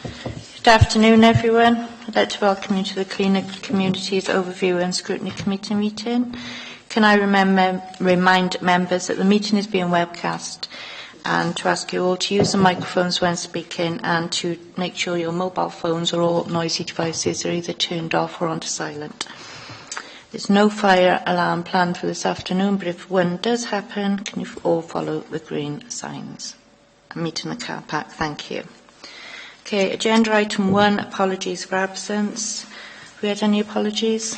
Good afternoon, everyone. I'd like to welcome you to the Cleaner Communities Overview and Scrutiny Committee meeting. Can I remind members that the meeting is being webcast and to ask you all to use the microphones when speaking and to make sure your mobile phones or all noisy devices are either turned off or onto silent. There's no fire alarm planned for this afternoon, but if one does happen, can you all follow the green signs? Meet in the car park. Thank you. Okay, agenda item 1, apologies for absence. Have we had any apologies?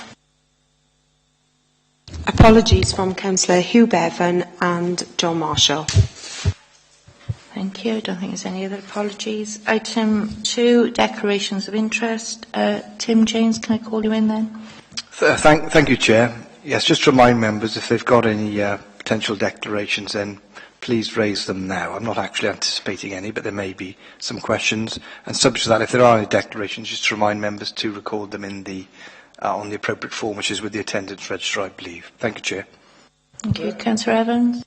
Apologies from Councillor Hugh Bevan and John Marshall. Thank you. I don't think there's any other apologies. Item 2, declarations of interest. Tim James, can I call you in then? Thank you, Chair. Yes, just to remind members, if they've got any potential declarations, then please raise them now. I'm not actually anticipating any, but there may be some questions. And subject to that, if there are any declarations, just to remind members to record them in the on the appropriate form, which is with the attendance register, I believe. Thank you, Chair. Thank you. Councillor Evans.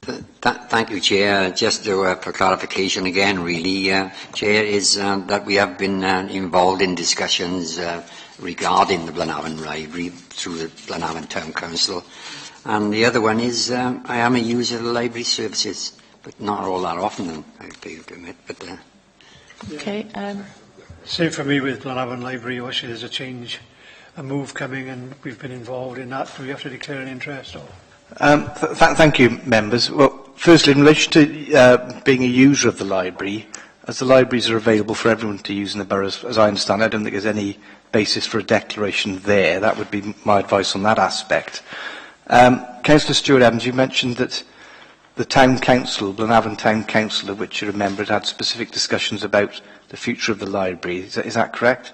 Thank you, Chair. Just for clarification again, really, Chair, is that we have been involved in discussions regarding the Blenavon Library through the Blenavon Town Council. And the other one is I am a user of the library services, but not all that often, I have to admit. But, Okay. Same for me with Blenavon Library. Actually, there's a move coming, and we've been involved in that. Do we have to declare an interest? Or? Thank you, members. Well, firstly, in relation to being a user of the library, as the libraries are available for everyone to use in the borough, as I understand, I don't think there's any basis for a declaration there. That would be my advice on that aspect. Councillor Stewart-Evans, you mentioned that the Town Council, Blenavon Town Council, of which you're a member, had specific discussions about the future of the library. Is that correct?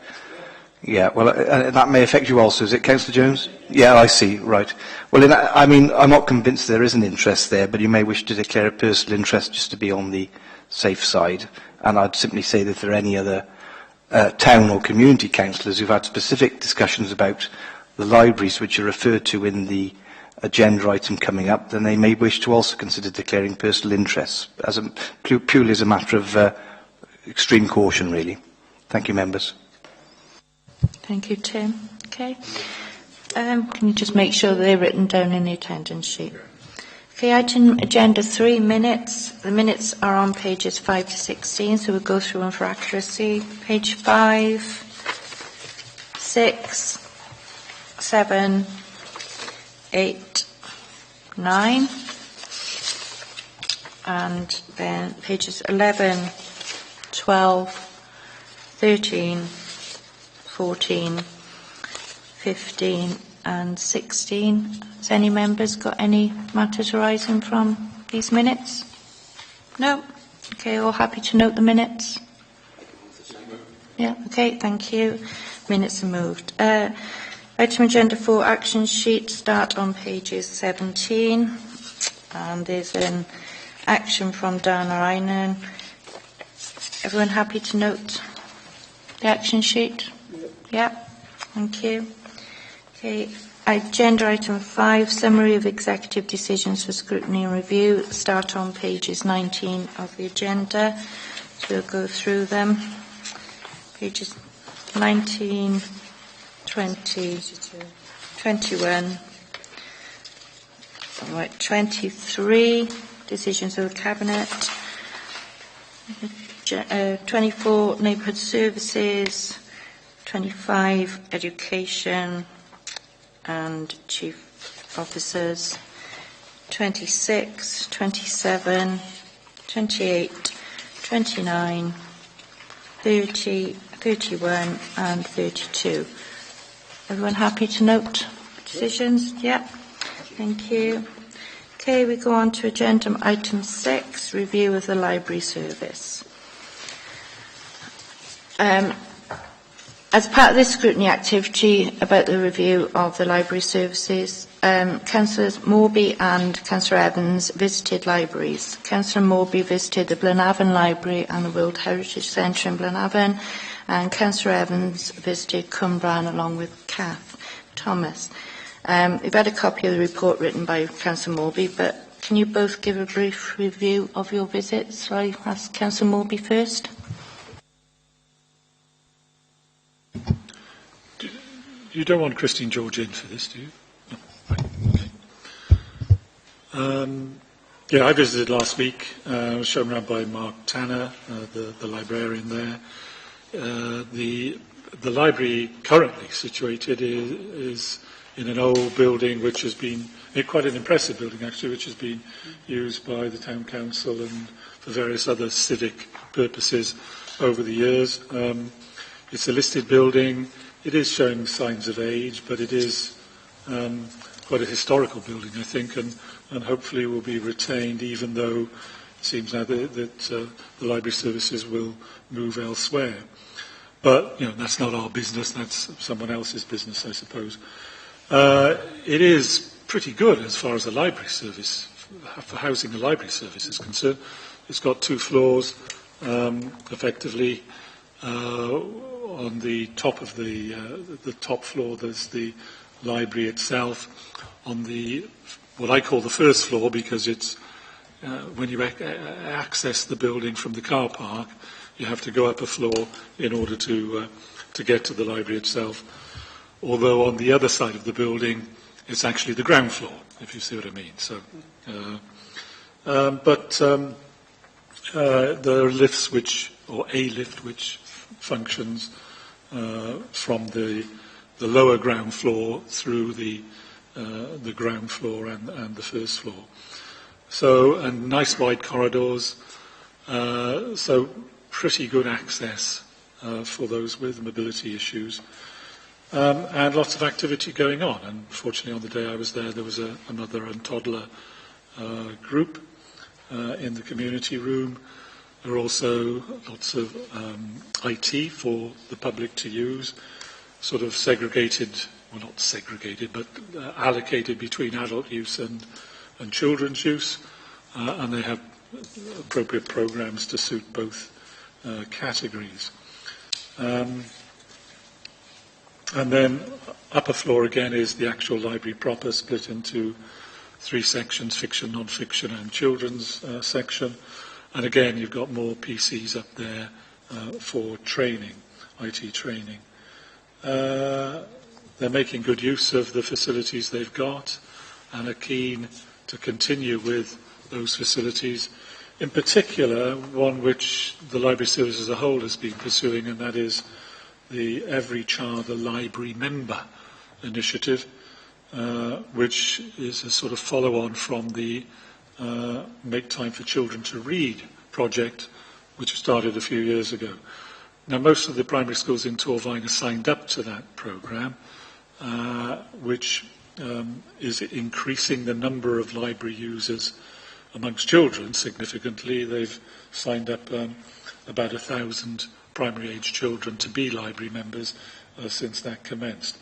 Yeah, well, that may affect you also. Is it, Councillor Jones? Yeah, I see, right. Well, I'm not convinced there is an interest there, but you may wish to declare a personal interest just to be on the safe side. And I'd simply say that if there are any other town or community councillors who've had specific discussions about the libraries which are referred to in the agenda item coming up, then they may wish to also consider declaring personal interests, purely as a matter of extreme caution, really. Thank you, members. Thank you, Tim. Okay. Can you just make sure they're written down in the attendance sheet? Okay, item agenda 3, minutes. The minutes are on pages 5 to 16, so we'll go through them for accuracy. Page 5, 6, 7, 8, 9, and then pages 11, 12, 13, 14, 15 and 16. Has any members got any matters arising from these minutes? No? Okay, all happy to note the minutes? Yeah, okay, thank you. Minutes are moved. Item agenda 4, action sheet, start on pages 17. And there's an action from Dana Einan. Everyone happy to note the action sheet? Yeah, thank you. Okay, agenda item 5, summary of executive decisions for scrutiny and review. Start on pages 19 of the agenda. So we'll go through them. Pages 19, 20, 21, right, 23, decisions of the Cabinet. 24, neighbourhood services. 25, education and chief officers. 26, 27, 28, 29, 30, 31 and 32. Everyone happy to note decisions? Yeah. Thank you. Okay, we go on to agenda item 6, review of the library service. As part of this scrutiny activity about the review of the library services, Councillors Morby and Councillor Evans visited libraries. Councillor Morby visited the Blenavon Library and the World Heritage Centre in Blenavon, and Councillor Evans visited Cwmbran along with Kath Thomas. We've had a copy of the report written by Councillor Morby, but can you both give a brief review of your visits? Shall I ask Councillor Morby first? You don't want Christine George in for this, do you? No. Right. Okay. Yeah, I visited last week. I was shown around by Mark Tanner, the librarian there. The library currently situated is in an old building which has been, quite an impressive building actually, which has been used by the town council and for various other civic purposes over the years. It's a listed building. It is showing signs of age, but it is quite a historical building, I think, and hopefully will be retained, even though it seems now that the library services will move elsewhere. But, that's not our business, that's someone else's business, I suppose. It is pretty good as far as the library service, for housing the library service is concerned. It's got 2 floors, effectively. On the top of the top floor, there's the library itself. On what I call the first floor, because it's when you access the building from the car park, you have to go up a floor in order to get to the library itself. Although on the other side of the building, it's actually the ground floor, if you see what I mean. So, there are lifts or a lift which functions from the lower ground floor through the ground floor and the first floor. So, and nice wide corridors. So pretty good access for those with mobility issues. And lots of activity going on. And fortunately, on the day I was there was a mother and toddler group in the community room. There are also lots of IT for the public to use, sort of segregated, well not segregated, but allocated between adult use and children's use. And they have appropriate programs to suit both categories. And then upper floor again is the actual library proper, split into 3 sections, fiction, non-fiction and children's section. And again, you've got more PCs up there for training, IT training. They're making good use of the facilities they've got and are keen to continue with those facilities. In particular, one which the library service as a whole has been pursuing, and that is the Every Child a Library Member initiative, which is a sort of follow-on from the Make Time for Children to Read project, which started a few years ago. Now, most of the primary schools in Torvine are signed up to that programme, which is increasing the number of library users amongst children significantly. They've signed up about 1,000 primary-age children to be library members since that commenced.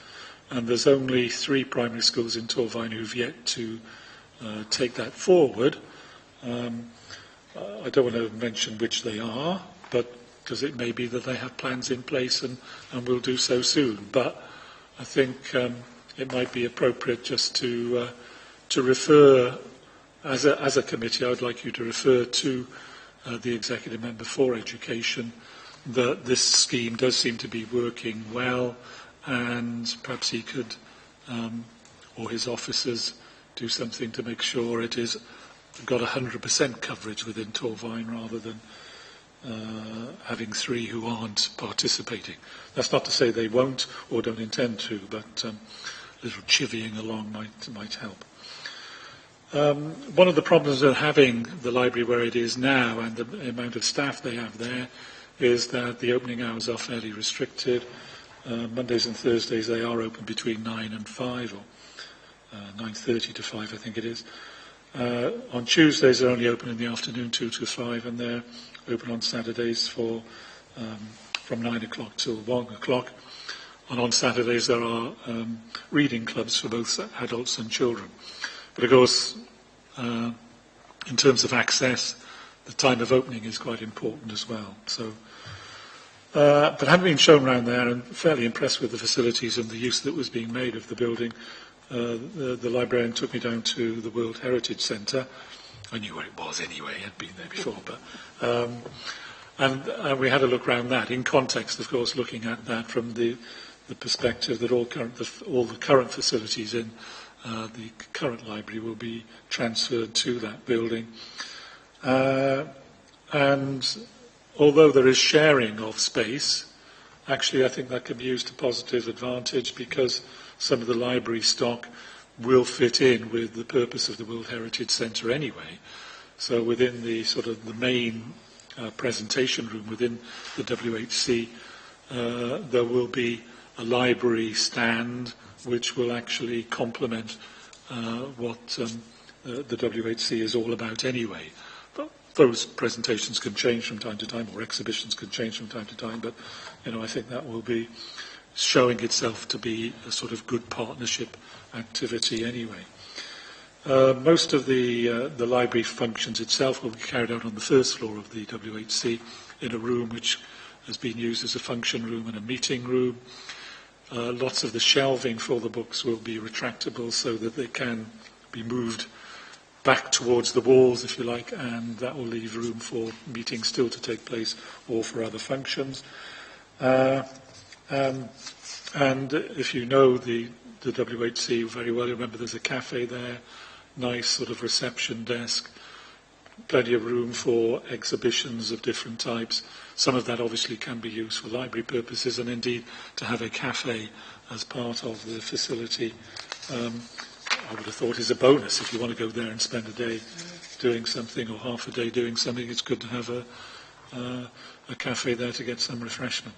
And there's only 3 primary schools in Torvine who've yet to take that forward. I don't want to mention which they are, but because it may be that they have plans in place and will do so soon. But I think it might be appropriate just to refer, as a committee, I would like you to refer to the Executive Member for Education that this scheme does seem to be working well, and perhaps he could, or his officers, do something to make sure it is got 100% coverage within Torvine rather than having 3 who aren't participating. That's not to say they won't or don't intend to, but a little chivying along might help. One of the problems of having the library where it is now and the amount of staff they have there is that the opening hours are fairly restricted. Mondays and Thursdays they are open between 9 and 5, or 9:30 to 5 I think it is. On Tuesdays they're only open in the afternoon 2 to 5, and they're open on Saturdays from 9 o'clock till 1 o'clock. And on Saturdays there are reading clubs for both adults and children. But of course, in terms of access, the time of opening is quite important as well. So, but having been shown around there and fairly impressed with the facilities and the use that was being made of the building, the librarian took me down to the World Heritage Centre. I knew where it was anyway, I'd been there before, but and we had a look around that in context, of course, looking at that from the the perspective that all the current facilities in the current library will be transferred to that building. And although there is sharing of space, actually I think that can be used to positive advantage, because some of the library stock will fit in with the purpose of the World Heritage Centre anyway. So within the sort of the main presentation room within the WHC, there will be a library stand which will actually complement what the WHC is all about anyway. But those presentations can change from time to time, or exhibitions can change from time to time, but I think that will be showing itself to be a sort of good partnership activity anyway. Most of the library functions itself will be carried out on the first floor of the WHC in a room which has been used as a function room and a meeting room. Lots of the shelving for the books will be retractable so that they can be moved back towards the walls, if you like, and that will leave room for meetings still to take place or for other functions. And if you know the WHC very well, you remember there's a cafe there, nice sort of reception desk, plenty of room for exhibitions of different types. Some of that obviously can be used for library purposes, and indeed to have a cafe as part of the facility, I would have thought is a bonus. If you want to go there and spend a day doing something or half a day doing something, it's good to have a cafe there to get some refreshment.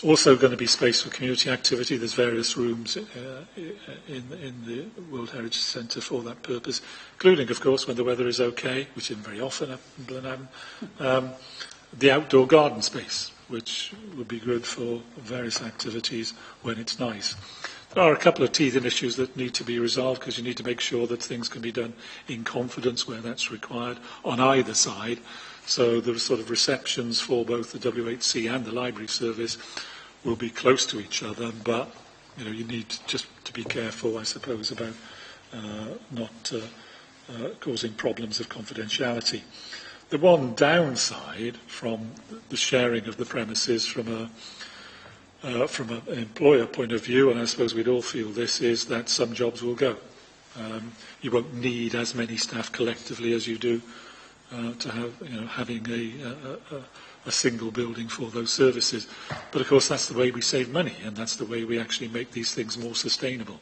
Also going to be space for community activity. There's various rooms in the World Heritage Centre for that purpose, including, of course, when the weather is okay, which isn't very often up in Blenheim, the outdoor garden space, which would be good for various activities when it's nice. There are a couple of teething issues that need to be resolved, because you need to make sure that things can be done in confidence where that's required on either side. So the sort of receptions for both the WHC and the library service will be close to each other, but you need just to be careful, I suppose, about not causing problems of confidentiality. The one downside from the sharing of the premises from an employer point of view, and I suppose we'd all feel this, is that some jobs will go. You won't need as many staff collectively as you do to have, having a single building for those services. But of course that's the way we save money, and that's the way we actually make these things more sustainable.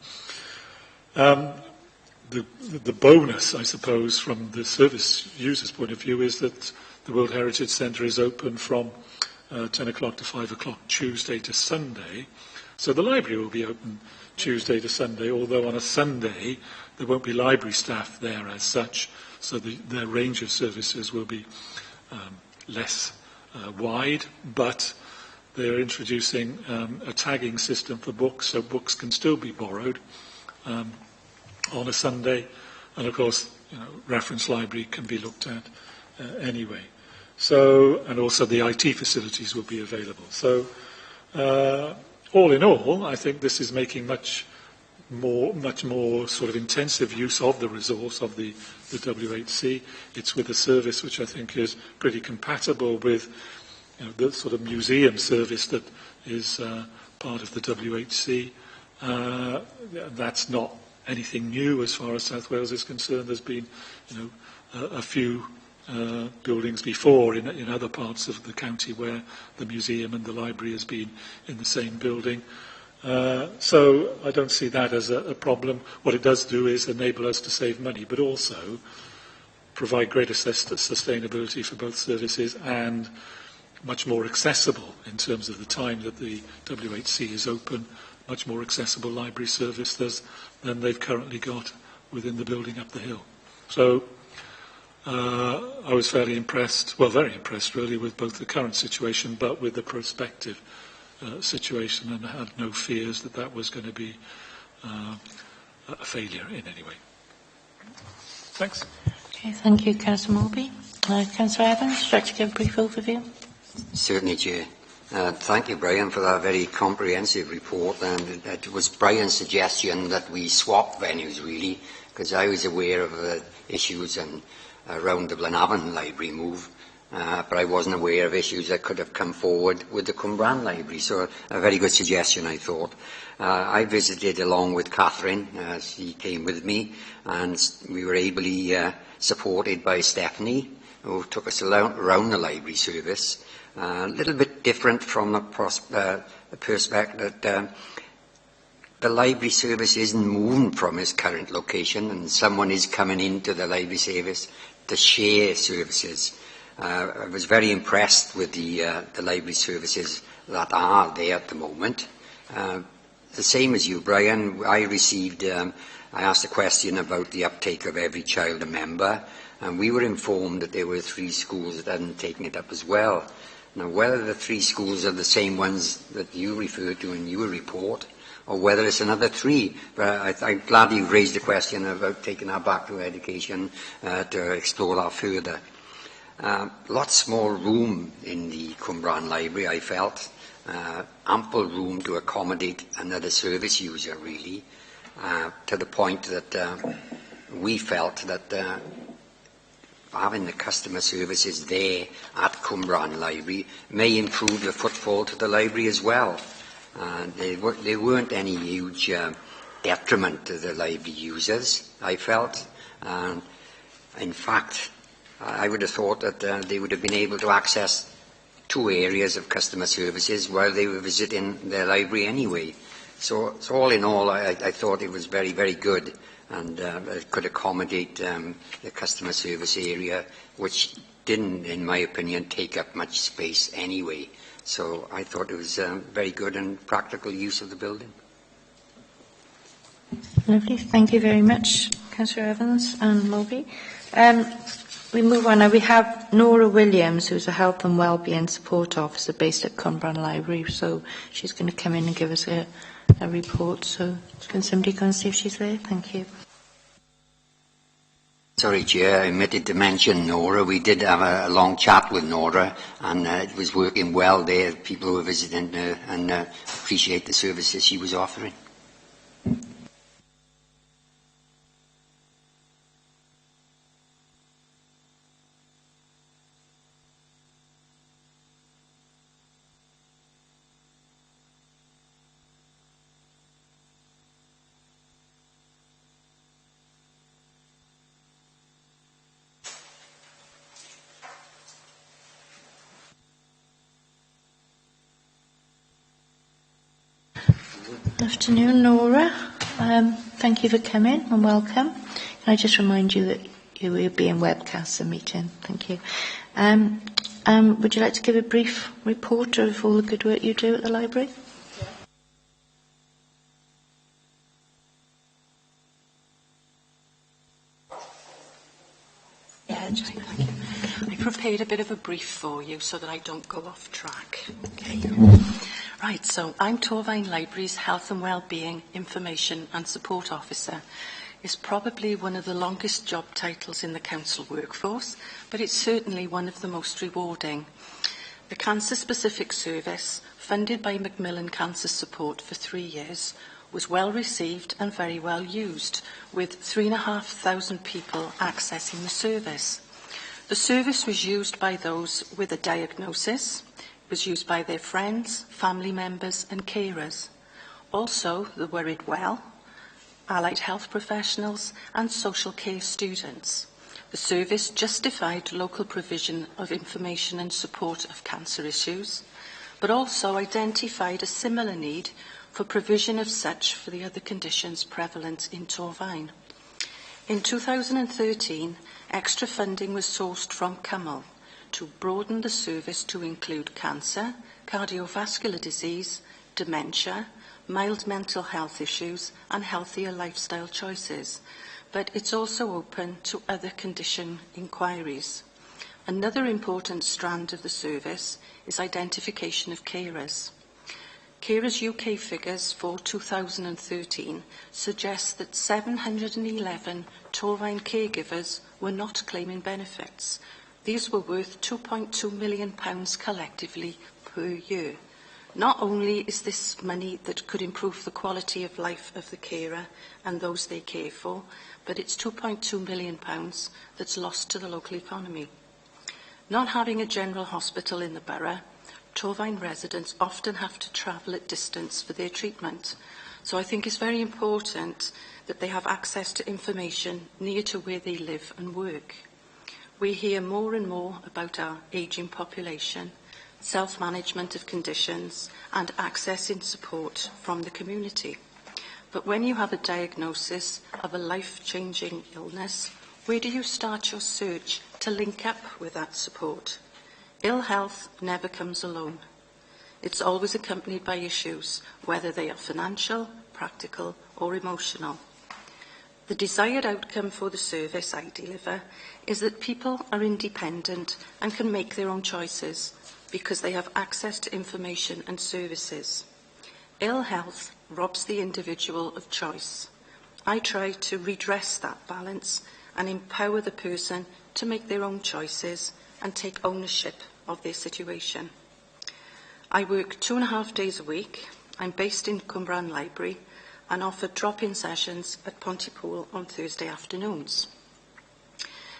The bonus, I suppose, from the service user's point of view is that the World Heritage Centre is open from 10 o'clock to 5 o'clock Tuesday to Sunday. So the library will be open Tuesday to Sunday, although on a Sunday there won't be library staff there as such, so their range of services will be less wide, but they're introducing a tagging system for books, so books can still be borrowed on a Sunday, and of course reference library can be looked at anyway. So, and also the IT facilities will be available. So all in all, I think this is making much more sort of intensive use of the resource of the WHC. It's with a service which I think is pretty compatible with the sort of museum service that is part of the WHC. That's not anything new as far as South Wales is concerned. There's been a few buildings before in other parts of the county where the museum and the library has been in the same building. So I don't see that as a problem. What it does do is enable us to save money, but also provide greater sustainability for both services and much more accessible in terms of the time that the WHC is open, much more accessible library service than they've currently got within the building up the hill. So I was fairly impressed, well, very impressed really, with both the current situation but with the prospective situation, and had no fears that that was going to be a failure in any way. Thanks. Okay, thank you, Councillor Morby. Councillor Evans, would you like to give a brief overview? Certainly, Chair. Thank you, Brian, for that very comprehensive report. And it was Brian's suggestion that we swap venues, really, because I was aware of issues around the Blenavon Library move, but I wasn't aware of issues that could have come forward with the Cwmbran Library. So a very good suggestion, I thought. I visited along with Catherine. She came with me, and we were ably supported by Stephanie, who took us around the library service. A little bit different from the perspective that the library service isn't moving from its current location, and someone is coming into the library service to share services. I was very impressed with the library services that are there at the moment. The same as you, Brian, I asked a question about the uptake of Every Child a Member, and we were informed that there were 3 schools that hadn't taken it up as well. Now, whether the 3 schools are the same ones that you referred to in your report, or whether it's another 3, but I'm glad you raised the question about taking that back to education to explore that further. Lots more room in the Cwmbran Library, I felt. Ample room to accommodate another service user, really, to the point that we felt that having the customer services there at Cwmbran Library may improve the footfall to the library as well. There weren't any huge detriment to the library users, I felt. In fact, I would have thought that they would have been able to access 2 areas of customer services while they were visiting their library anyway. So all in all, I thought it was very, very good, and it could accommodate the customer service area, which didn't, in my opinion, take up much space anyway. So I thought it was very good and practical use of the building. Lovely. Thank you very much, Councillor Evans and Mulvey. We move on now. We have Nora Williams, who's a Health and Wellbeing Support Officer based at Cwmbran Library. So she's going to come in and give us a report. So can somebody go and see if she's there? Thank you. Sorry, Chair, I omitted to mention Nora. We did have a long chat with Nora, and it was working well there. People were visiting her and appreciate the services she was offering. Afternoon, Nora. Thank you for coming and welcome. Can I just remind you that you will be in webcast the meeting? Thank you. Would you like to give a brief report of all the good work you do at the library? Yeah, thank you. I prepared a bit of a brief for you so that I don't go off track. Okay. Right, so I'm Torfaen Library's Health and Wellbeing Information and Support Officer. It's probably one of the longest job titles in the council workforce, but it's certainly one of the most rewarding. The cancer-specific service, funded by Macmillan Cancer Support for 3 years, was well received and very well used, with 3,500 people accessing the service. The service was used by those with a diagnosis, was used by their friends, family members and carers. Also, the Worried Well, allied health professionals and social care students. The service justified local provision of information and support of cancer issues, but also identified a similar need for provision of such for the other conditions prevalent in Torfaen. In 2013, extra funding was sourced from Cymru to broaden the service to include cancer, cardiovascular disease, dementia, mild mental health issues and healthier lifestyle choices, but it's also open to other condition inquiries. Another important strand of the service is identification of carers. Carers UK figures for 2013 suggest that 711 Torfaen caregivers were not claiming benefits. These were worth £2.2 million collectively per year. Not only is this money that could improve the quality of life of the carer and those they care for, but it's £2.2 million that's lost to the local economy. Not having a general hospital in the borough, Torfaen residents often have to travel at distance for their treatment. So I think it's very important that they have access to information near to where they live and work. We hear more and more about our ageing population, self-management of conditions and accessing support from the community. But when you have a diagnosis of a life-changing illness, where do you start your search to link up with that support? Ill health never comes alone. It's always accompanied by issues, whether they are financial, practical or emotional. The desired outcome for the service I deliver is that people are independent and can make their own choices because they have access to information and services. Ill health robs the individual of choice. I try to redress that balance and empower the person to make their own choices and take ownership of their situation. I work 2.5 days a week. I'm based in Cwmbran Library and offer drop-in sessions at Pontypool on Thursday afternoons.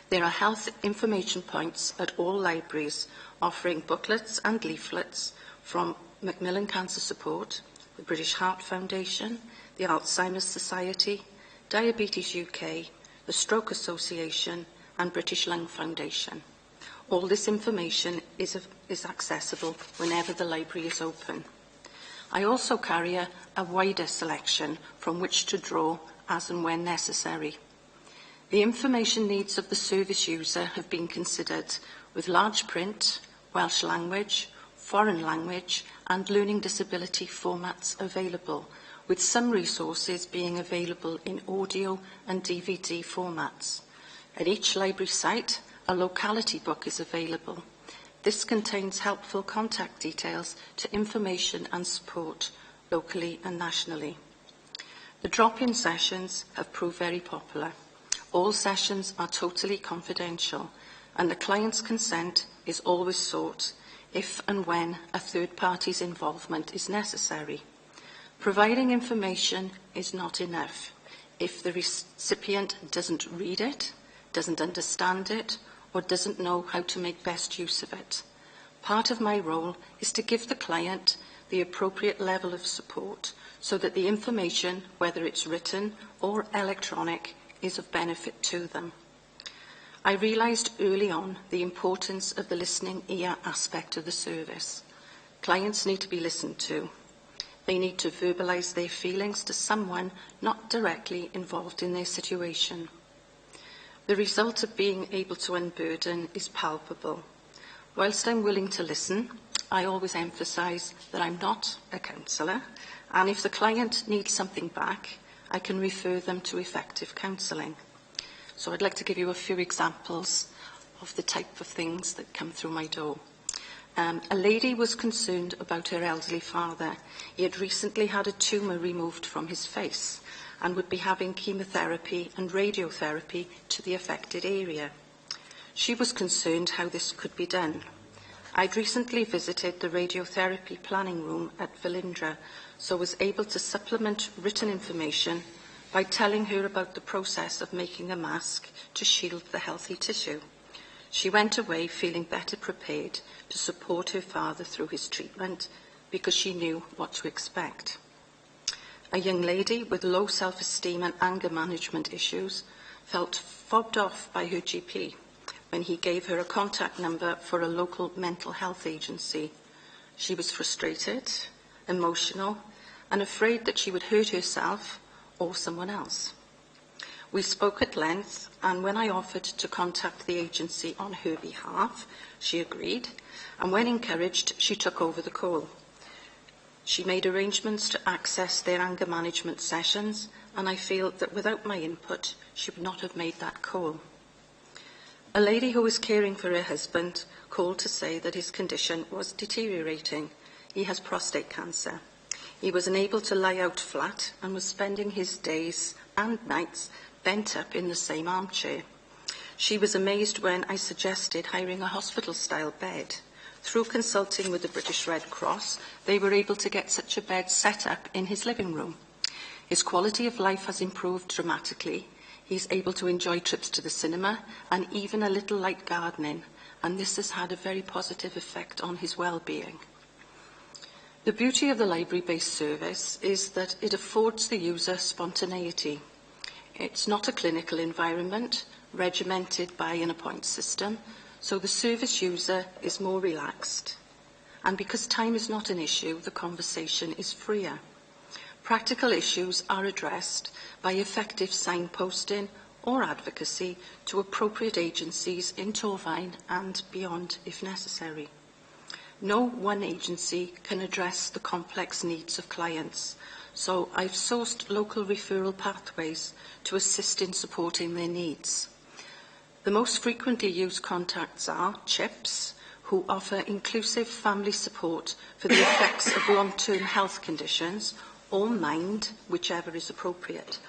There are health information points at all libraries offering booklets and leaflets from Macmillan Cancer Support, the British Heart Foundation, the Alzheimer's Society, Diabetes UK, the Stroke Association and British Lung Foundation. All this information is accessible whenever the library is open. I also carry a wider selection from which to draw as and when necessary. The information needs of the service user have been considered with large print, Welsh language, foreign language and learning disability formats available, with some resources being available in audio and DVD formats. At each library site, a locality book is available. This contains helpful contact details to information and support locally and nationally. The drop-in sessions have proved very popular. All sessions are totally confidential and the client's consent is always sought if and when a third party's involvement is necessary. Providing information is not enough. If the recipient doesn't read it, doesn't understand it, or doesn't know how to make best use of it. Part of my role is to give the client the appropriate level of support so that the information, whether it's written or electronic, is of benefit to them. I realised early on the importance of the listening ear aspect of the service. Clients need to be listened to. They need to verbalise their feelings to someone not directly involved in their situation. The result of being able to unburden is palpable. Whilst I'm willing to listen, I always emphasise that I'm not a counsellor, and if the client needs something back, I can refer them to effective counselling. So I'd like to give you a few examples of the type of things that come through my door. A lady was concerned about her elderly father. He had recently had a tumour removed from his face and would be having chemotherapy and radiotherapy to the affected area. She was concerned how this could be done. I'd recently visited the radiotherapy planning room at Velindre, so was able to supplement written information by telling her about the process of making a mask to shield the healthy tissue. She went away feeling better prepared to support her father through his treatment because she knew what to expect. A young lady with low self-esteem and anger management issues felt fobbed off by her GP when he gave her a contact number for a local mental health agency. She was frustrated, emotional, and afraid that she would hurt herself or someone else. We spoke at length, and when I offered to contact the agency on her behalf, she agreed, and when encouraged, she took over the call. She made arrangements to access their anger management sessions, and I feel that without my input, she would not have made that call. A lady who was caring for her husband called to say that his condition was deteriorating. He has prostate cancer. He was unable to lie out flat and was spending his days and nights bent up in the same armchair. She was amazed when I suggested hiring a hospital-style bed. Through consulting with the British Red Cross, they were able to get such a bed set up in his living room. His quality of life has improved dramatically. He's able to enjoy trips to the cinema and even a little light gardening, and this has had a very positive effect on his well-being. The beauty of the library-based service is that it affords the user spontaneity. It's not a clinical environment, regimented by an appoint system, so the service user is more relaxed. And because time is not an issue, the conversation is freer. Practical issues are addressed by effective signposting or advocacy to appropriate agencies in Torfaen and beyond if necessary. No one agency can address the complex needs of clients, so I've sourced local referral pathways to assist in supporting their needs. The most frequently used contacts are CHIPS, who offer inclusive family support for the effects of long-term health conditions, or MIND, whichever is appropriate.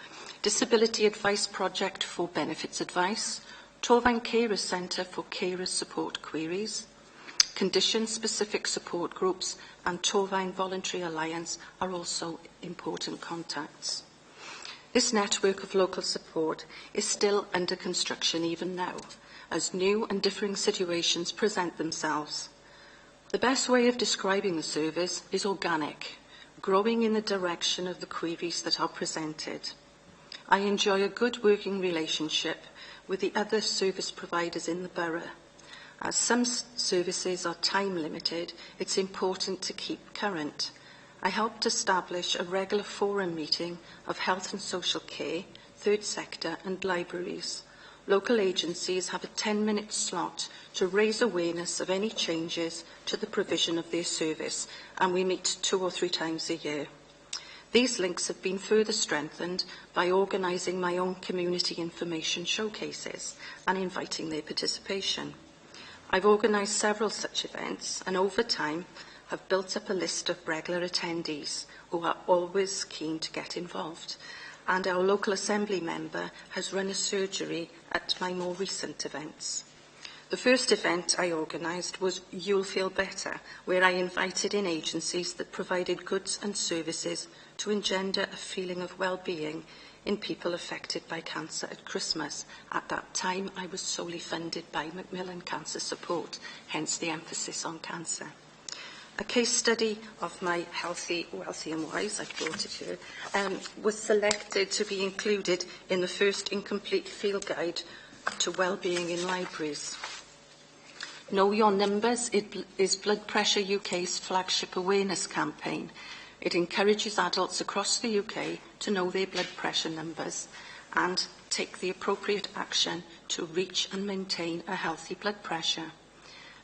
Disability Advice Project for benefits advice, Torfaen Carers Centre for carers support queries, condition-specific support groups, and Torfaen Voluntary Alliance are also important contacts. This network of local support is still under construction even now, as new and differing situations present themselves. The best way of describing the service is organic, growing in the direction of the queries that are presented. I enjoy a good working relationship with the other service providers in the borough. As some services are time limited, it's important to keep current. I helped establish a regular forum meeting of health and social care, third sector and libraries. Local agencies have a 10-minute slot to raise awareness of any changes to the provision of their service, and we meet 2 or 3 times a year. These links have been further strengthened by organising my own community information showcases and inviting their participation. I've organised several such events and over time have built up a list of regular attendees who are always keen to get involved. And our local assembly member has run a surgery at my more recent events. The first event I organised was You'll Feel Better, where I invited in agencies that provided goods and services to engender a feeling of well-being in people affected by cancer at Christmas. At that time, I was solely funded by Macmillan Cancer Support, hence the emphasis on cancer. A case study of my Healthy, Wealthy and Wise, I've brought it here, was selected to be included in the first incomplete field guide to wellbeing in libraries. Know Your Numbers is Blood Pressure UK's flagship awareness campaign. It encourages adults across the UK to know their blood pressure numbers and take the appropriate action to reach and maintain a healthy blood pressure.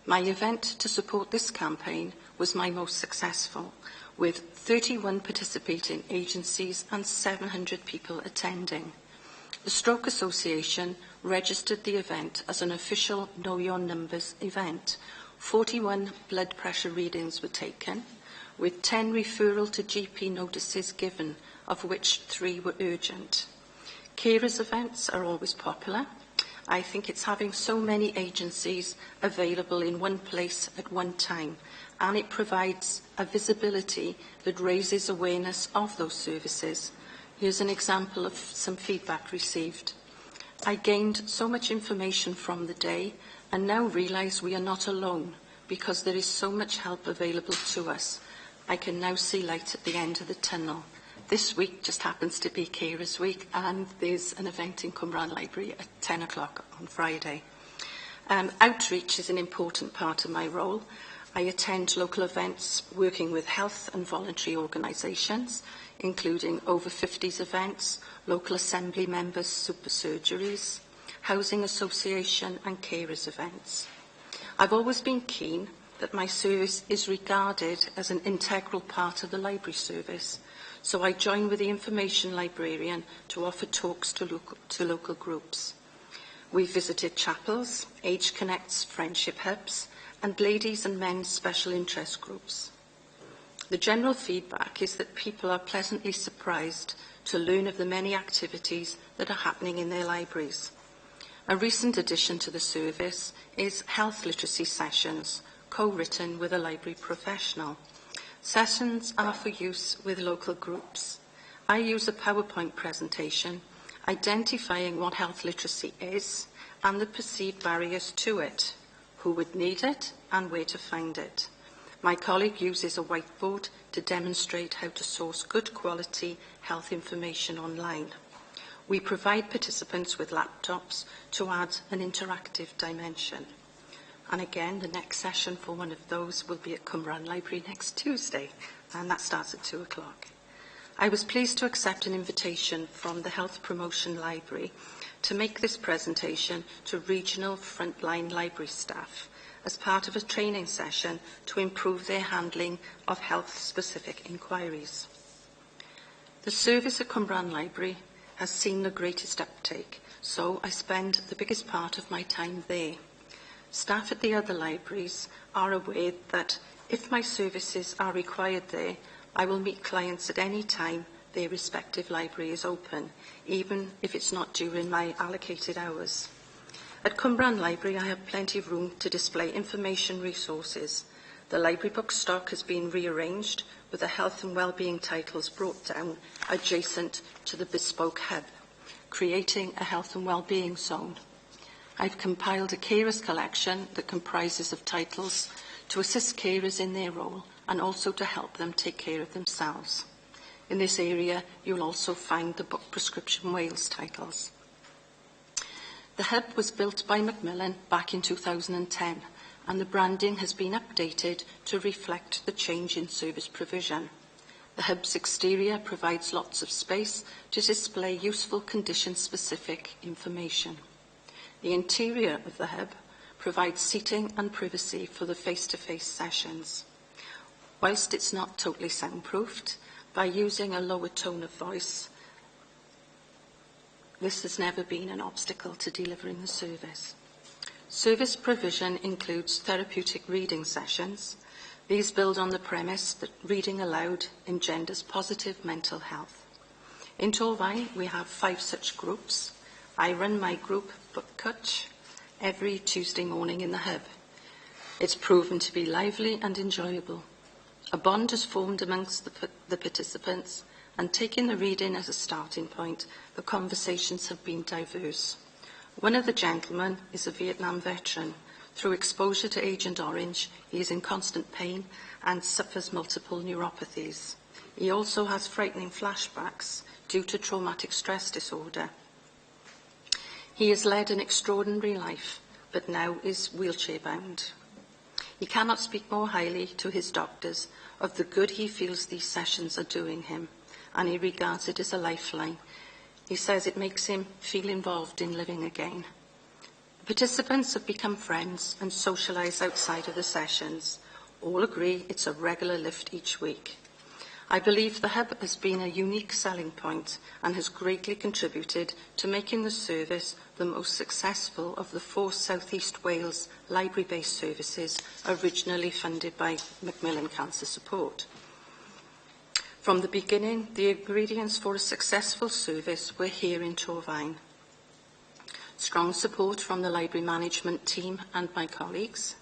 My event to support this campaign was my most successful, with 31 participating agencies and 700 people attending. The Stroke Association registered the event as an official Know Your Numbers event. 41 blood pressure readings were taken, with 10 referral to GP notices given, of which 3 were urgent. Carers events are always popular. I think it's having so many agencies available in one place at one time, and it provides a visibility that raises awareness of those services. Here's an example of some feedback received. I gained so much information from the day and now realise we are not alone because there is so much help available to us. I can now see light at the end of the tunnel. This week just happens to be Carers Week, and there's an event in Cwmbran Library at 10 o'clock on Friday. Outreach is an important part of my role. I attend local events working with health and voluntary organisations, including over 50s events, local assembly members' super surgeries, housing association and carers events. I've always been keen that my service is regarded as an integral part of the library service, so I join with the information librarian to offer talks to local groups. We visited chapels, Age Connects friendship hubs, and ladies' and men's special interest groups. The general feedback is that people are pleasantly surprised to learn of the many activities that are happening in their libraries. A recent addition to the service is health literacy sessions, co-written with a library professional. Sessions are for use with local groups. I use a PowerPoint presentation identifying what health literacy is and the perceived barriers to it, who would need it and where to find it. My colleague uses a whiteboard to demonstrate how to source good quality health information online. We provide participants with laptops to add an interactive dimension. And again, the next session for one of those will be at Cumbra'n Library next Tuesday, and that starts at 2 o'clock. I was pleased to accept an invitation from the Health Promotion Library to make this presentation to regional frontline library staff as part of a training session to improve their handling of health-specific inquiries. The service at Cumbra'n Library has seen the greatest uptake, so I spend the biggest part of my time there. Staff at the other libraries are aware that if my services are required there, I will meet clients at any time their respective library is open, even if it's not during my allocated hours. At Cumbra'n Library, I have plenty of room to display information resources. The library book stock has been rearranged with the health and wellbeing titles brought down adjacent to the bespoke hub, creating a health and wellbeing zone. I've compiled a carers collection that comprises of titles to assist carers in their role and also to help them take care of themselves. In this area, you'll also find the book Prescription Wales titles. The hub was built by Macmillan back in 2010, and the branding has been updated to reflect the change in service provision. The hub's exterior provides lots of space to display useful condition-specific information. The interior of the hub provides seating and privacy for the face-to-face sessions. Whilst it's not totally soundproofed, by using a lower tone of voice, this has never been an obstacle to delivering the service. Service provision includes therapeutic reading sessions. These build on the premise that reading aloud engenders positive mental health. In Torfaen, we have 5 such groups. I run my group, Book Cwtch, every Tuesday morning in the hub. It's proven to be lively and enjoyable. A bond is formed amongst the participants, and taking the reading as a starting point, the conversations have been diverse. One of the gentlemen is a Vietnam veteran. Through exposure to Agent Orange, he is in constant pain and suffers multiple neuropathies. He also has frightening flashbacks due to traumatic stress disorder. He has led an extraordinary life, but now is wheelchair-bound. He cannot speak more highly to his doctors of the good he feels these sessions are doing him, and he regards it as a lifeline. He says it makes him feel involved in living again. The participants have become friends and socialise outside of the sessions. All agree it's a regular lift each week. I believe the hub has been a unique selling point and has greatly contributed to making the service the most successful of the 4 South East Wales library-based services originally funded by Macmillan Cancer Support. From the beginning, the ingredients for a successful service were here in Torfaen. Strong support from the library management team and my colleagues,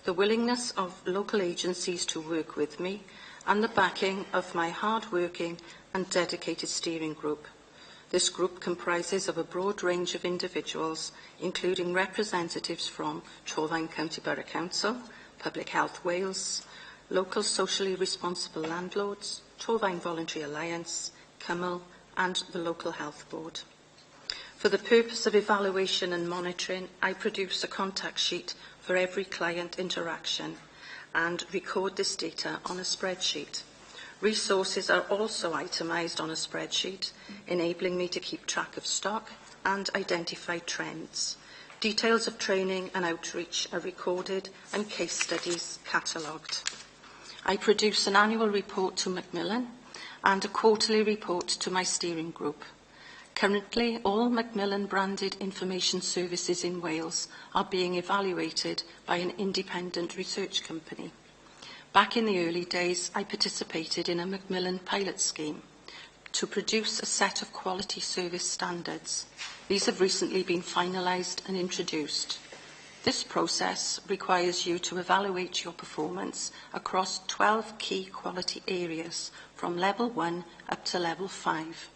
the willingness of local agencies to work with me, and the backing of my hard-working and dedicated steering group. This group comprises of a broad range of individuals, including representatives from Torfaen County Borough Council, Public Health Wales, local socially responsible landlords, Torfaen Voluntary Alliance, Cyml, and the Local Health Board. For the purpose of evaluation and monitoring, I produce a contact sheet for every client interaction and record this data on a spreadsheet. Resources are also itemised on a spreadsheet, enabling me to keep track of stock and identify trends. Details of training and outreach are recorded and case studies catalogued. I produce an annual report to Macmillan and a quarterly report to my steering group. Currently, all Macmillan-branded information services in Wales are being evaluated by an independent research company. Back in the early days, I participated in a Macmillan pilot scheme to produce a set of quality service standards. These have recently been finalised and introduced. This process requires you to evaluate your performance across 12 key quality areas from level 1 up to level 5.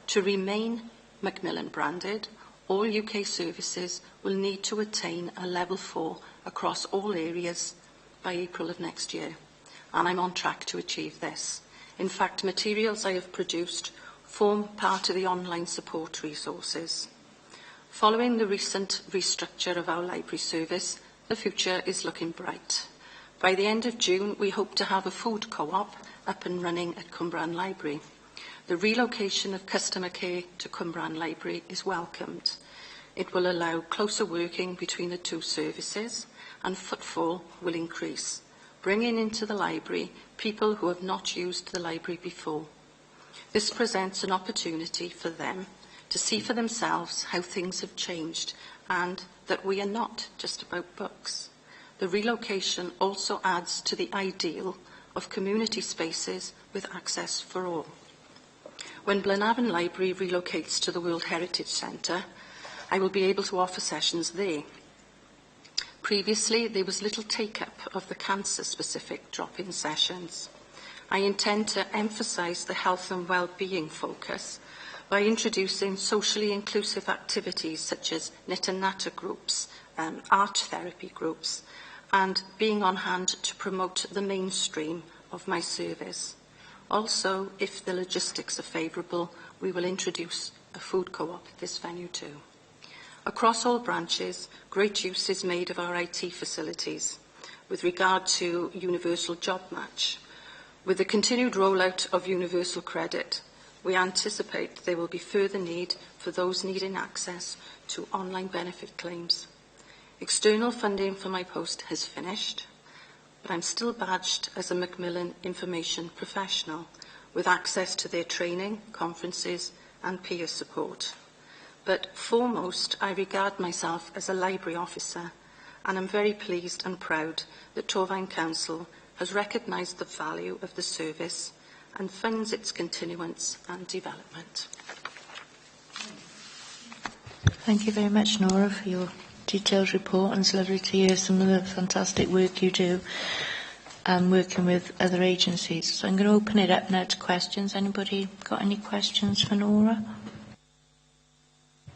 To remain Macmillan branded, all UK services will need to attain a level 4 across all areas by April of next year, and I'm on track to achieve this. In fact, materials I have produced form part of the online support resources. Following the recent restructure of our library service, the future is looking bright. By the end of June, we hope to have a food co-op up and running at Cwmbran Library. The relocation of customer care to Cwmbran Library is welcomed. It will allow closer working between the two services, and footfall will increase, bringing into the library people who have not used the library before. This presents an opportunity for them to see for themselves how things have changed and that we are not just about books. The relocation also adds to the ideal of community spaces with access for all. When Blenavon Library relocates to the World Heritage Centre, I will be able to offer sessions there. Previously, there was little take-up of the cancer-specific drop-in sessions. I intend to emphasise the health and well-being focus by introducing socially inclusive activities such as knit and natter groups, art therapy groups, and being on hand to promote the mainstream of my service. Also, if the logistics are favourable, we will introduce a food co-op at this venue too. Across all branches, great use is made of our IT facilities with regard to Universal Job Match. With the continued rollout of Universal Credit, we anticipate there will be further need for those needing access to online benefit claims. External funding for my post has finished, but I'm still badged as a Macmillan Information Professional with access to their training, conferences and peer support. But foremost, I regard myself as a library officer, and I'm very pleased and proud that Torfaen Council has recognised the value of the service and funds its continuance and development. Thank you very much, Nora, for your detailed report, and it's lovely to hear some of the fantastic work you do working with other agencies. So I'm going to open it up now to questions. Anybody got any questions for Nora?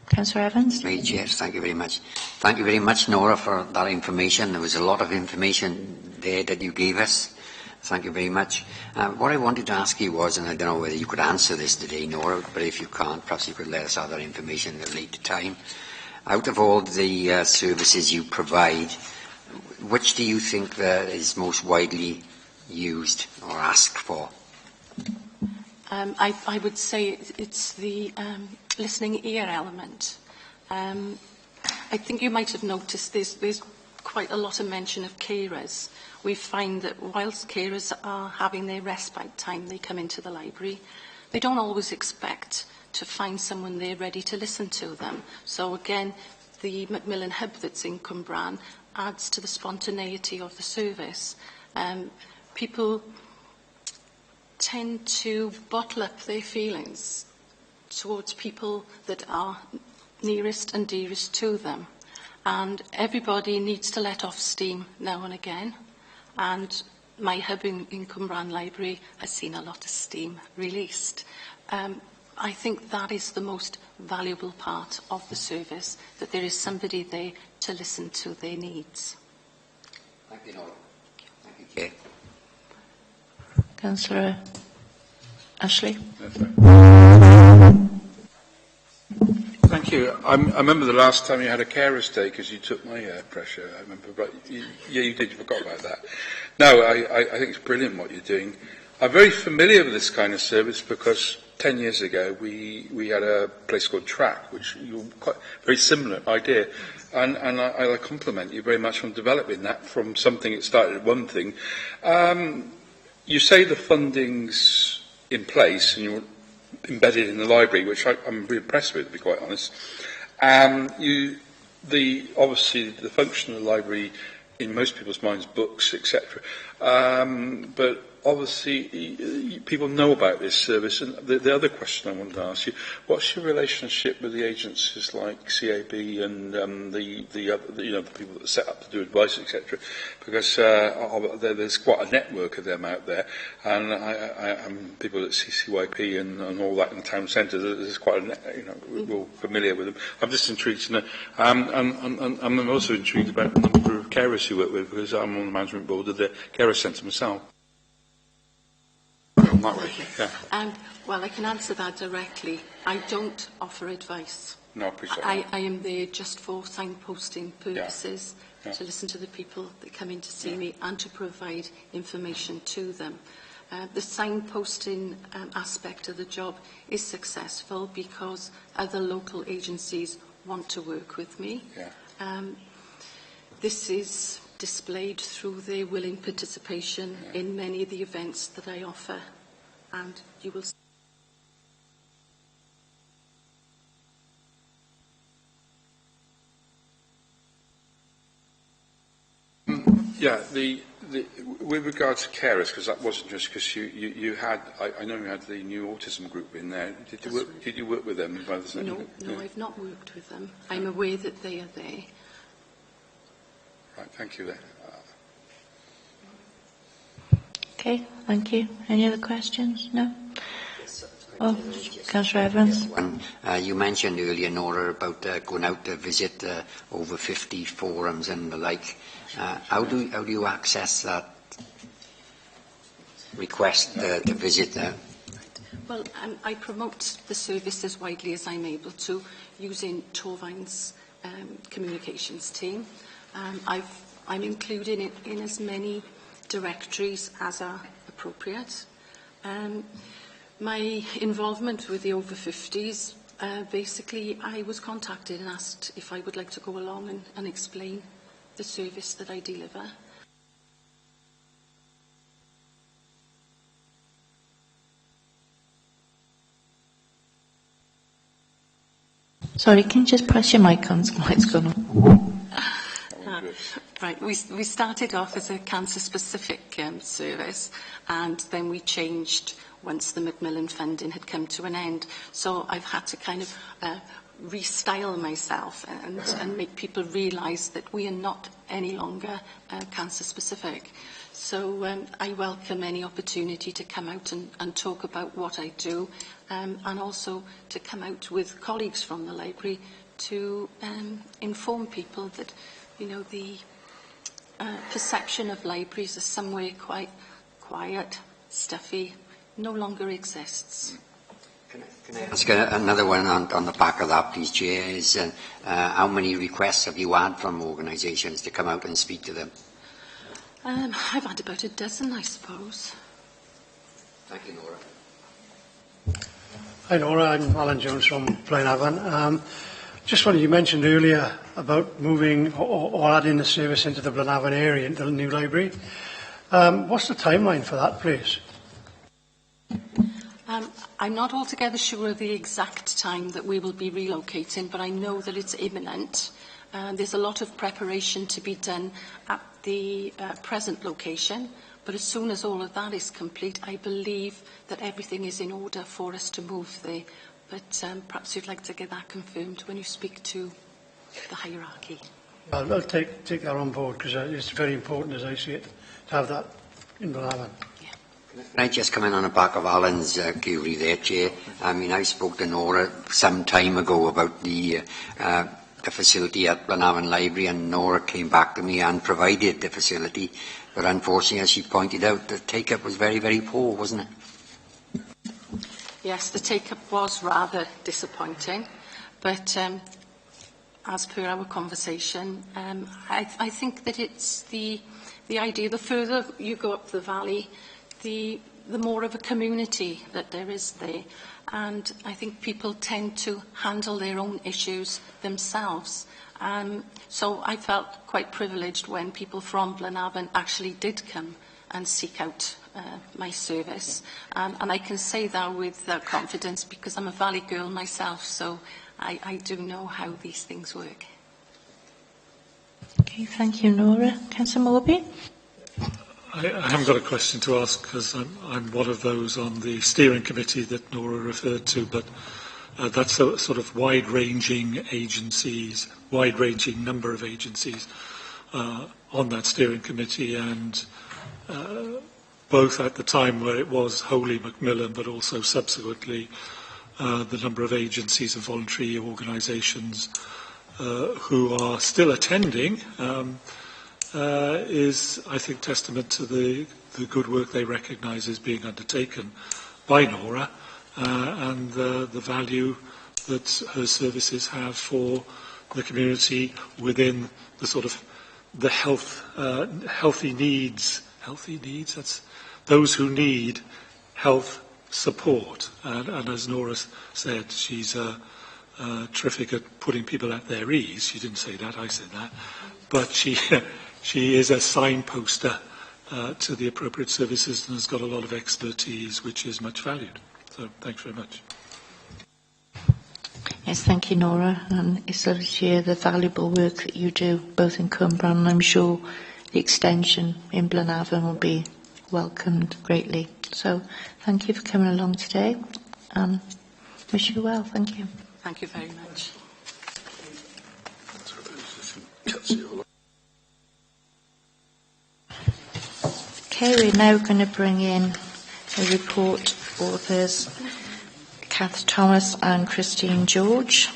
Councillor Evans? Right, yes, thank you very much. Thank you very much, Nora, for that information. There was a lot of information there that you gave us. Thank you very much. What I wanted to ask you was, and I don't know whether you could answer this today, Nora, but if you can't, perhaps you could let us have that information at a later time. Out of all the services you provide, which do you think is most widely used or asked for? I would say it's the listening ear element. I think you might have noticed there's quite a lot of mention of carers. We find that whilst carers are having their respite time, they come into the library. They don't always expect to find someone there ready to listen to them. So again, the Macmillan Hub that's in Cwmbran adds to the spontaneity of the service. People tend to bottle up their feelings towards people that are nearest and dearest to them. And everybody needs to let off steam now and again. And my hub in Cwmbran Library has seen a lot of steam released. I think that is the most valuable part of the service, that there is somebody there to listen to their needs. Thank you, Nora. Thank you, Chair. Councillor Ashley? Thank you. I remember the last time you had a carer's day because you took my pressure. I remember, but you did. You forgot about that. No, I think it's brilliant what you're doing. I'm very familiar with this kind of service because 10 years ago we had a place called Track, which you're quite very similar idea, and I compliment you very much on developing that from something that started at one thing. You say the funding's in place and you're embedded in the library, which I'm really impressed with, to be quite honest. Obviously the function of the library in most people's minds, books, etc. But obviously, people know about this service. And the other question I wanted to ask you, what's your relationship with the agencies like CAB and the other, the people that are set up to do advice, etc.? Because there's quite a network of them out there, and I'm people at CCYP and all that in the town centre. There's quite a we're all familiar with them. I'm just intrigued to know, and I'm also intrigued about the number of carers you work with, because I'm on the management board of the carer centre myself. That way, yeah. Well, I can answer that directly. I don't offer advice. No, I appreciate I that. am there just for signposting purposes, to listen to the people that come in to see me and to provide information to them. The signposting aspect of the job is successful because other local agencies want to work with me. Yeah. This is displayed through their willing participation in many of the events that I offer, and you will see. Yeah, with regard to carers, because that wasn't just because you had, I know you had the new autism group in there. Did you work with them? No, I've not worked with them. I'm aware that they are there. Right, thank you there. Okay, thank you. Any other questions? No? Oh, Councillor Evans. You mentioned earlier, Nora, about going out to visit over 50 forums and the like. How do you access that request to visit there? Well, I promote the service as widely as I'm able to using Torvine's communications team. I'm including it in as many directories as are appropriate. My involvement with the over 50s, basically I was contacted and asked if I would like to go along and explain the service that I deliver. Sorry, can you just press your mic on? What's going on? Right, we started off as a cancer-specific service, and then we changed once the Macmillan funding had come to an end. So I've had to kind of restyle myself and make people realise that we are not any longer cancer-specific. So I welcome any opportunity to come out and talk about what I do, and also to come out with colleagues from the library to inform people that, the perception of libraries as somewhere quite quiet, stuffy, no longer exists. Can I ask another one on the back of that, please, Chair, is how many requests have you had from organisations to come out and speak to them? I've had about a dozen, I suppose. Thank you, Nora. Hi Nora, I'm Alan Jones from Blaenavon. Just what you mentioned earlier about moving or adding the service into the Blaenavon area, into the new library. What's the timeline for that, please? I'm not altogether sure of the exact time that we will be relocating, but I know that it's imminent. There's a lot of preparation to be done at the present location, but as soon as all of that is complete, I believe that everything is in order for us to move there. But perhaps you'd like to get that confirmed when you speak to the hierarchy. I'll take that on board, because it's very important, as I see it, to have that in Blaenavon. Can I just come in on the back of Alan's query there, Chair? I mean, I spoke to Nora some time ago about the facility at Blaenavon Library, and Nora came back to me and provided the facility. But unfortunately, as she pointed out, the take-up was very, very poor, wasn't it? Yes, the take-up was rather disappointing, but as per our conversation, I think that it's the idea, the further you go up the valley, the more of a community that there is there. And I think people tend to handle their own issues themselves. So I felt quite privileged when people from Blaenavon actually did come and seek out my service. And I can say that with confidence because I'm a Valley girl myself, so I do know how these things work. Okay, thank you, Nora. Councillor Morby? I haven't got a question to ask because I'm one of those on the steering committee that Nora referred to, but that's a sort of wide-ranging agencies, wide-ranging number of agencies on that steering committee, and both at the time where it was wholly Macmillan, but also subsequently the number of agencies and voluntary organisations who are still attending is, I think, testament to the good work they recognise is being undertaken by Nora and the value that her services have for the community within the sort of the healthy needs, that's those who need health support. And as Nora said, she's terrific at putting people at their ease. She didn't say that, I said that. But she is a signposter to the appropriate services and has got a lot of expertise, which is much valued. So thanks very much. Yes, thank you, Nora. And it's lovely to hear the valuable work that you do, both in Cwmbran, and I'm sure the extension in Blanavon will be welcomed greatly. So thank you for coming along today, and wish you well. Thank you. Thank you very much. Okay, we're now going to bring in a report authors Kath Thomas and Christine George.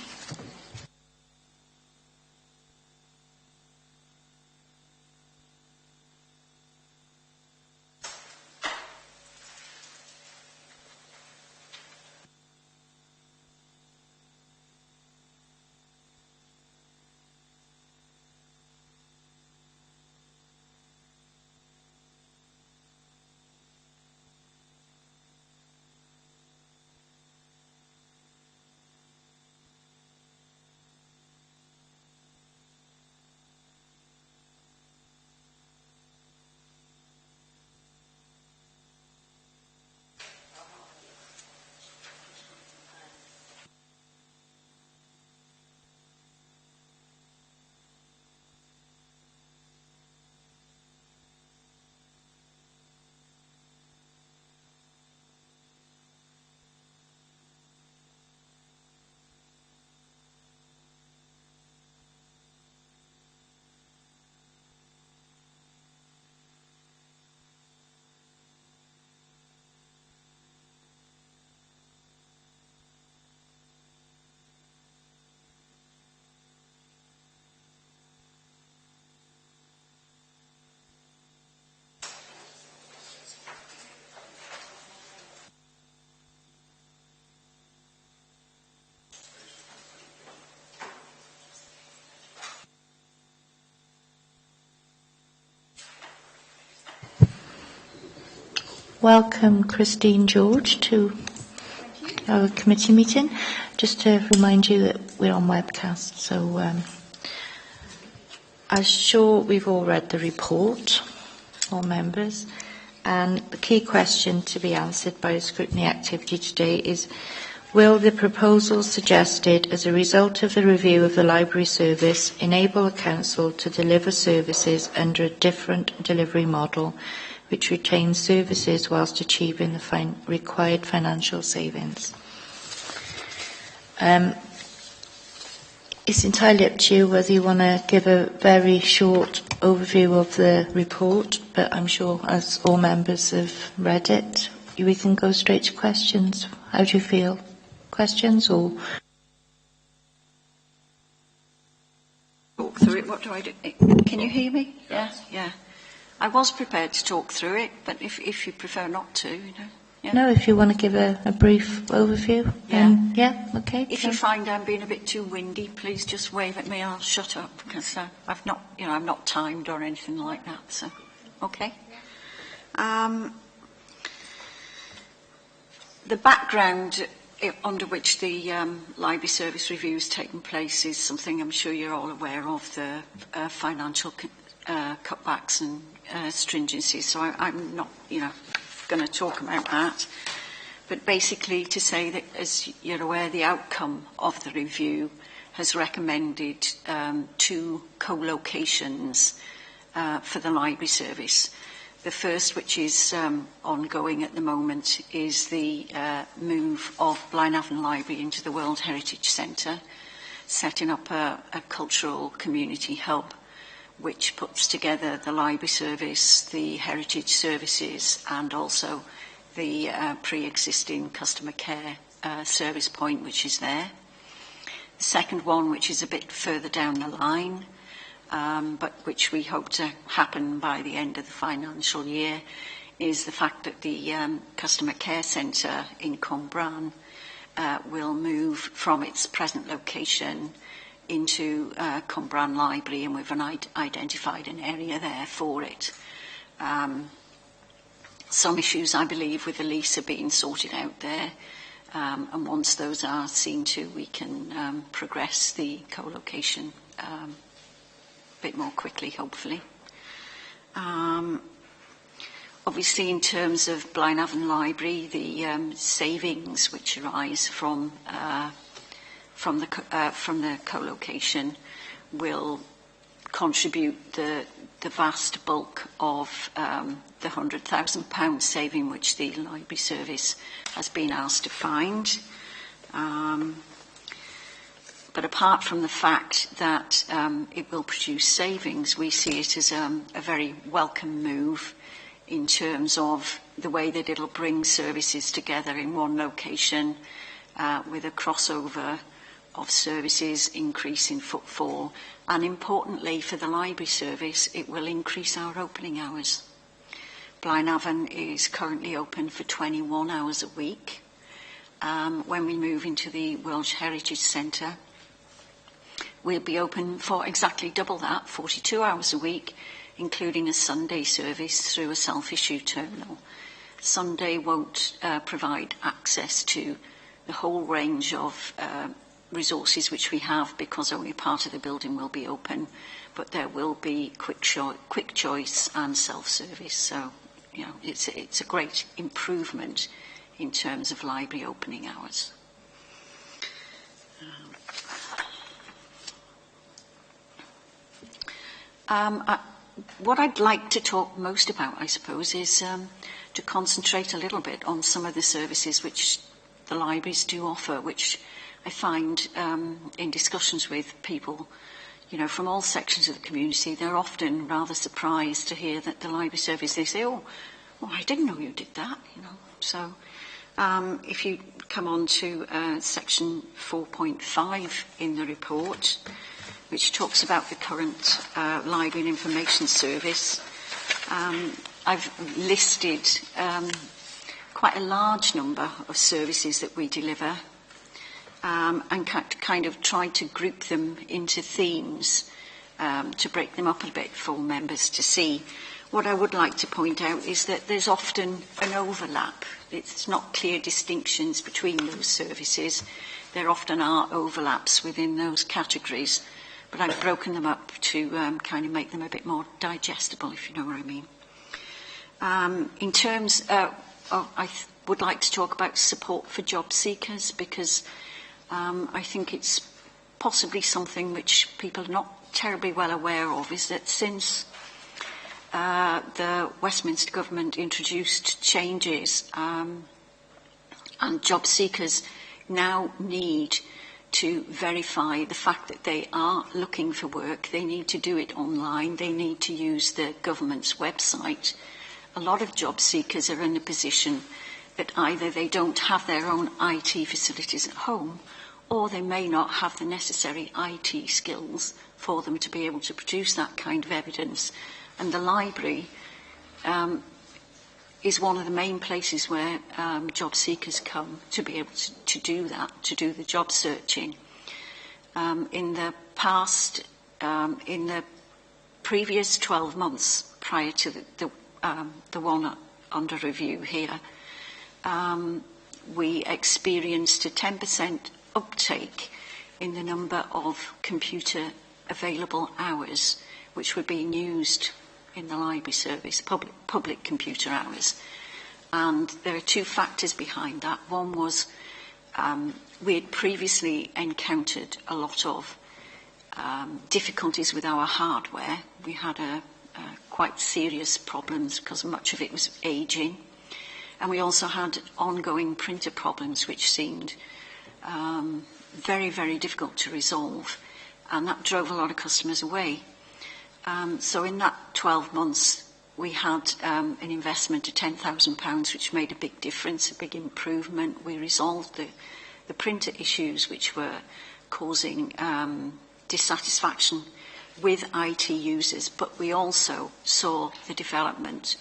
Welcome, Christine George, to our committee meeting. Just to remind you that we're on webcast, so I'm sure we've all read the report, all members, and the key question to be answered by the scrutiny activity today is: will the proposals suggested as a result of the review of the library service enable the Council to deliver services under a different delivery model which retains services whilst achieving the required financial savings? It's entirely up to you whether you want to give a very short overview of the report, but I'm sure as all members have read it, we can go straight to questions. How do you feel? Questions or? Talk through it. What do I do? Can you hear me? Yeah. I was prepared to talk through it, but if you prefer not to, you know. Yeah. No, if you want to give a brief overview, then okay. If you find I'm being a bit too windy, please just wave at me. I'll shut up because I'm not timed or anything like that. So, okay. The background under which the library service review has taken place is something I'm sure you're all aware of, the financial cutbacks and stringency. So I'm not, going to talk about that. But basically to say that, as you're aware, the outcome of the review has recommended 2 co-locations for the library service. The first, which is ongoing at the moment, is the move of Blaenavon Library into the World Heritage Centre, setting up a cultural community hub which puts together the library service, the heritage services, and also the pre-existing customer care service point which is there. The second one, which is a bit further down the line, but which we hope to happen by the end of the financial year, is the fact that the customer care centre in Cwmbran will move from its present location into Cwmbran Library, and we've identified an area there for it. Some issues, I believe, with the lease are being sorted out there, and once those are seen to, we can progress the co-location a bit more quickly, hopefully. Obviously, in terms of Blaenavon Library, the savings which arise from the co-location will contribute the vast bulk of the £100,000 saving which the library service has been asked to find. But apart from the fact that it will produce savings, we see it as a very welcome move in terms of the way that it'll bring services together in one location with a crossover of services, increase in footfall, and importantly for the library service, it will increase our opening hours. Blaenavon is currently open for 21 hours a week. When we move into the Welsh Heritage Centre, we'll be open for exactly double that, 42 hours a week, including a Sunday service through a self-issue terminal. Sunday won't provide access to the whole range of resources which we have, because only part of the building will be open, but there will be quick choice and self-service. So, you know, it's a great improvement in terms of library opening hours. What I'd like to talk most about, I suppose, is to concentrate a little bit on some of the services which the libraries do offer, which I find in discussions with people, you know, from all sections of the community, they're often rather surprised to hear that the library service, they say, oh, I didn't know you did that, you know. So if you come on to section 4.5 in the report, which talks about the current library and information service, I've listed quite a large number of services that we deliver, and kind of tried to group them into themes to break them up a bit for members to see. What I would like to point out is that there's often an overlap. It's not clear distinctions between those services. There often are overlaps within those categories, but I've broken them up to kind of make them a bit more digestible, if you know what I mean. In terms I would like to talk about support for job seekers, because I think it's possibly something which people are not terribly well aware of, is that since the Westminster government introduced changes, and job seekers now need to verify the fact that they are looking for work. They need to do it online. They need to use the government's website. A lot of job seekers are in a position that either they don't have their own IT facilities at home, or they may not have the necessary IT skills for them to be able to produce that kind of evidence. And the library is one of the main places where job seekers come to be able to do that, to do the job searching. In the past, in the previous 12 months prior to the one under review here, we experienced a 10% uptake in the number of computer available hours which were being used in the library service, public computer hours. And there are two factors behind that. One was we had previously encountered a lot of difficulties with our hardware. We had quite serious problems because much of it was ageing. And we also had ongoing printer problems which seemed very, very difficult to resolve. And that drove a lot of customers away. So in that 12 months, we had an investment of £10,000, which made a big difference, a big improvement. We resolved the printer issues which were causing dissatisfaction with IT users, but we also saw the development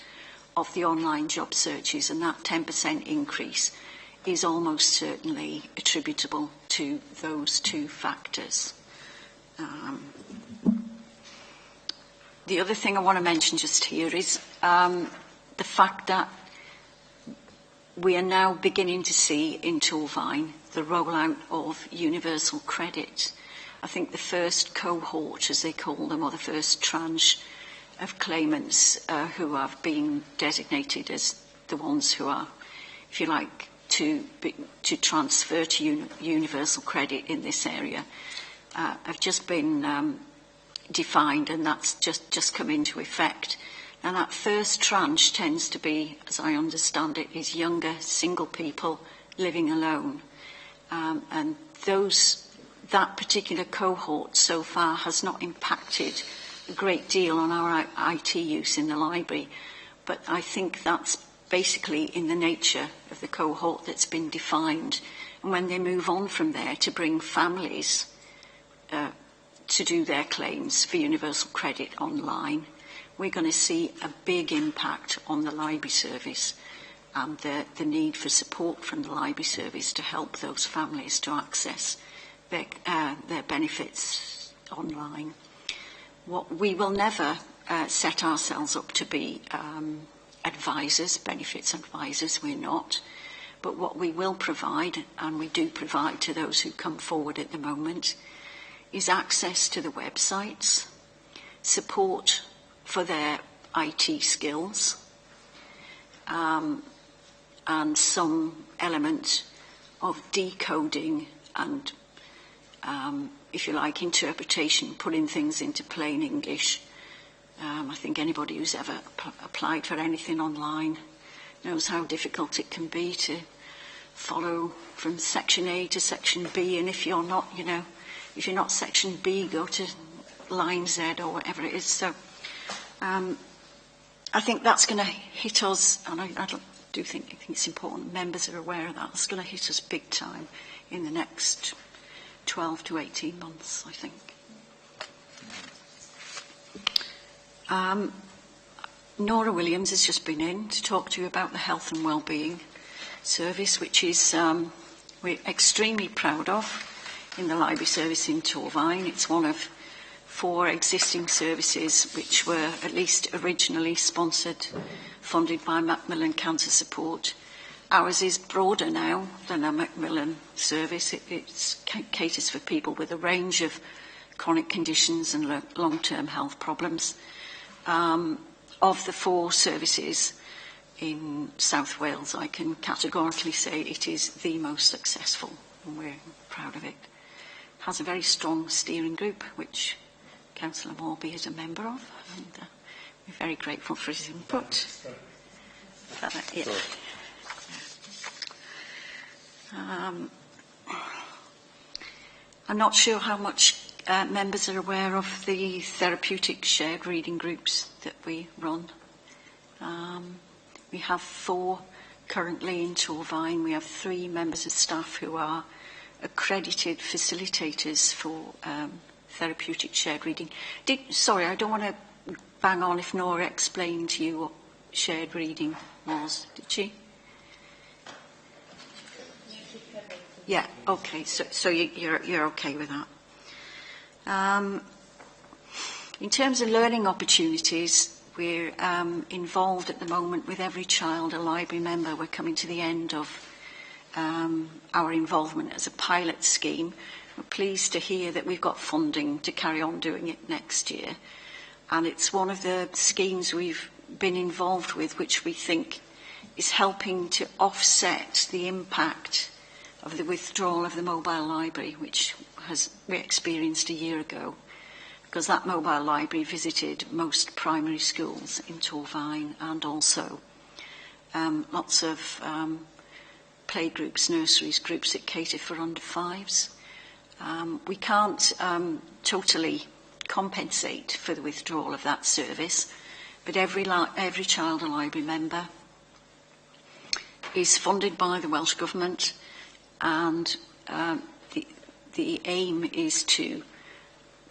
of the online job searches, and that 10% increase is almost certainly attributable to those two factors. The other thing I want to mention just here is the fact that we are now beginning to see in Torfaen the rollout of universal credit. I think the first cohort, as they call them, or the first tranche of claimants who have been designated as the ones who are, if you like, to transfer to universal credit in this area, have just been defined, and that's just come into effect. And that first tranche tends to be, as I understand it, is younger single people living alone. And that particular cohort so far has not impacted a great deal on our IT use in the library. But I think that's basically in the nature of the cohort that's been defined. And when they move on from there to bring families to do their claims for universal credit online, we're going to see a big impact on the library service and the need for support from the library service to help those families to access their benefits online. We will never set ourselves up to be advisors, benefits advisors, we're not. But what we will provide, and we do provide to those who come forward at the moment, is access to the websites, support for their IT skills, and some element of decoding and, if you like, interpretation, putting things into plain English. I think anybody who's ever applied for anything online knows how difficult it can be to follow from section A to section B, and if you're not, if you're not section B, go to line Z or whatever it is. So I think that's going to hit us, and I think it's important members are aware of that. It's going to hit us big time in the next 12 to 18 months, I think. Nora Williams has just been in to talk to you about the Health and Wellbeing Service, which is we're extremely proud of in the library service in Torfaen. It's one of 4 existing services which were at least originally sponsored, funded by Macmillan Cancer Support. Ours is broader now than a Macmillan service. It caters for people with a range of chronic conditions and long-term health problems. Of the 4 services in South Wales, I can categorically say it is the most successful, and we're proud of it. It has a very strong steering group, which Councillor Morby is a member of, and we're very grateful for his input. I'm not sure how much members are aware of the therapeutic shared reading groups that we run. We have 4 currently in Torfaen. We have 3 members of staff who are accredited facilitators for therapeutic shared reading. Sorry, I don't want to bang on if Nora explained to you what shared reading was. Did she? Yeah, okay, so you're okay with that. In terms of learning opportunities, we're involved at the moment with Every Child a Library Member. We're coming to the end of our involvement as a pilot scheme. We're pleased to hear that we've got funding to carry on doing it next year. And it's one of the schemes we've been involved with which we think is helping to offset the impact of the withdrawal of the mobile library, which we experienced a year ago. because that mobile library visited most primary schools in Torfaen and also lots of playgroups, nurseries, groups that cater for under fives. We can't totally compensate for the withdrawal of that service, but every child a library member is funded by the Welsh Government, and the aim is to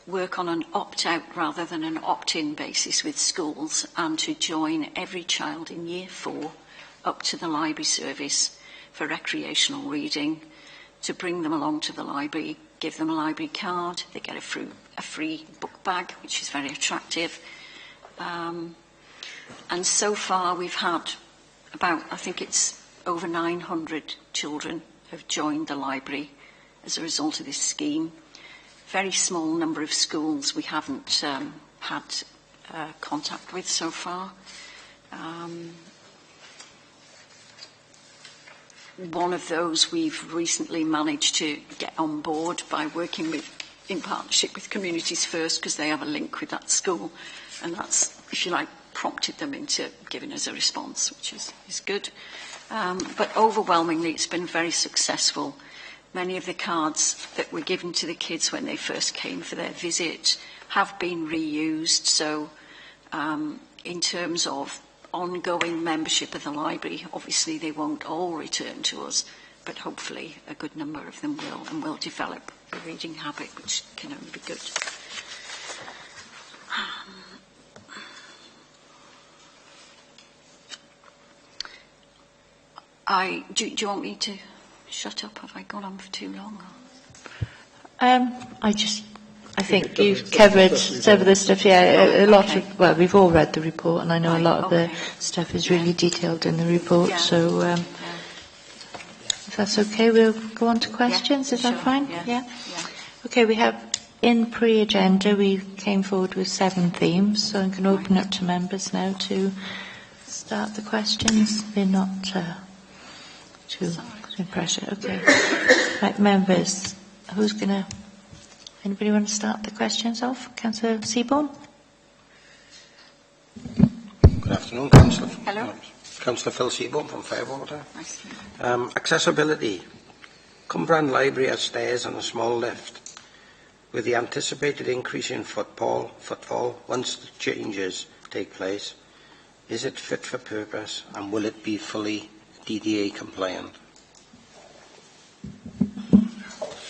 work on an opt-out rather than an opt-in basis with schools, and to join every child in Year 4 up to the library service for recreational reading, to bring them along to the library, give them a library card, they get a free book bag, which is very attractive. And so far we've had about, I think it's over 900 children have joined the library as a result of this scheme. Very small number of schools we haven't had contact with so far. One of those we've recently managed to get on board by working with, in partnership with Communities First, because they have a link with that school, and that's, if you like, prompted them into giving us a response, which is good. But overwhelmingly, it's been very successful. Many of the cards that were given to the kids when they first came for their visit have been reused. So in terms of ongoing membership of the library, obviously they won't all return to us, but hopefully a good number of them will, and will develop a reading habit, which can only be good. Do you want me to shut up? Have I gone on for too long? I think you've covered some of the stuff. Yeah, a lot of. Well, we've all read the report, and I know a lot of the stuff is really detailed in the report. Yeah. So, if that's okay, we'll go on to questions. Is that fine? Yeah. Okay, we have in pre-agenda. We came forward with 7 themes, so I'm going to open up to members now to start the questions. They're not too pressure. Okay, right, members. Who's going to? Anybody want to start the questions off? Councillor Seaborn? Good afternoon, Councillor. Hello. Councillor Phil Seaborn from Fairwater. Nice. Accessibility. Cumbrian Library has stairs and a small lift. With the anticipated increase in footfall once the changes take place, is it fit for purpose, and will it be fully DDA compliant?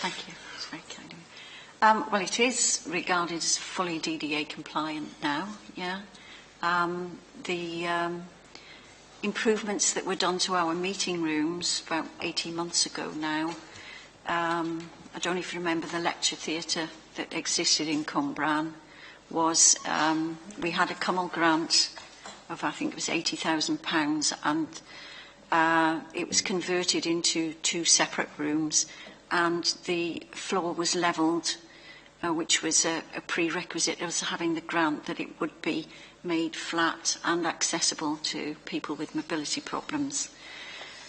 Thank you. That's very kind of you. Well, it is regarded as fully DDA compliant now, yeah. The improvements that were done to our meeting rooms about 18 months ago now, I don't know if you remember the lecture theatre that existed in Cwmbran, was we had a Cymru grant of, I think it was £80,000, and it was converted into 2 separate rooms, and the floor was levelled, which was a prerequisite of having the grant, that it would be made flat and accessible to people with mobility problems.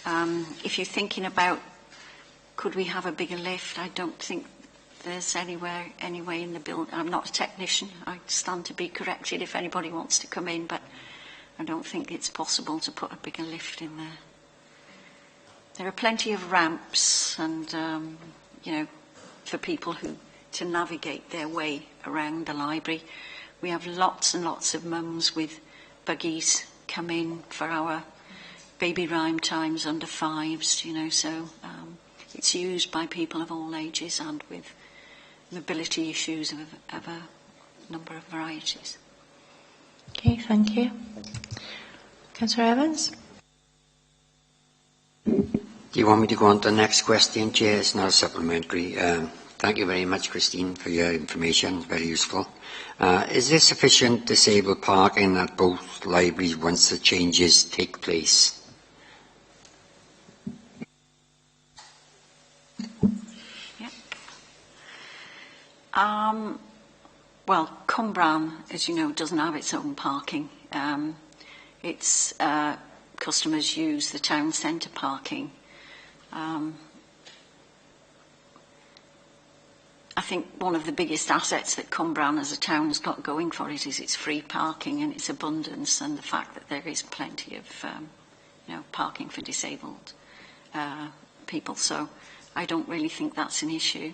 If you're thinking about, could we have a bigger lift, I don't think there's anyway in the building. I'm not a technician. I stand to be corrected if anybody wants to come in, but I don't think it's possible to put a bigger lift in there. There are plenty of ramps and, for people to navigate their way around the library. We have lots and lots of mums with buggies come in for our baby rhyme times under 5s, so it's used by people of all ages and with mobility issues of a number of varieties. Okay, thank you. Councillor Evans? Do you want me to go on to the next question, Chair? It's not a supplementary. Thank you very much, Christine, for your information. Very useful. Is there sufficient disabled parking at both libraries once the changes take place? Yeah. Well, Cwmbran, as you know, doesn't have its own parking. Its customers use the town centre parking. I think one of the biggest assets that Cwmbran as a town has got going for it is its free parking and its abundance, and the fact that there is plenty of parking for disabled people. So I don't really think that's an issue.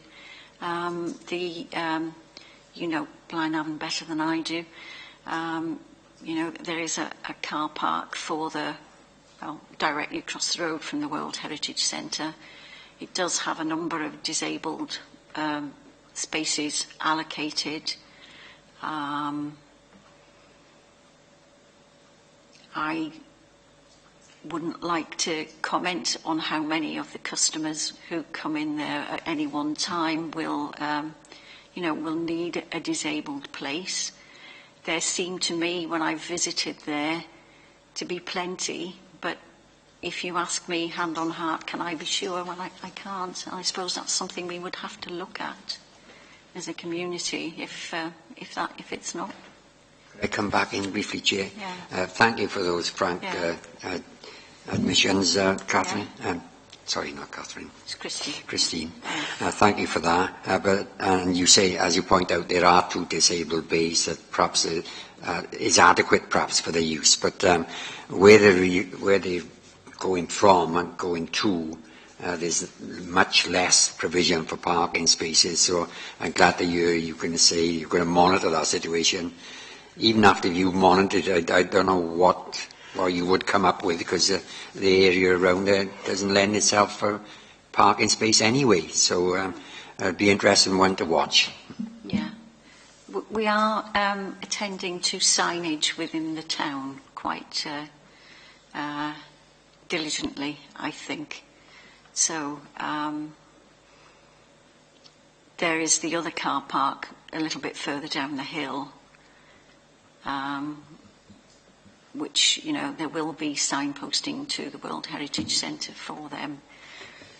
You know Blaenavon better than I do. There is a car park directly across the road from the World Heritage Centre. It does have a number of disabled spaces allocated. I wouldn't like to comment on how many of the customers who come in there at any one time will need a disabled place. There seem to me, when I visited there, to be plenty, but if you ask me hand on heart, can I be sure? Well, I can't. I suppose that's something we would have to look at as a community if it's not. Could I come back in briefly, Chair? Yeah. Thank you for those frank admissions, Catherine. Yeah. Sorry, not Catherine. It's Christine. Christine. Thank you for that. And you say, as you point out, there are 2 disabled bays that perhaps is adequate, perhaps, for their use. But where they're going from and going to, there's much less provision for parking spaces. So I'm glad to hear you're going to say you're going to monitor that situation. Even after you've monitored it, I don't know what you would come up with, because the area around there doesn't lend itself for parking space anyway. So it'd be interesting one to watch. Yeah. We are attending to signage within the town quite diligently, I think. So there is the other car park a little bit further down the hill, which, there will be signposting to the World Heritage Centre for them.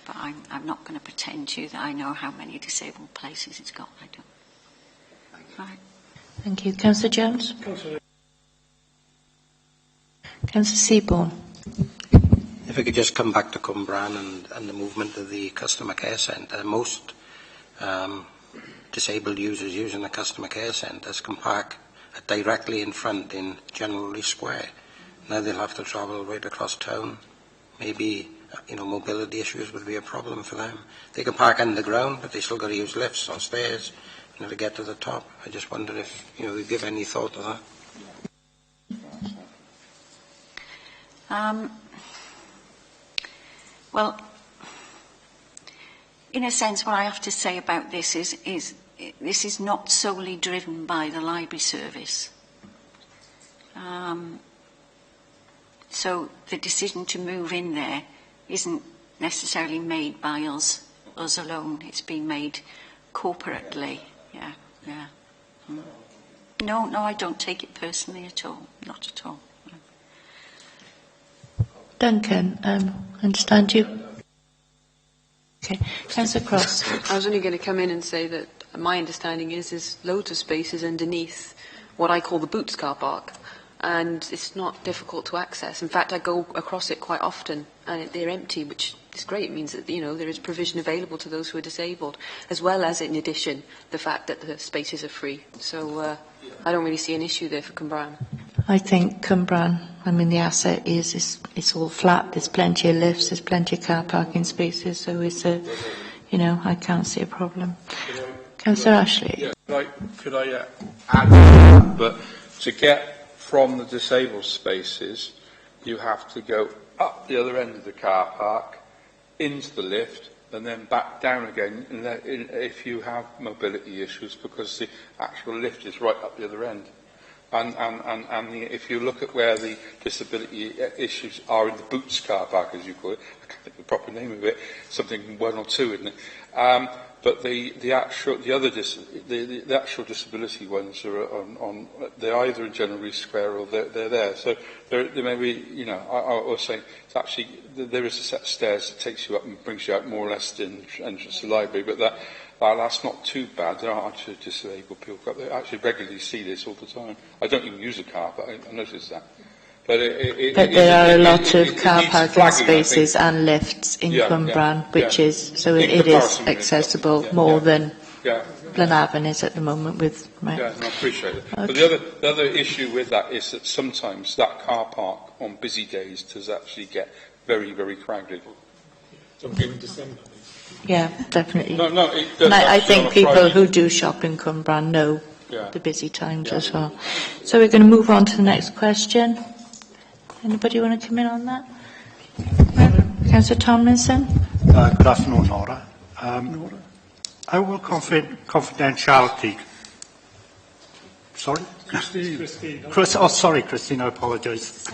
But I'm not going to pretend to you that I know how many disabled places it's got. I don't. Right. Thank you. Councillor Jones? Councillor Seaborn? If I could just come back to Cwmbran and the movement of the customer care centre. Most disabled users using the customer care centres can park directly in front in General Square. Now they'll have to travel right across town. Maybe, mobility issues would be a problem for them. They can park underground, but they still got to use lifts or stairs to get to the top. I just wonder if, we give any thought to that. Well, in a sense, what I have to say about this is this is not solely driven by the library service. So the decision to move in there isn't necessarily made by us alone. It's been made corporately. Yeah. No, I don't take it personally at all. Not at all. Duncan, understand you? Okay. Councillor Cross. I was only going to come in and say that my understanding is there's loads of spaces underneath what I call the Boots car park, and it's not difficult to access. In fact, I go across it quite often, and they're empty, which is great. It means that there is provision available to those who are disabled, as well as, in addition, the fact that the spaces are free. So I don't really see an issue there for Cwmbran. I think Cwmbran, the asset it's all flat. There's plenty of lifts. There's plenty of car parking spaces. So it's I can't see a problem. Councillor Ashley. Yeah, could I add to that? But to get from the disabled spaces, you have to go up the other end of the car park, into the lift, and then back down again if you have mobility issues, because the actual lift is right up the other end. And if you look at where the disability issues are in the Boots car park, as you call it, I can't think of the proper name of it, something 1 or 2, isn't it? But the actual disability ones are on they're either in General Square or they're there. So there may be, I was saying, it's actually there is a set of stairs that takes you up and brings you out more or less in the entrance to the library, but that's not too bad. There are actually disabled people up there. I actually regularly see this all the time. I don't even use a car, but I notice that. But there are a lot of car parking spaces and lifts in Cwmbran, which is so it is accessible more than Yeah. Blenavon is at the moment with... Right. Yeah, and I appreciate it. Okay. But the other issue with that is that sometimes that car park on busy days does actually get very, very crowded. Something in December. Yeah, definitely. No, it does And I actually on think a people Friday. who do shop in Cwmbran know Yeah. the busy times Yeah. as well. So we're going to move on to the next question. Anybody want to come in on that? Councillor Tomlinson? Good afternoon, Nora. I will confidentiality. Sorry? Christine. Christine, I apologise.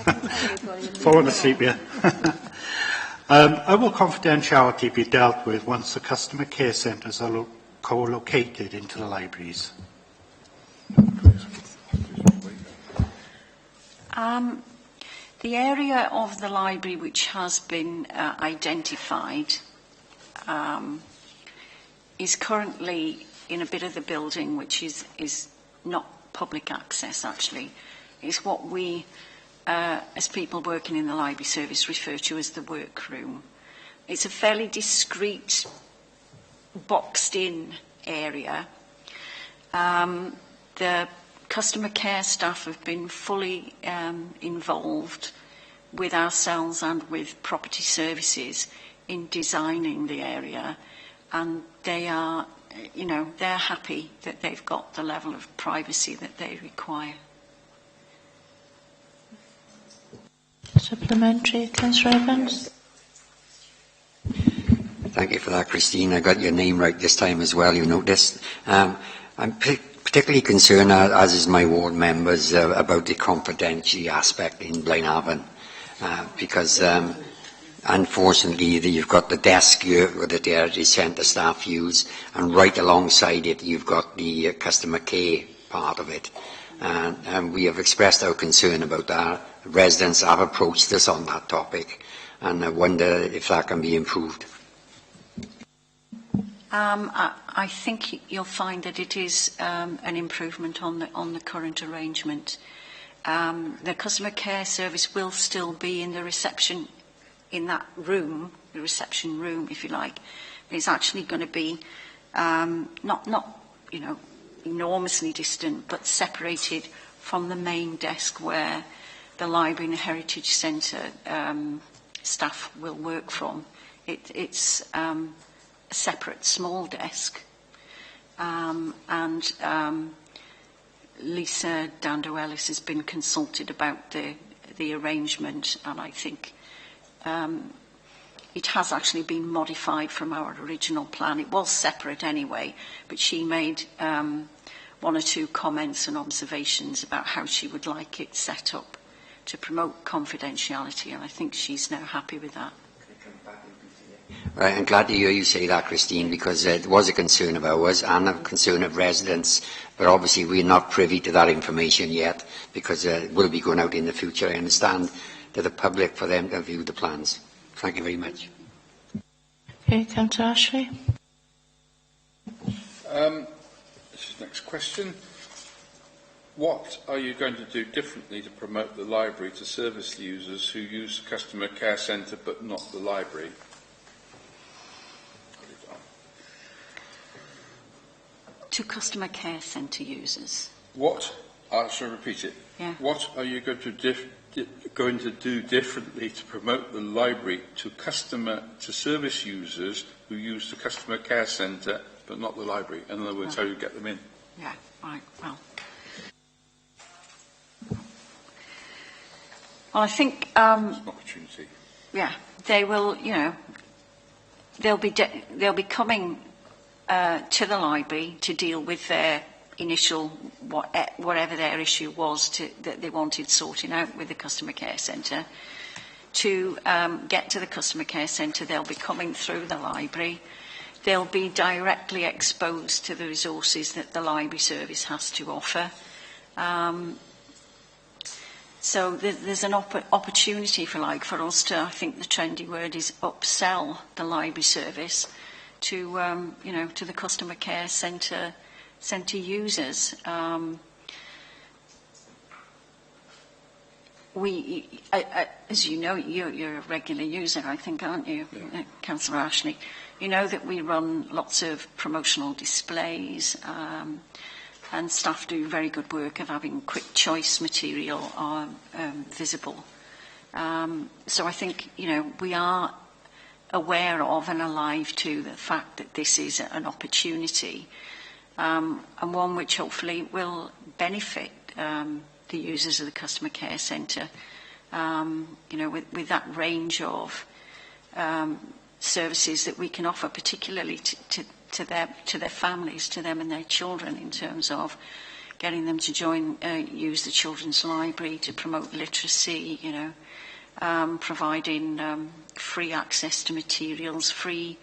Fallen asleep here. How will confidentiality be dealt with once the customer care centres are co-located into the libraries? The area of the library which has been identified is currently in a bit of the building which is not public access, actually. It's what we, as people working in the library service, refer to as the workroom. It's a fairly discreet, boxed-in area. The customer care staff have been fully involved with ourselves and with property services in designing the area, and they are, they're happy that they've got the level of privacy that they require. Supplementary, Councillor Evans? Thank you for that, Christine. I got your name right this time as well, you noticed. I'm particularly concerned, as is my ward members, about the confidentiality aspect in Blaenavon, because unfortunately you've got the desk here that the Heritage Centre staff use, and right alongside it you've got the customer care part of it. And we have expressed our concern about that. Residents have approached us on that topic, and I wonder if that can be improved. I think you'll find that it is an improvement on the current arrangement. The customer care service will still be in the reception, in that room, the reception room, if you like. It's actually going to be not enormously distant, but separated from the main desk where the library and the Heritage Centre staff will work from. It's a separate small desk, and Lisa Dando Ellis has been consulted about the arrangement, and I think it has actually been modified from our original plan. It was separate anyway, but she made one or two comments and observations about how she would like it set up to promote confidentiality, and I think she's now happy with that. I'm glad to hear you say that, Christine, because it was a concern of ours and a concern of residents, but obviously we're not privy to that information yet, because it will be going out in the future, I understand, to the public for them to view the plans. Thank you very much. Okay, Councillor Ashley? This is the next question. What are you going to do differently to promote the library to service users who use the customer care centre but not the library? To customer care centre users. I shall repeat it. Yeah. What are you going to do differently to promote the library to service users who use the customer care centre but not the library? In other words, how you get them in? Yeah, right, well. Well, I think, It's an opportunity. yeah, they will, they'll be coming to the library to deal with their initial, whatever their issue was that they wanted sorting out with the customer care centre. To get to the customer care centre, they'll be coming through the library. They'll be directly exposed to the resources that the library service has to offer. So there's an opportunity, if you like, for us to, I think the trendy word is upsell the library service to, to the customer care centre users. as you know, you're a regular user, I think, aren't you, Councillor Ashley? You know that we run lots of promotional displays, and staff do very good work of having quick choice material visible. So I think, we are aware of and alive to the fact that this is an opportunity, and one which hopefully will benefit the users of the customer care centre, with that range of services that we can offer, particularly to their families, to them and their children, in terms of getting them to use the children's library to promote literacy, providing free access to materials, free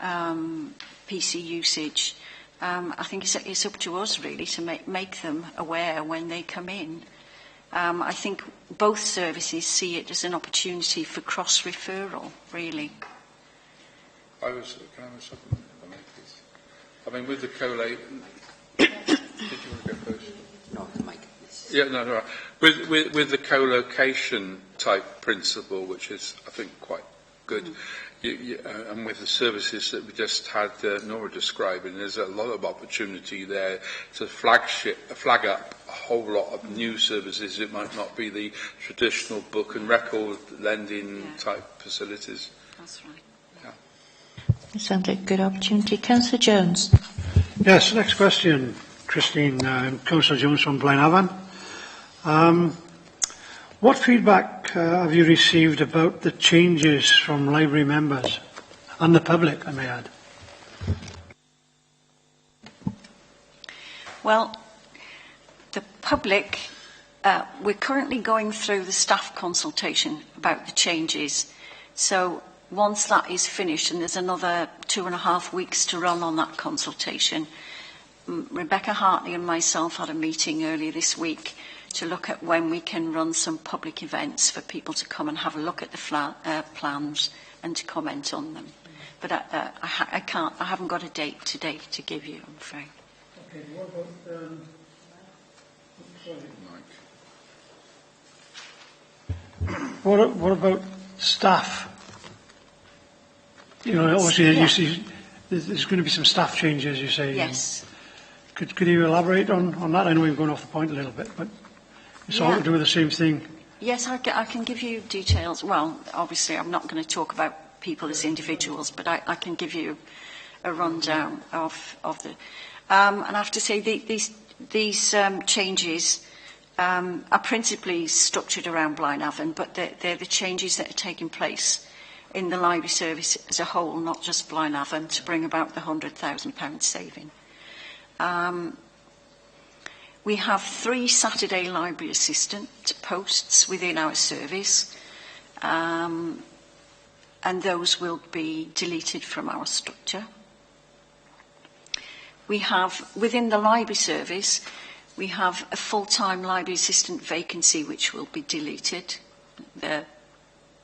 PC usage. I think it's up to us really to make them aware when they come in. I think both services see it as an opportunity for cross-referral, really. Can I have something? Please? I mean, with the collation... Did you want to go first? No, Mike. Yeah, no. With the co-location type principle, which is, I think, quite good, and with the services that we just had Nora describing, there's a lot of opportunity there to flag up a whole lot of new services. It might not be the traditional book and record lending type facilities. That's right. It sounds like a good opportunity. Councillor Jones. Yes, next question, Christine. Councillor Jones from Blaenavon. What feedback have you received about the changes from library members and the public, I may add? Well, the public, we're currently going through the staff consultation about the changes. So once that is finished, and there's another 2.5 weeks to run on that consultation, Rebecca Hartley and myself had a meeting earlier this week to look at when we can run some public events for people to come and have a look at the plans and to comment on them. But I haven't got a date today to give you, I'm afraid. Okay, what about, what about staff? Obviously, you see, there's going to be some staff changes, you say. Yes. Could you elaborate on that? I know we've gone off the point a little bit, but it's all to do with the same thing. Yes, I can give you details. Well, obviously, I'm not going to talk about people as individuals, but I can give you a rundown of the... and I have to say, these changes are principally structured around Blaenavon, but they're the changes that are taking place in the library service as a whole, not just Blaenavon, to bring about the £100,000 saving. We have 3 Saturday library assistant posts within our service, and those will be deleted from our structure. We have, within the library service, we have a full-time library assistant vacancy which will be deleted. The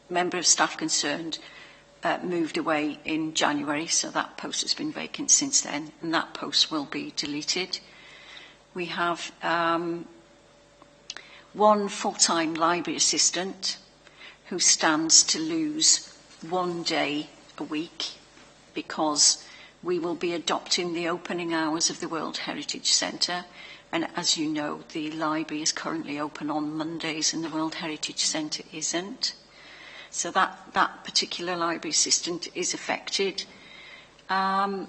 member of staff concerned moved away in January, so that post has been vacant since then, and that post will be deleted. We have 1 full-time library assistant who stands to lose 1 day a week because we will be adopting the opening hours of the World Heritage Centre. And as you know, the library is currently open on Mondays and the World Heritage Centre isn't. So that particular library assistant is affected. Some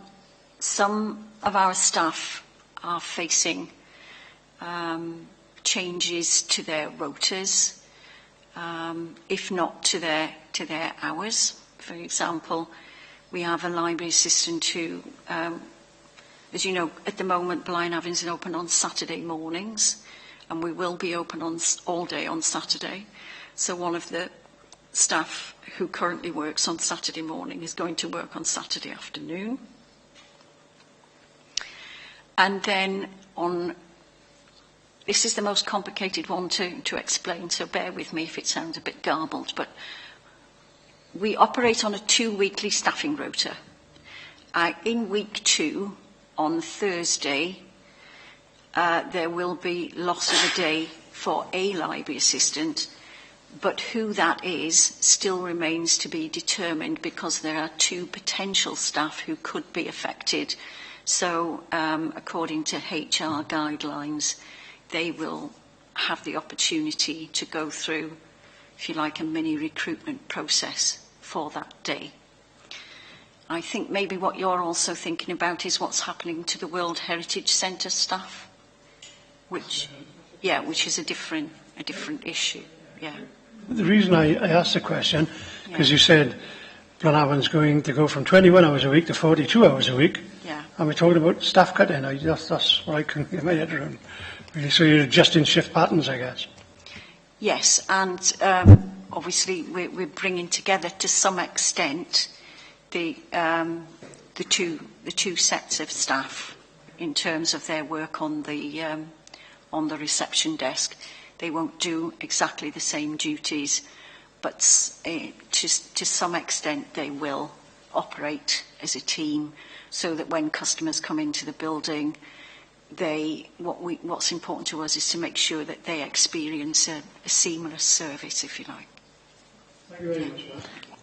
of our staff are facing changes to their rotas, if not to their hours. For example, we have a library assistant who, as you know, at the moment Blaenavon is open on Saturday mornings, and we will be open all day on Saturday. So one of the staff who currently works on Saturday morning is going to work on Saturday afternoon. And then this is the most complicated one to explain, so bear with me if it sounds a bit garbled, but we operate on a 2 weekly staffing rota. In week 2, on Thursday, there will be loss of a day for a library assistant, but who that is still remains to be determined, because there are 2 potential staff who could be affected. So, according to HR guidelines, they will have the opportunity to go through, if you like, a mini recruitment process for that day. I think maybe what you're also thinking about is what's happening to the World Heritage Centre staff, which is a different issue. Yeah. The reason I asked the question, because you said Blenavon's going to go from 21 hours a week to 42 hours a week, and we're talking about staff cutting. That's what I couldn't get my head around. Really. So you're adjusting shift patterns, I guess. Yes, and obviously we're bringing together to some extent the two sets of staff in terms of their work on the reception desk. They won't do exactly the same duties, but to some extent they will operate as a team, so that when customers come into the building, what's important to us is to make sure that they experience a seamless service, if you like. Thank you very much.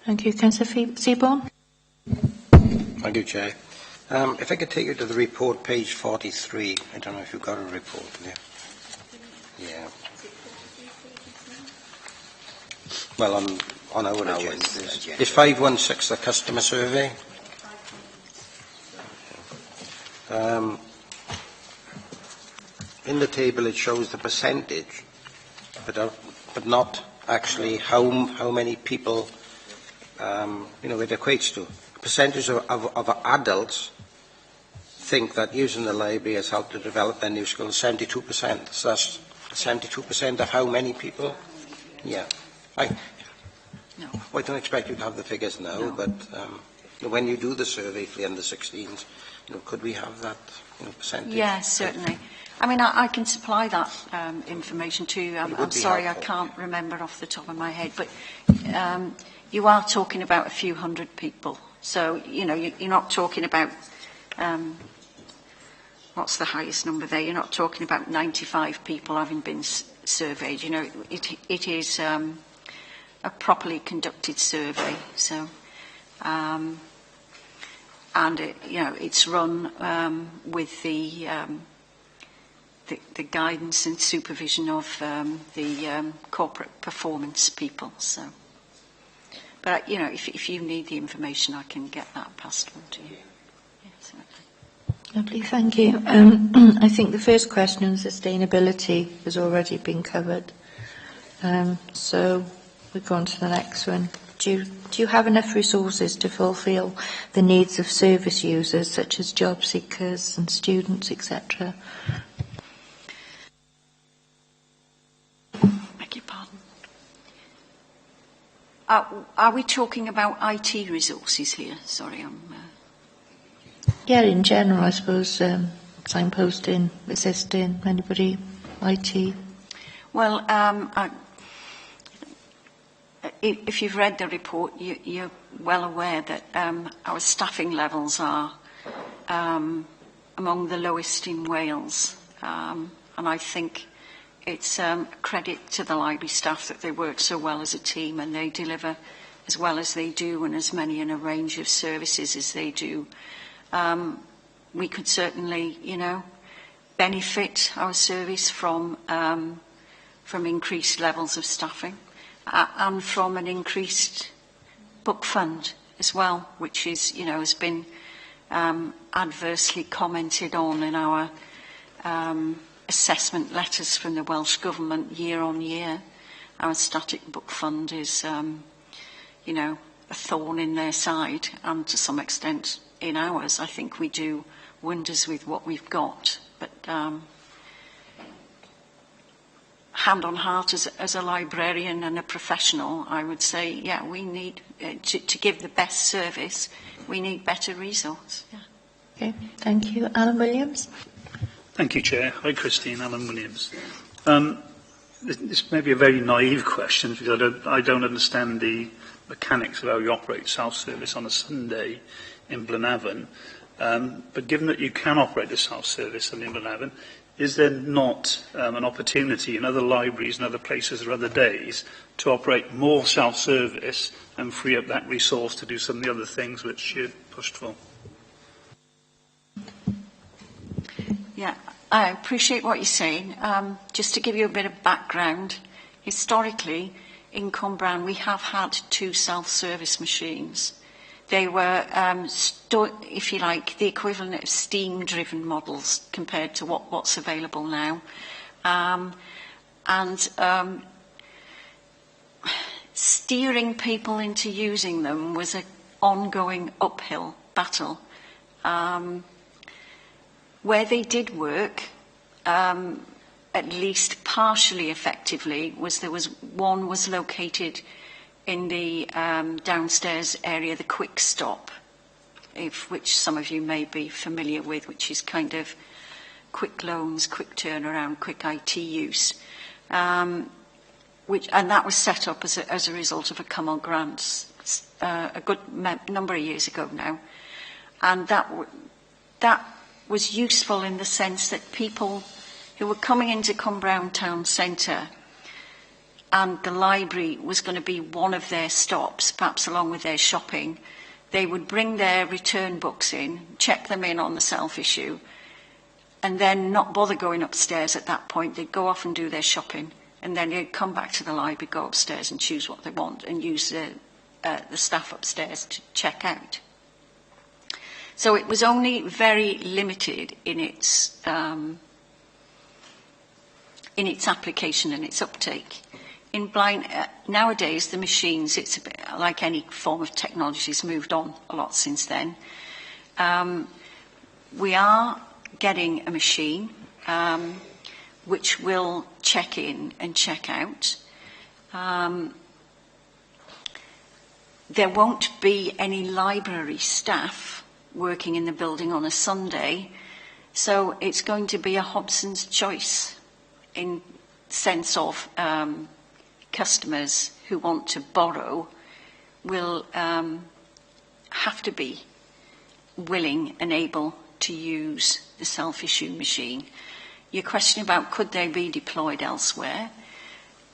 Thank you. Councillor Seaborn. Thank you, Chair. If I could take you to the report, page 43. I don't know if you've got a report there. Yeah. Well, on our agenda. It's 516, the customer survey. In the table it shows the percentage, but not actually how many people it equates to. Percentage of adults think that using the library has helped to develop their new skills, 72%. So that's 72% of how many people? Yeah. I don't expect you to have the figures now, but when you do the survey for the under 16s, could we have that percentage? Yeah, certainly. I mean, I can supply that information to you. I'm sorry, helpful. I can't remember off the top of my head, but you are talking about a few hundred people. So, you're not talking about, what's the highest number there? You're not talking about 95 people having been surveyed. It is a properly conducted survey. So, and it's run with the guidance and supervision of the corporate performance people. So, but if you need the information, I can get that passed on to you. Yes. Lovely, thank you. I think the first question on sustainability has already been covered. So we go on to the next one. Do you have enough resources to fulfil the needs of service users, such as job seekers and students, etc.? Beg your pardon. Are we talking about IT resources here? Sorry, Yeah, in general, I suppose, signposting, assisting, anybody, IT. Well, if you've read the report, you're well aware that our staffing levels are among the lowest in Wales. And I think it's a credit to the library staff that they work so well as a team and they deliver as well as they do and as many in a range of services as they do. We could certainly, benefit our service from increased levels of staffing and from an increased book fund as well, which is, has been adversely commented on in our assessment letters from the Welsh Government year on year. Our static book fund is, a thorn in their side, and to some extent in ours. I think we do wonders with what we've got, but hand on heart, as a librarian and a professional, I would say, yeah, we need to give the best service. We need better resource. Yeah. Okay, thank you. Alan Williams. Thank you, Chair. Hi, Christine. Alan Williams. This may be a very naive question because I don't understand the mechanics of how you operate self-service on a Sunday in Blenavon. But given that you can operate the self-service in Blenavon, is there not an opportunity in other libraries and other places or other days to operate more self-service and free up that resource to do some of the other things which you pushed for? Yeah, I appreciate what you're saying. Just to give you a bit of background, historically, in Cwmbran, we have had 2 self-service machines. They were, if you like, the equivalent of steam-driven models compared to what's available now. Steering people into using them was an ongoing uphill battle. Where they did work, at least partially effectively, was one was located in the downstairs area, the Quick Stop, which some of you may be familiar with, which is kind of quick loans, quick turnaround, quick IT use. And that was set up as a result of a Cymru grant a good number of years ago now. And that was useful in the sense that people who were coming into Cwmbran Town Centre, and the library was going to be one of their stops, perhaps along with their shopping, they would bring their return books in, check them in on the self-issue, and then not bother going upstairs at that point. They'd go off and do their shopping, and then they'd come back to the library, go upstairs and choose what they want, and use the staff upstairs to check out. So it was only very limited in its application and its uptake. In blind, nowadays, the machines, it's a bit like any form of technology, has moved on a lot since then. We are getting a machine which will check in and check out. There won't be any library staff working in the building on a Sunday, so it's going to be a Hobson's choice in sense of customers who want to borrow will have to be willing and able to use the self-issue machine. Your question about could they be deployed elsewhere,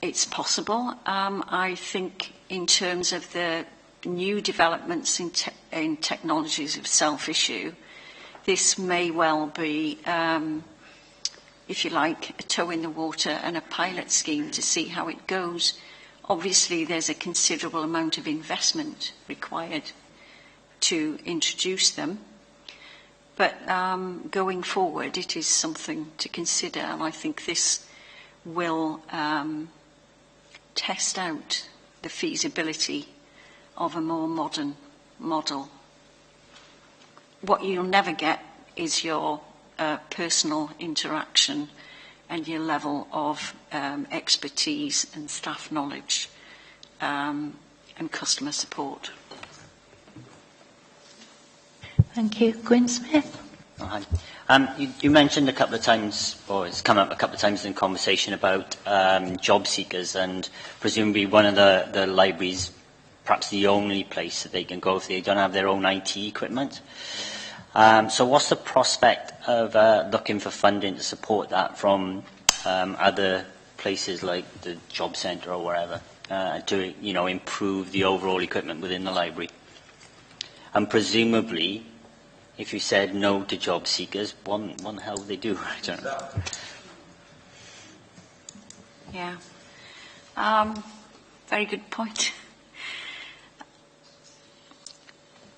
it's possible. I think in terms of the new developments in technologies of self-issue, this may well be, if you like, a toe in the water and a pilot scheme to see how it goes. Obviously, there's a considerable amount of investment required to introduce them. But going forward, it is something to consider, and I think this will test out the feasibility of a more modern model. What you'll never get is your personal interaction and your level of expertise and staff knowledge and customer support. Thank you. Gwyn Smith. Oh, hi. You mentioned a couple of times, or it's come up a couple of times in conversation about job seekers, and presumably one of the libraries, perhaps the only place that they can go if they don't have their own IT equipment. So what's the prospect of looking for funding to support that from other places like the job centre or wherever to improve the overall equipment within the library? And presumably, if you said no to job seekers, what the hell would they do? I don't know. Yeah. Very good point.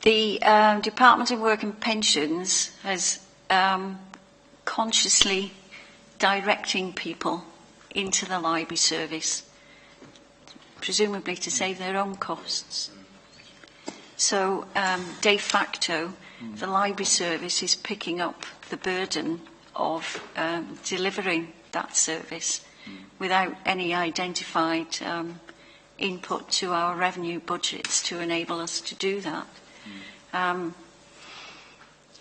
The Department of Work and Pensions has consciously directing people into the library service, presumably to save their own costs. So, de facto, the library service is picking up the burden of delivering that service without any identified input to our revenue budgets to enable us to do that.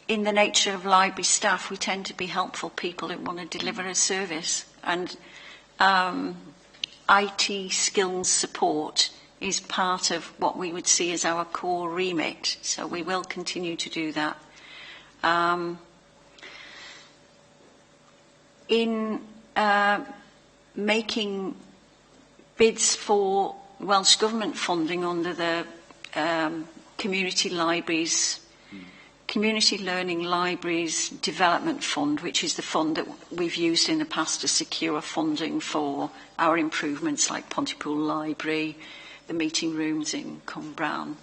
In the nature of library staff, we tend to be helpful people who want to deliver a service, and IT skills support is part of what we would see as our core remit, so we will continue to do that. in making bids for Welsh Government funding under the Community Libraries, Community Learning Libraries Development Fund, which is the fund that we've used in the past to secure funding for our improvements like Pontypool Library, the meeting rooms in Cwmbran.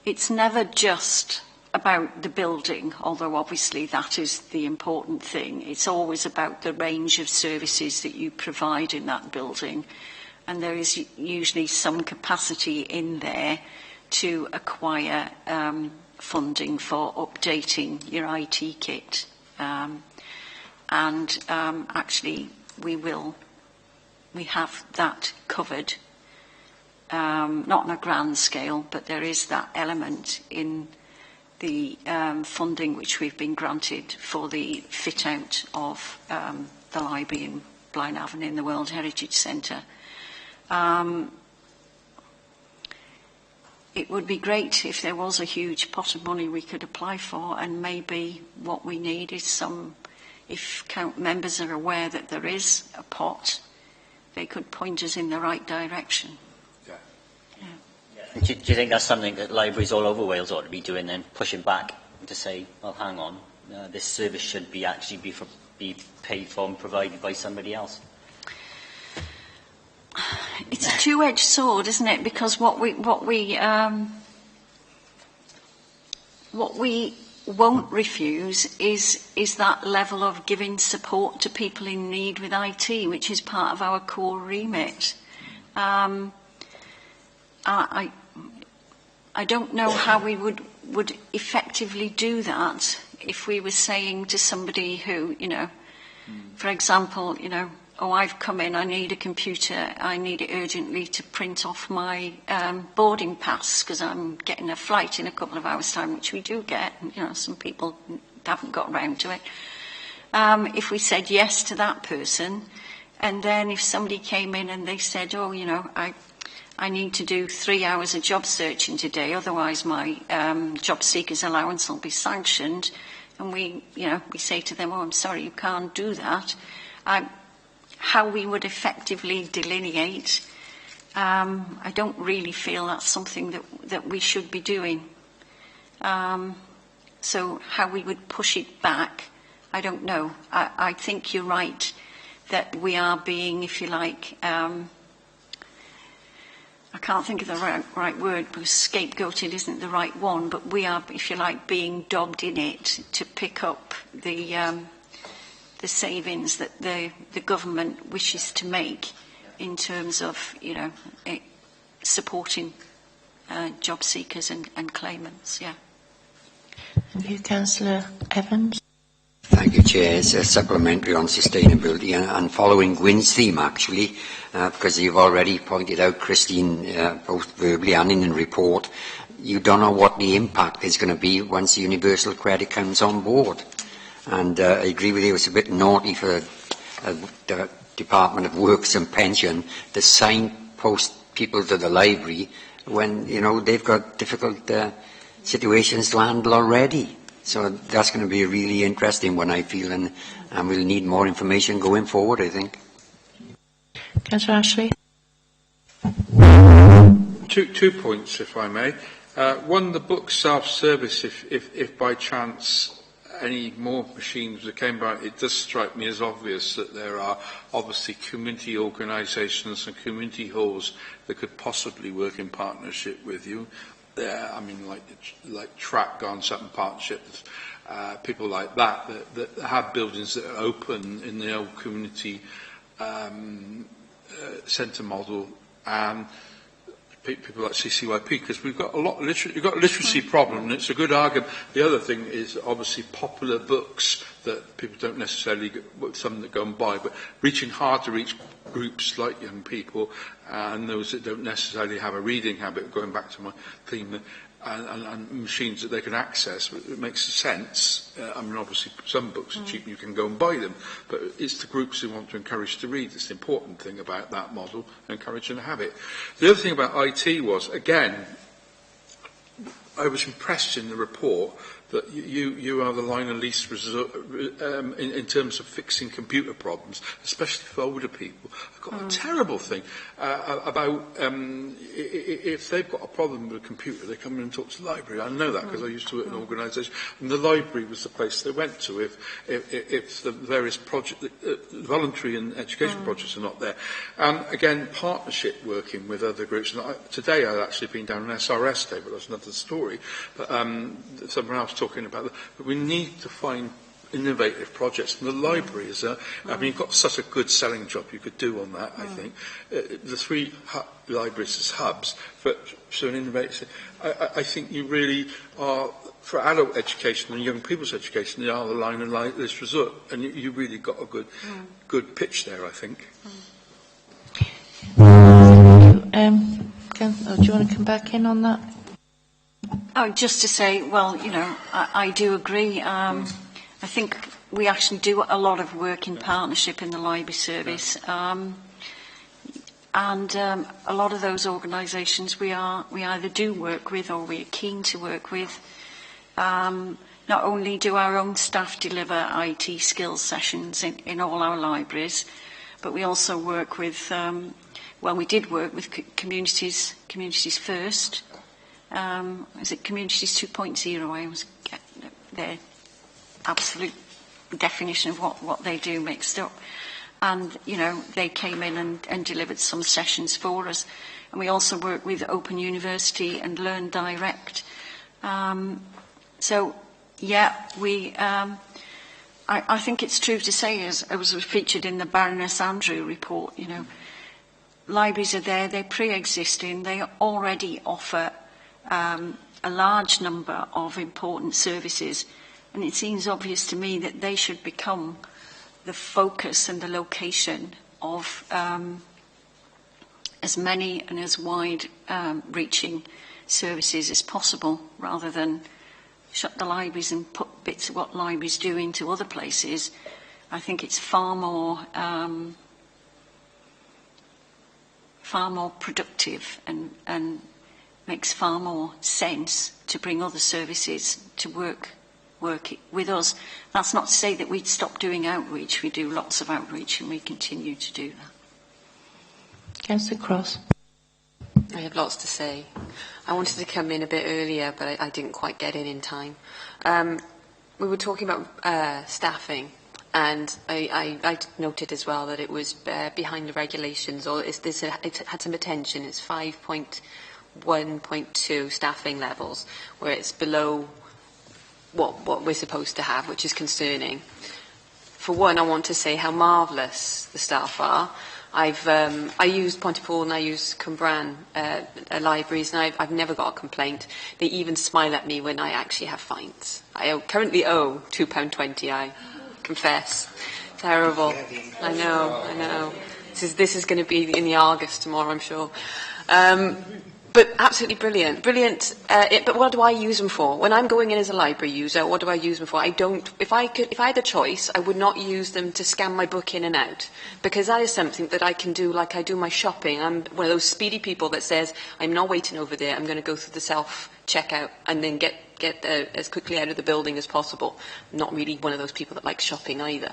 It's never just about the building, although obviously that is the important thing. It's always about the range of services that you provide in that building. And there is usually some capacity in there to acquire funding for updating your IT kit. Actually, we have that covered. Not on a grand scale, but there is that element in the funding which we've been granted for the fit-out of the library in Blaenavon in the World Heritage Centre. It would be great if there was a huge pot of money we could apply for, and maybe what we need is some, if members are aware that there is a pot, they could point us in the right direction. Do you think that's something that libraries all over Wales ought to be doing then, pushing back to say, well, hang on, this service should be be paid for and provided by somebody else? It's a two-edged sword, isn't it? Because what we won't refuse is that level of giving support to people in need with IT, which is part of our core remit. I don't know how we would effectively do that if we were saying to somebody who, for example, oh, I've come in, I need a computer, I need it urgently to print off my boarding pass because I'm getting a flight in a couple of hours' time, which we do get. Some people haven't got round to it. If we said yes to that person, and then if somebody came in and they said, oh, I need to do 3 hours of job searching today, otherwise my job seeker's allowance will be sanctioned, and we say to them, oh, I'm sorry, you can't do that. How we would effectively delineate, I don't really feel that's something that we should be doing. So how we would push it back, I don't know. I think you're right that we are being, if you like, I can't think of the right word, because scapegoated isn't the right one, but we are, if you like, being dogged in it to pick up the savings that the government wishes to make in terms of, supporting job seekers and claimants. Yeah. Thank you, Councillor Evans. Thank you, Chair. It's a supplementary on sustainability and following Gwyn's theme, actually, because you've already pointed out, Christine, both verbally and in the report, you don't know what the impact is going to be once universal credit comes on board. And I agree with you, it's a bit naughty for the Department of Works and Pension to signpost people to the library when, they've got difficult situations to handle already. So that's going to be a really interesting one, I feel, and we'll need more information going forward, I think. Councillor Ashley. 2 points, if I may. One, the book self-service, if by chance any more machines that came by, it does strike me as obvious that there are obviously community organisations and community halls that could possibly work in partnership with you. I mean, like Track gone certain partnerships, people like that have buildings that are open in the old community centre model, and people like CCYP, because we've got a literacy problem, and it's a good argument. The other thing is obviously popular books that people don't necessarily get, some that go and buy, but reaching hard to reach groups like young people and those that don't necessarily have a reading habit, going back to my theme, and machines that they can access. It makes sense. I mean, obviously, some books are cheap and you can go and buy them, but it's the groups who want to encourage to read. It's the important thing about that model, encourage and have it. The other thing about IT was, again, I was impressed in the report that you are the line of least resort in terms of fixing computer problems, especially for older people. I've got a terrible thing about if they've got a problem with a computer, they come in and talk to the library. I know that because I used to work in an organisation, and the library was the place they went to if the various voluntary and education projects are not there. Again, partnership working with other groups. And today I've actually been down an SRS day, but that's another story. But someone else talking about that. But we need to find innovative projects. And the library is I mean, you've got such a good selling job you could do on that, I think. The 3 libraries as hubs, but so an innovative. I think you really are, for adult education and young people's education, they are the line of this resort. And you really got a good pitch there, I think. Do you want to come back in on that? Oh, just to say, well, you know, I do agree. I think we actually do a lot of work in partnership in the library service. And a lot of those organisations we either do work with or we're keen to work with. Not only do our own staff deliver IT skills sessions in all our libraries, but we also work with, well, we did work with Communities First. Is it Communities 2.0? I always get their absolute definition of what they do mixed up. And, you know, they came in and delivered some sessions for us. And we also work with Open University and Learn Direct. So, yeah, I think it's true to say, as was featured in the Baroness Andrew report, you know, libraries are there, they're pre-existing, they already offer a large number of important services, and it seems obvious to me that they should become the focus and the location of as many and as wide reaching services as possible, rather than shut the libraries and put bits of what libraries do into other places. I think it's far more productive and makes far more sense to bring other services to work with us. That's not to say that we'd stop doing outreach. We do lots of outreach and we continue to do that. Councillor Cross. I have lots to say. I wanted to come in a bit earlier, but I didn't quite get in time. We were talking about staffing, and I noted as well that it was behind the regulations, or it had some attention. It's 5.1.2 staffing levels, where it's below what we're supposed to have, which is concerning. For one, I want to say how marvellous the staff are. I use Pontypool and I use Cwmbran libraries, and I've never got a complaint. They even smile at me when I actually have fines. I currently owe £2.20, I confess. Terrible. I know. This is going to be in the Argus tomorrow, I'm sure. But absolutely brilliant. But what do I use them for? When I'm going in as a library user, what do I use them for? If I had a choice, I would not use them to scan my book in and out, because that is something that I can do like I do my shopping. I'm one of those speedy people that says, I'm not waiting over there, I'm going to go through the self-checkout and then get as quickly out of the building as possible. I'm not really one of those people that likes shopping either.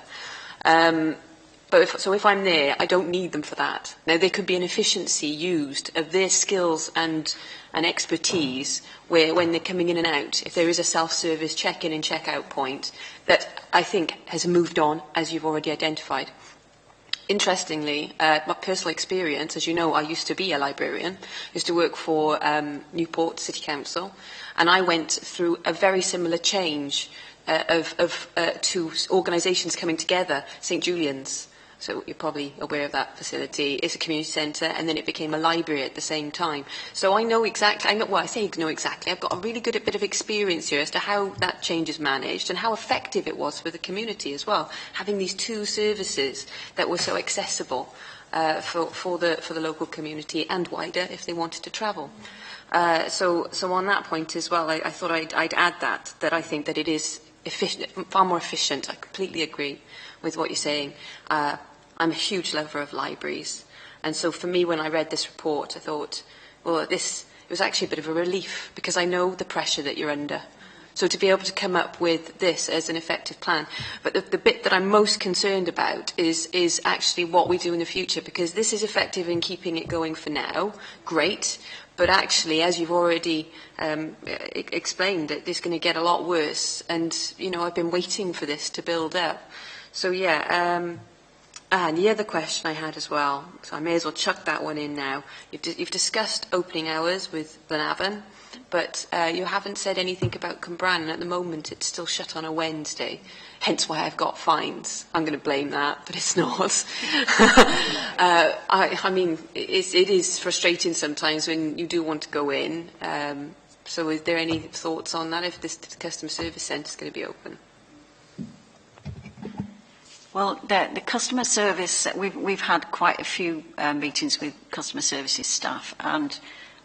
So if I'm there, I don't need them for that. Now, there could be an efficiency used of their skills and expertise where, when they're coming in and out, if there is a self-service check-in and check-out point, that I think has moved on, as you've already identified. Interestingly, my personal experience, as you know, I used to be a librarian, used to work for Newport City Council, and I went through a very similar change to organisations coming together, St Julian's. So you're probably aware of that facility. It's a community centre, and then it became a library at the same time. So I know exactly, I've got a really good bit of experience here as to how that change is managed and how effective it was for the community as well, having these two services that were so accessible for the local community and wider if they wanted to travel. So on that point as well, I thought I'd add that I think that it is far more efficient. I completely agree with what you're saying. I'm a huge lover of libraries, and so for me, when I read this report, I thought, well, this it was actually a bit of a relief, because I know the pressure that you're under. So to be able to come up with this as an effective plan. But the bit that I'm most concerned about is actually what we do in the future, because this is effective in keeping it going for now. Great. But actually, as you've already explained, that it's going to get a lot worse. And, you know, I've been waiting for this to build up. So, yeah. And the other question I had as well, so I may as well chuck that one in now. You've discussed opening hours with Blenavon, but you haven't said anything about Cwmbran, and at the moment it's still shut on a Wednesday, hence why I've got fines. I'm going to blame that, but it's not. I mean, it is frustrating sometimes when you do want to go in. So is there any thoughts on that, if this customer service centre is going to be open? Well, the customer service, we've had quite a few meetings with customer services staff, and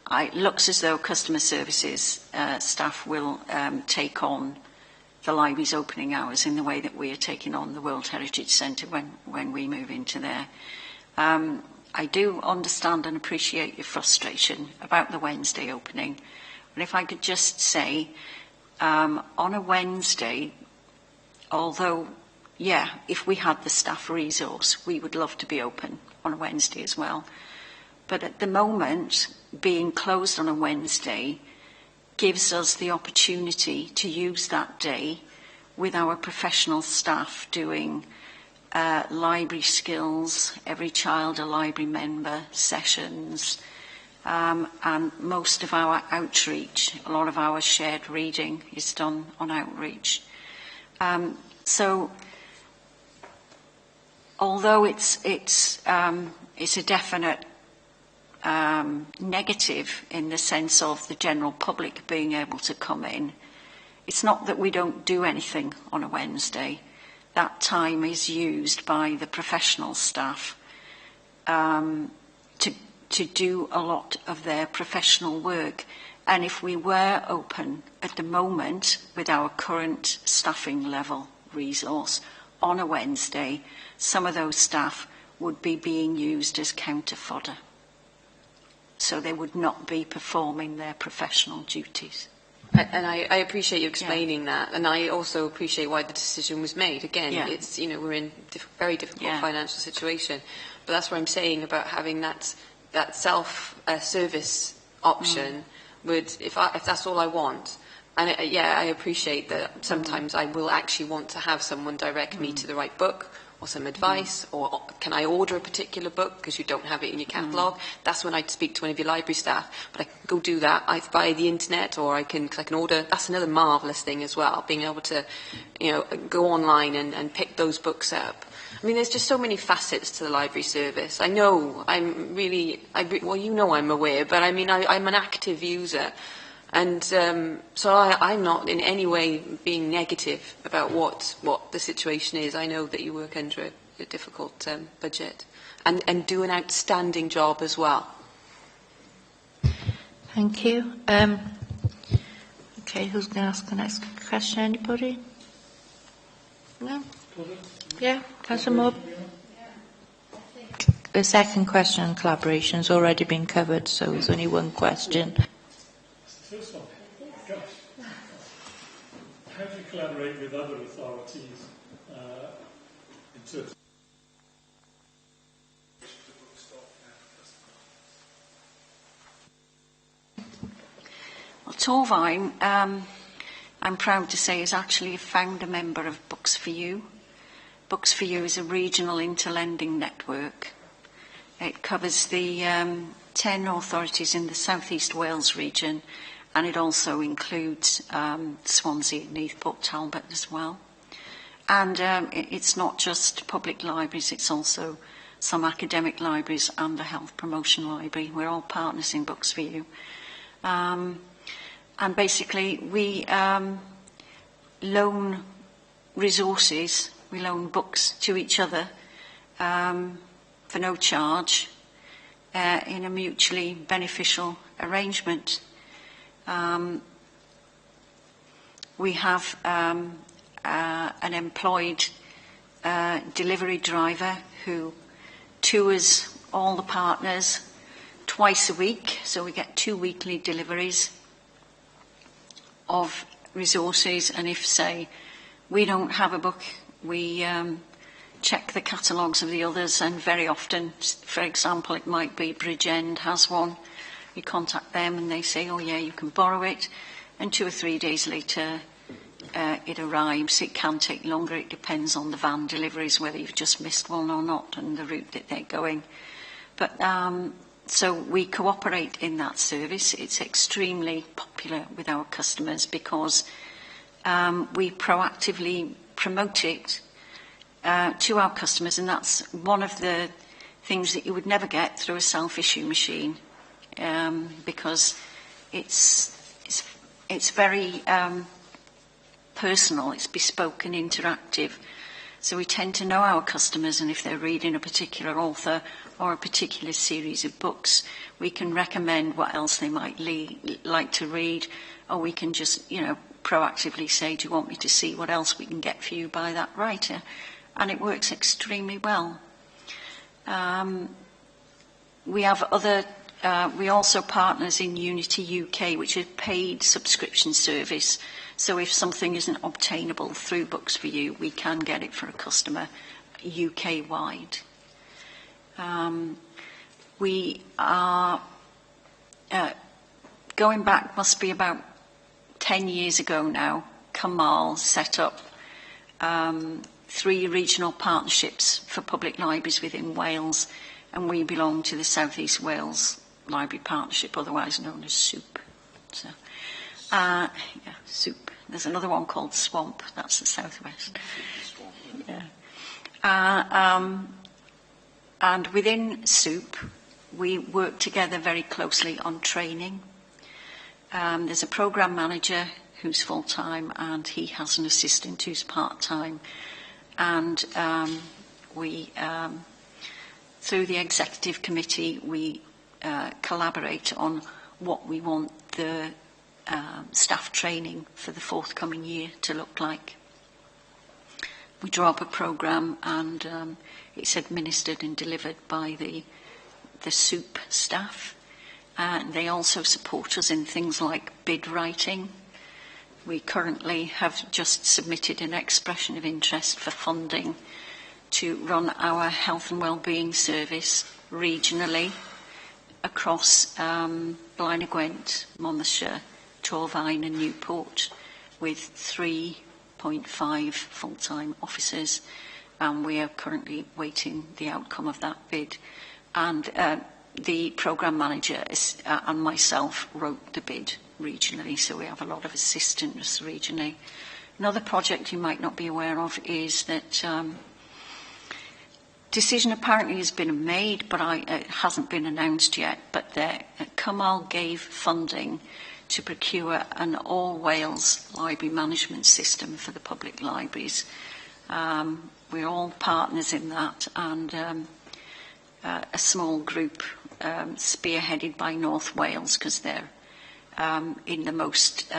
it looks as though customer services staff will take on the library's opening hours in the way that we are taking on the World Heritage Centre when we move into there. I do understand and appreciate your frustration about the Wednesday opening, but if I could just say, on a Wednesday, although yeah, if we had the staff resource, we would love to be open on a Wednesday as well. But at the moment, being closed on a Wednesday gives us the opportunity to use that day with our professional staff doing library skills, every child a library member sessions, and most of our outreach, a lot of our shared reading is done on outreach. So, although it's a definite negative in the sense of the general public being able to come in, it's not that we don't do anything on a Wednesday. That time is used by the professional staff to do a lot of their professional work. And if we were open at the moment with our current staffing level resource on a Wednesday, some of those staff would be being used as counter fodder. So they would not be performing their professional duties. And I appreciate you explaining that, and I also appreciate why the decision was made. Again, it's, you know, we're in very difficult financial situation, but that's what I'm saying about having that self-service option. Would, if that's all I want. And I appreciate that sometimes I will actually want to have someone direct me to the right book or some advice, or can I order a particular book because you don't have it in your catalogue? That's when I'd speak to one of your library staff. But I can go do that either by the internet, or I can order. That's another marvellous thing as well, being able to, you know, go online and pick those books up. I mean, there's just so many facets to the library service. I know well, you know I'm aware, but I mean, I'm an active user. And so I'm not in any way being negative about what the situation is. I know that you work under a difficult budget and do an outstanding job as well. Thank you. Okay, who's going to ask the next question? Anybody? No? Yeah, Councillor Moore. The second question on collaboration has already been covered, so there's only one question. First one, gosh, how do you collaborate with other authorities in terms of Well, Torvine, I'm proud to say, is actually a founder member of Books for You. Books for You is a regional interlending network. It covers the 10 authorities in the South East Wales region, and it also includes Swansea, Neath, Port Talbot as well. And it's not just public libraries, it's also some academic libraries and the Health Promotion Library. We're all partners in Books for You. And basically, we loan resources, we loan books to each other for no charge in a mutually beneficial arrangement. We have an employed delivery driver who tours all the partners twice a week, so we get 2 weekly deliveries of resources, and if, say, we don't have a book, we check the catalogues of the others, and very often, for example, it might be Bridgend has one. You contact them and they say, oh yeah, you can borrow it, and 2 or 3 days later it arrives. It can take longer, it depends on the van deliveries, whether you've just missed one or not and the route that they're going. But so we cooperate in that service. It's extremely popular with our customers because we proactively promote it to our customers, and that's one of the things that you would never get through a self-issue machine, because it's very personal, it's bespoke and interactive. So we tend to know our customers, and if they're reading a particular author or a particular series of books, we can recommend what else they might like to read, or we can just, proactively say, do you want me to see what else we can get for you by that writer? And it works extremely well. We have we also partners in Unity UK, which is a paid subscription service. So if something isn't obtainable through Books for You, we can get it for a customer UK-wide. We are, going back, must be about 10 years ago now, Kamal set up 3 regional partnerships for public libraries within Wales, and we belong to the South East Wales Library Partnership, otherwise known as SOUP. So, SOUP. There's another one called SWAMP, that's the South West. Yeah. And within SOUP, we work together very closely on training. There's a programme manager who's full-time, and he has an assistant who's part-time. And we, through the executive committee, we collaborate on what we want the staff training for the forthcoming year to look like. We draw up a programme, and it's administered and delivered by the SOUP staff. And they also support us in things like bid writing. We currently have just submitted an expression of interest for funding to run our health and wellbeing service regionally across Blaen y Gwent, Monmouthshire, Torfaen and Newport, with 3.5 full-time officers, and we are currently waiting the outcome of that bid. And the programme manager and myself wrote the bid regionally, so we have a lot of assistance regionally. Another project you might not be aware of is that decision apparently has been made, but it hasn't been announced yet, but Kamal gave funding to procure an all-Wales library management system for the public libraries. We're all partners in that, and a small group spearheaded by North Wales, because they're in the most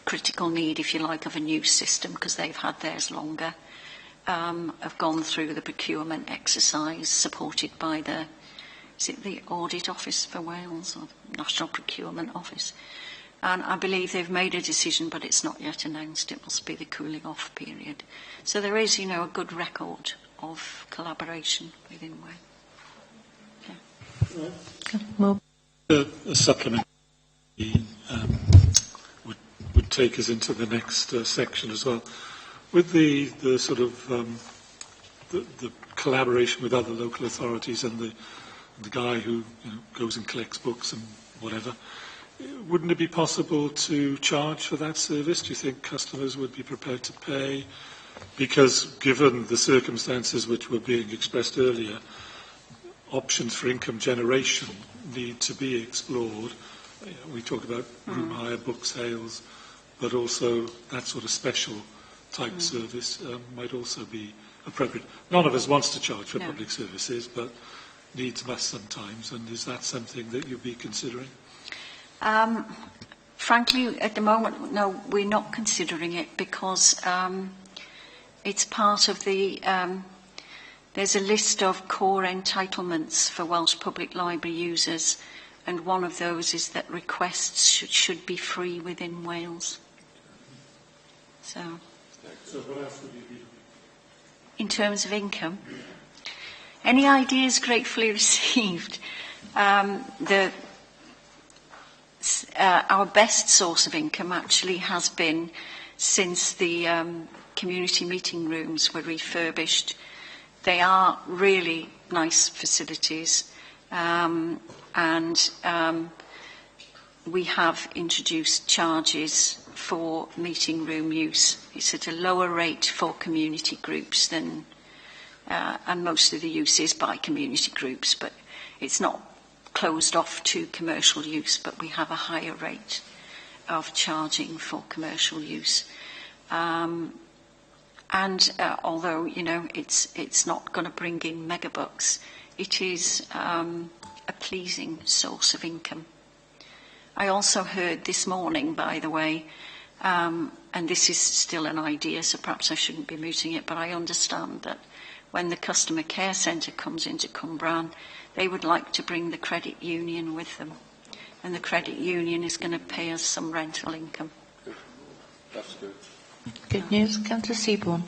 critical need, if you like, of a new system, because they've had theirs longer, have gone through the procurement exercise supported by the Audit Office for Wales, or the National Procurement Office. And I believe they've made a decision, but it's not yet announced. It must be the cooling off period. So there is, a good record of collaboration within Wales. A supplement would take us into the next section as well. With the sort of the collaboration with other local authorities and the guy who goes and collects books and whatever, wouldn't it be possible to charge for that service? Do you think customers would be prepared to pay? Because given the circumstances which were being expressed earlier, options for income generation need to be explored. We talk about room hire, book sales, but also that sort of special type service might also be appropriate. None of us wants to charge for public services, but needs must sometimes. And is that something that you'd be considering? Frankly, at the moment, no, we're not considering it, because it's part of the There's a list of core entitlements for Welsh Public Library users, and one of those is that requests should be free within Wales. So what else would you be? in terms of income, any ideas gratefully received. Our best source of income actually has been since the community meeting rooms were refurbished. They are really nice facilities, and we have introduced charges for meeting room use. It's at a lower rate for community groups than, and most of the use is by community groups, but it's not closed off to commercial use, but we have a higher rate of charging for commercial use. Although, you know, it's not going to bring in megabucks, it is a pleasing source of income. I also heard this morning, by the way, and this is still an idea, so perhaps I shouldn't be mooting it, but I understand that when the customer care centre comes into Cwmbran, they would like to bring the credit union with them. And the credit union is going to pay us some rental income. Good. That's good. Good news. Councillor Seaborn.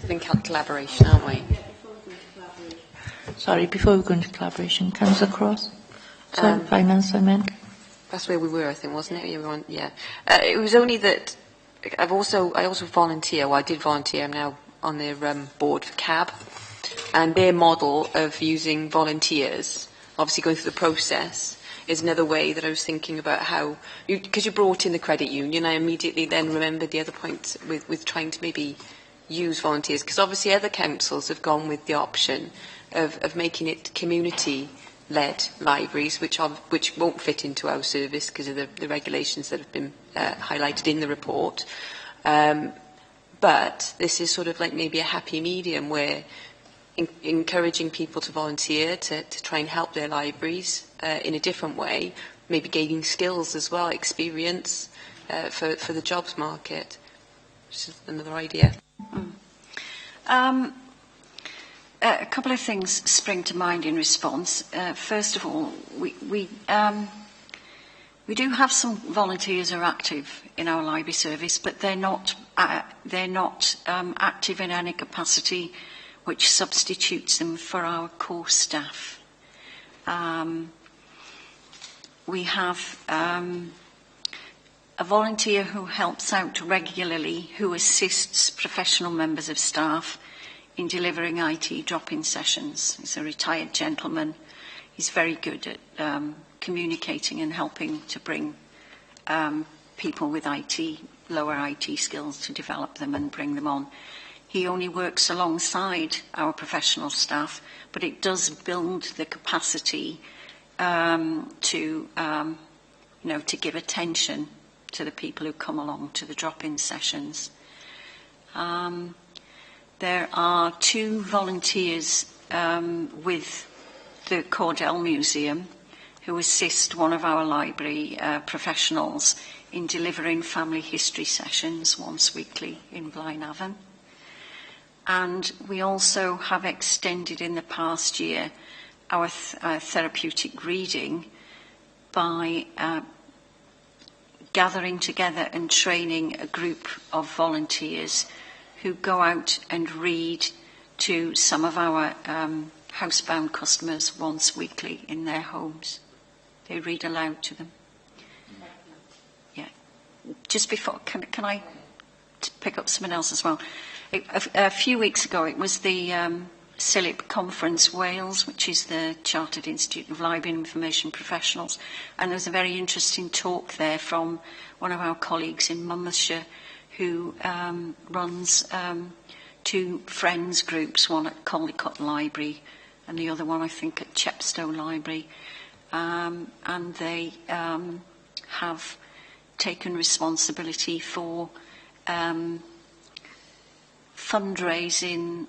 In collaboration, aren't we? Sorry, before we go into collaboration, Councillor Cross. Sorry, finance, I meant. That's where we were, I think, wasn't it? Everyone, yeah. It was only that I also volunteer. Well, I did volunteer. I'm now on their board for CAB, and their model of using volunteers, obviously going through the process, is another way that I was thinking about how, because you brought in the credit union, I immediately then remembered the other point with trying to maybe use volunteers, because obviously other councils have gone with the option of making it community-led libraries, which won't fit into our service because of the regulations that have been highlighted in the report. But this is sort of like maybe a happy medium where encouraging people to volunteer to try and help their libraries in a different way, maybe gaining skills as well, experience for the jobs market, which is another idea. A couple of things spring to mind in response. First of all, we do have some volunteers who are active in our library service, but they're not active in any capacity which substitutes them for our core staff. We have a volunteer who helps out regularly, who assists professional members of staff in delivering IT drop-in sessions. He's a retired gentleman. He's very good at communicating and helping to bring people with lower IT skills to develop them and bring them on. He only works alongside our professional staff, but it does build the capacity to give attention to the people who come along to the drop-in sessions. There are 2 volunteers with the Cordell Museum who assist one of our library professionals in delivering family history sessions once weekly in Blaenavon. And we also have extended in the past year our therapeutic reading by gathering together and training a group of volunteers who go out and read to some of our housebound customers once weekly in their homes. They read aloud to them. Yeah. Just before, can I pick up something else as well? A few weeks ago, it was the CILIP Conference Wales, which is the Chartered Institute of Library and Information Professionals, and there was a very interesting talk there from one of our colleagues in Monmouthshire who runs 2 friends groups, one at Caldicott Library and the other one I think at Chepstow Library, and they have taken responsibility for fundraising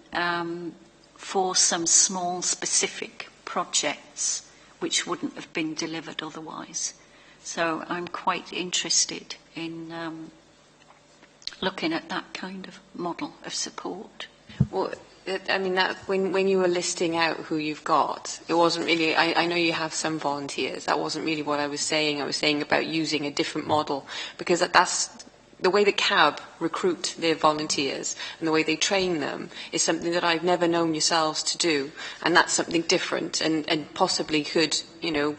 for some small specific projects which wouldn't have been delivered otherwise. So I'm quite interested in looking at that kind of model of support. Well, I mean, that when you were listing out who you've got, it wasn't really, I know you have some volunteers, that wasn't really what I was saying. I was saying about using a different model, because that's the way that CAB recruit their volunteers and the way they train them is something that I've never known yourselves to do, and that's something different and possibly could, you know,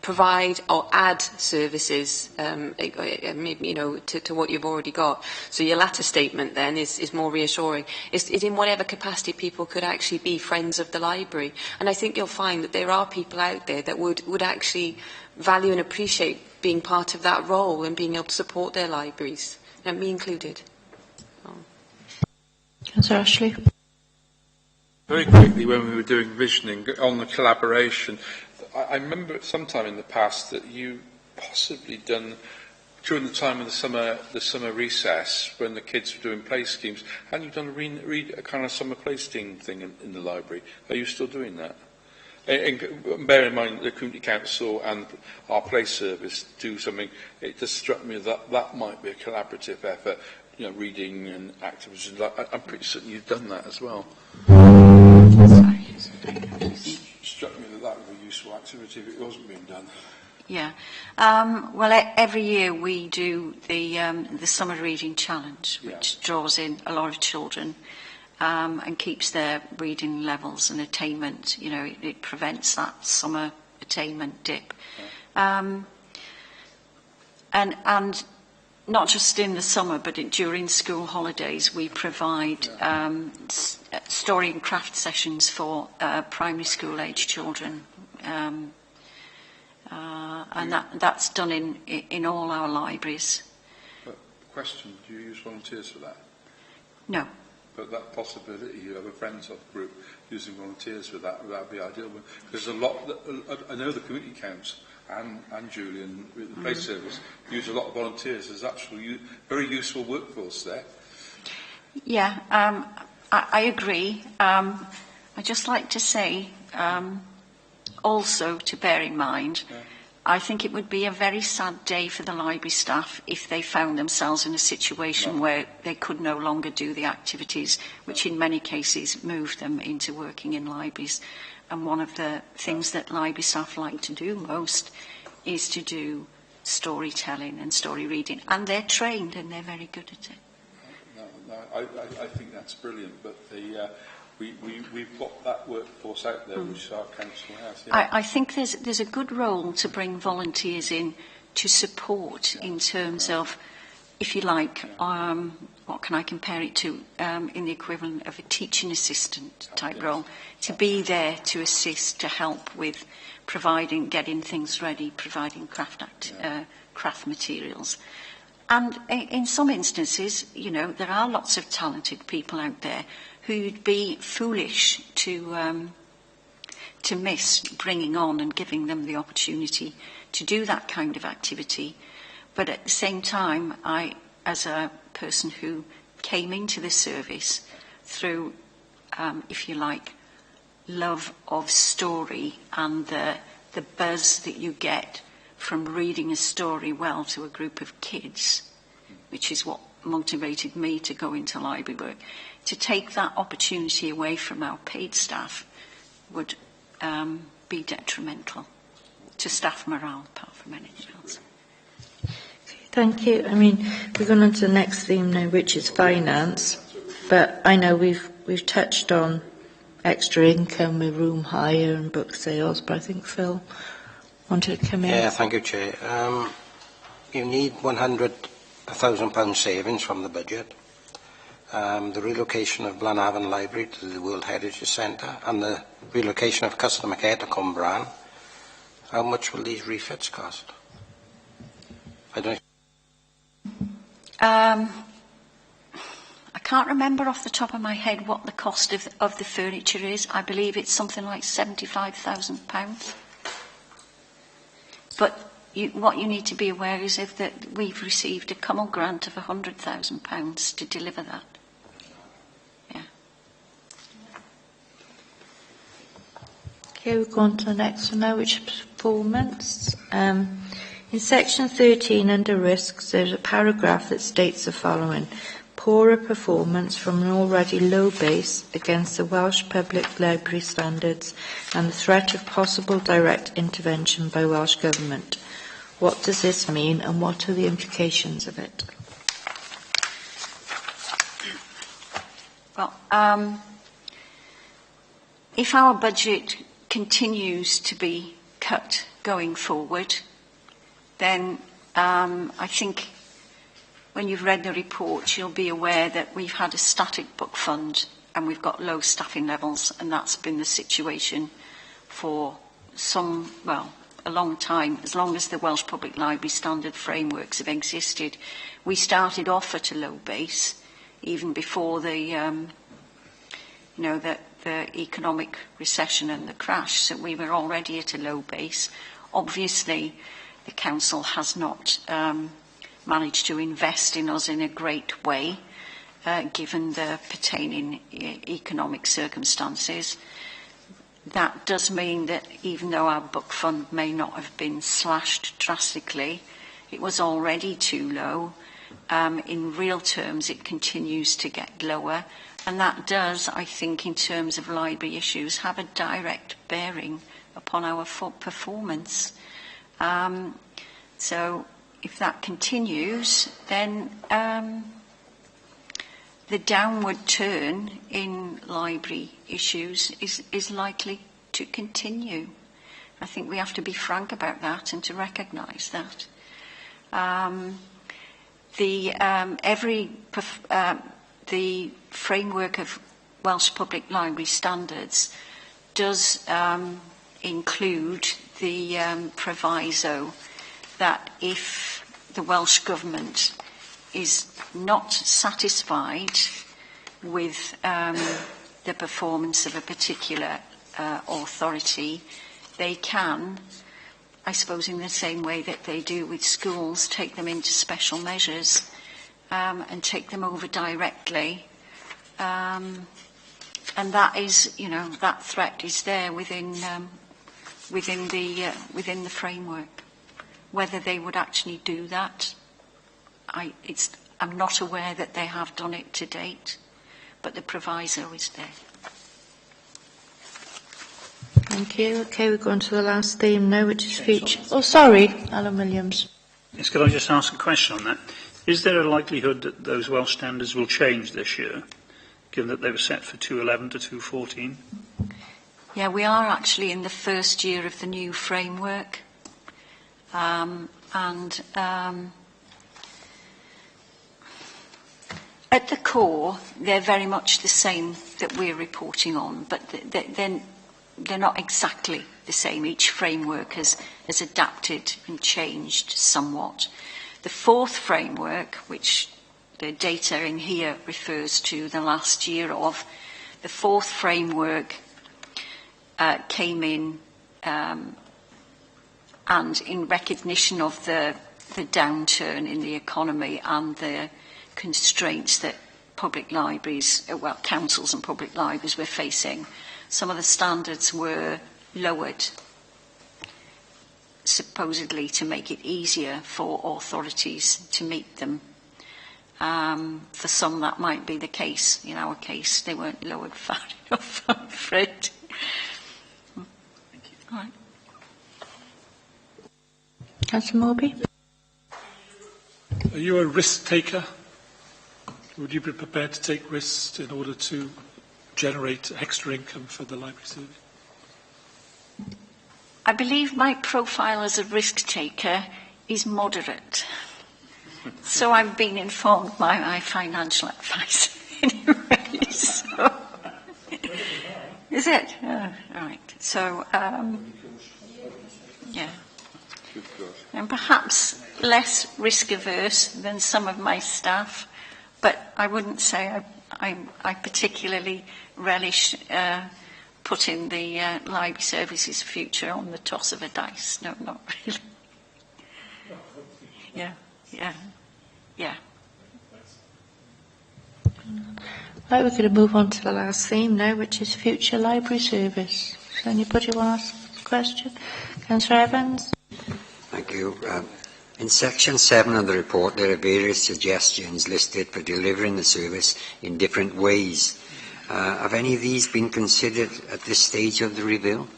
provide or add services, maybe, you know, to what you've already got. So your latter statement then is more reassuring. It's in whatever capacity people could actually be friends of the library. And I think you'll find that there are people out there that would actually value and appreciate being part of that role and being able to support their libraries, and me included. Councillor Ashley. Very quickly, when we were doing visioning on the collaboration, I remember at some time in the past that you possibly done, during the time of the summer recess, when the kids were doing play schemes, hadn't you done a kind of summer play scheme thing in the library? Are you still doing that? And bear in mind the Community Council and our play service do something. It just struck me that that might be a collaborative effort, you know, reading and activities. I'm pretty certain you've done that as well. It struck me that would be a useful activity if it wasn't being done. Yeah. Well, every year we do the Summer Reading Challenge, which draws in a lot of children and keeps their reading levels and attainment. You know, it prevents that summer attainment dip. And not just in the summer, but during school holidays, we provide story and craft sessions for primary school age children. And that's done in all our libraries. But question, do you use volunteers for that? No. But that possibility, you have a friends of group using volunteers for that would be ideal. There's a lot, I know the community council and Julian, with the play service, use a lot of volunteers. There's actually very useful workforce there. Yeah, I agree. I'd just like to say, also to bear in mind, I think it would be a very sad day for the library staff if they found themselves in a situation where they could no longer do the activities, which in many cases moved them into working in libraries. And one of the things that library staff like to do most is to do storytelling and story reading. And they're trained and they're very good at it. I think that's brilliant, but we've got that workforce out there, which our council has. Yeah. I think there's a good role to bring volunteers in to support in terms of, if you like, what can I compare it to, in the equivalent of a teaching assistant type role, to be there to assist, to help with providing, getting things ready, providing craft materials. And in some instances, you know, there are lots of talented people out there who'd be foolish to miss bringing on and giving them the opportunity to do that kind of activity. But at the same time, I, as a person who came into the service through, if you like, love of story and the buzz that you get from reading a story well to a group of kids, which is what motivated me to go into library work. To take that opportunity away from our paid staff would be detrimental to staff morale, apart from anything else. Thank you. I mean, we're going on to the next theme now, which is finance. But I know we've touched on extra income with room hire and book sales, but I think Phil wanted to come in. Yeah, thank you, Chair. You need £100,000 savings from the budget. The relocation of Blanavon Library to the World Heritage Centre and the relocation of customer care to Cwmbran. How much will these refits cost? I don't. I can't remember off the top of my head what the cost of the furniture is. I believe it's something like £75,000. But what you need to be aware is that we've received a Cwmwl grant of £100,000 to deliver that. Yeah. Okay, we'll go on to the next one now, which is performance. In section 13 under risks, there's a paragraph that states the following: poorer performance from an already low base against the Welsh Public Library standards and the threat of possible direct intervention by Welsh Government. What does this mean and what are the implications of it? Well, if our budget continues to be cut going forward, then I think when you've read the report, you'll be aware that we've had a static book fund and we've got low staffing levels, and that's been the situation for a long time, as long as the Welsh Public Library standard frameworks have existed. We started off at a low base, even before the economic recession and the crash, so we were already at a low base. Obviously, the Council has not managed to invest in us in a great way, given the pertaining economic circumstances. That does mean that even though our book fund may not have been slashed drastically, it was already too low. In real terms, it continues to get lower, and that does, I think, in terms of library issues, have a direct bearing upon our performance. So if that continues, then the downward turn in library issues is likely to continue. I think we have to be frank about that and to recognise that. The framework of Welsh Public Library standards does include the proviso that if the Welsh Government is not satisfied with the performance of a particular authority, they can, I suppose in the same way that they do with schools, take them into special measures and take them over directly. And that is, that threat is there within the framework. Whether they would actually do that, I'm not aware that they have done it to date, but the proviso is there. Thank you. Okay, we're going to the last theme now, which is future. Oh, sorry, Alan Williams. Yes, could I just ask a question on that? Is there a likelihood that those Welsh standards will change this year, given that they were set for 2011 to 2014? Yeah, we are actually in the first year of the new framework. At the core, they're very much the same that we're reporting on, but they're not exactly the same. Each framework has adapted and changed somewhat. The fourth framework, which the data in here refers to the last year of, the fourth framework came in and in recognition of the downturn in the economy and the constraints that public libraries, councils and public libraries were facing, some of the standards were lowered, supposedly to make it easier for authorities to meet them. For some that might be the case. In our case, they weren't lowered far enough, I'm afraid. Thank you. All right. Councillor Morby? Are you a risk taker? Would you be prepared to take risks in order to generate extra income for the library service? I believe my profile as a risk taker is moderate. So I've been informed by my financial advisor anyway. So. Is it? Oh, right. So, yeah. And perhaps less risk averse than some of my staff, but I wouldn't say I particularly relish putting the library services future on the toss of a dice. No, not really. Yeah. Right, we're going to move on to the last theme now, which is future library service. Does anybody want to ask question. Councillor Evans? Thank you. In section 7 of the report, there are various suggestions listed for delivering the service in different ways. Have any of these been considered at this stage of the review?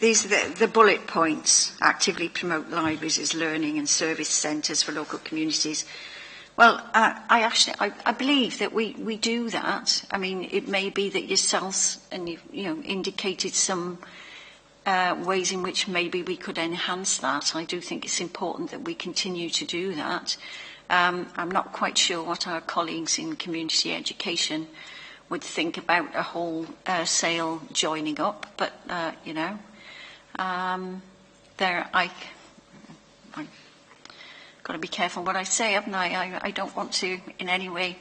These are the bullet points. Actively promote libraries as learning and service centres for local communities. Well, I believe that we do that. I mean, it may be that yourselves and you indicated some ways in which maybe we could enhance that. I do think it's important that we continue to do that. I'm not quite sure what our colleagues in community education would think about a whole sale joining up, but I've got to be careful what I say, haven't I? I don't want to in any way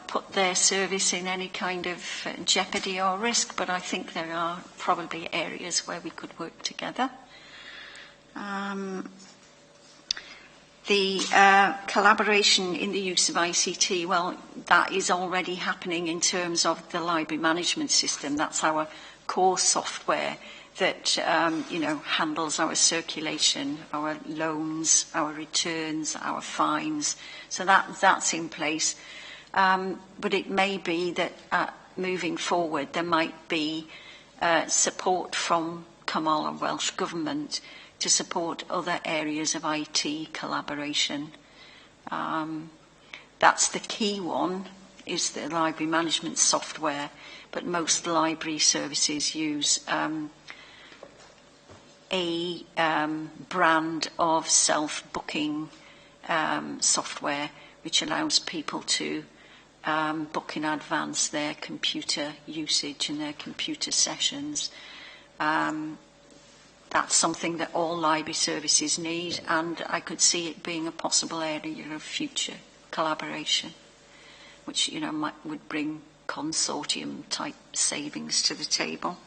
put their service in any kind of jeopardy or risk, but I think there are probably areas where we could work together. The collaboration in the use of ICT, well, that is already happening in terms of the library management system. That's our core software that, handles our circulation, our loans, our returns, our fines. So that's in place. But it may be that moving forward, there might be support from Cymru and Welsh Government to support other areas of IT collaboration. That's the key one, is the library management software, but most library services use a brand of self-booking software which allows people to book in advance their computer usage and their computer sessions. That's something that all library services need, and I could see it being a possible area of future collaboration, which would bring consortium type savings to the table.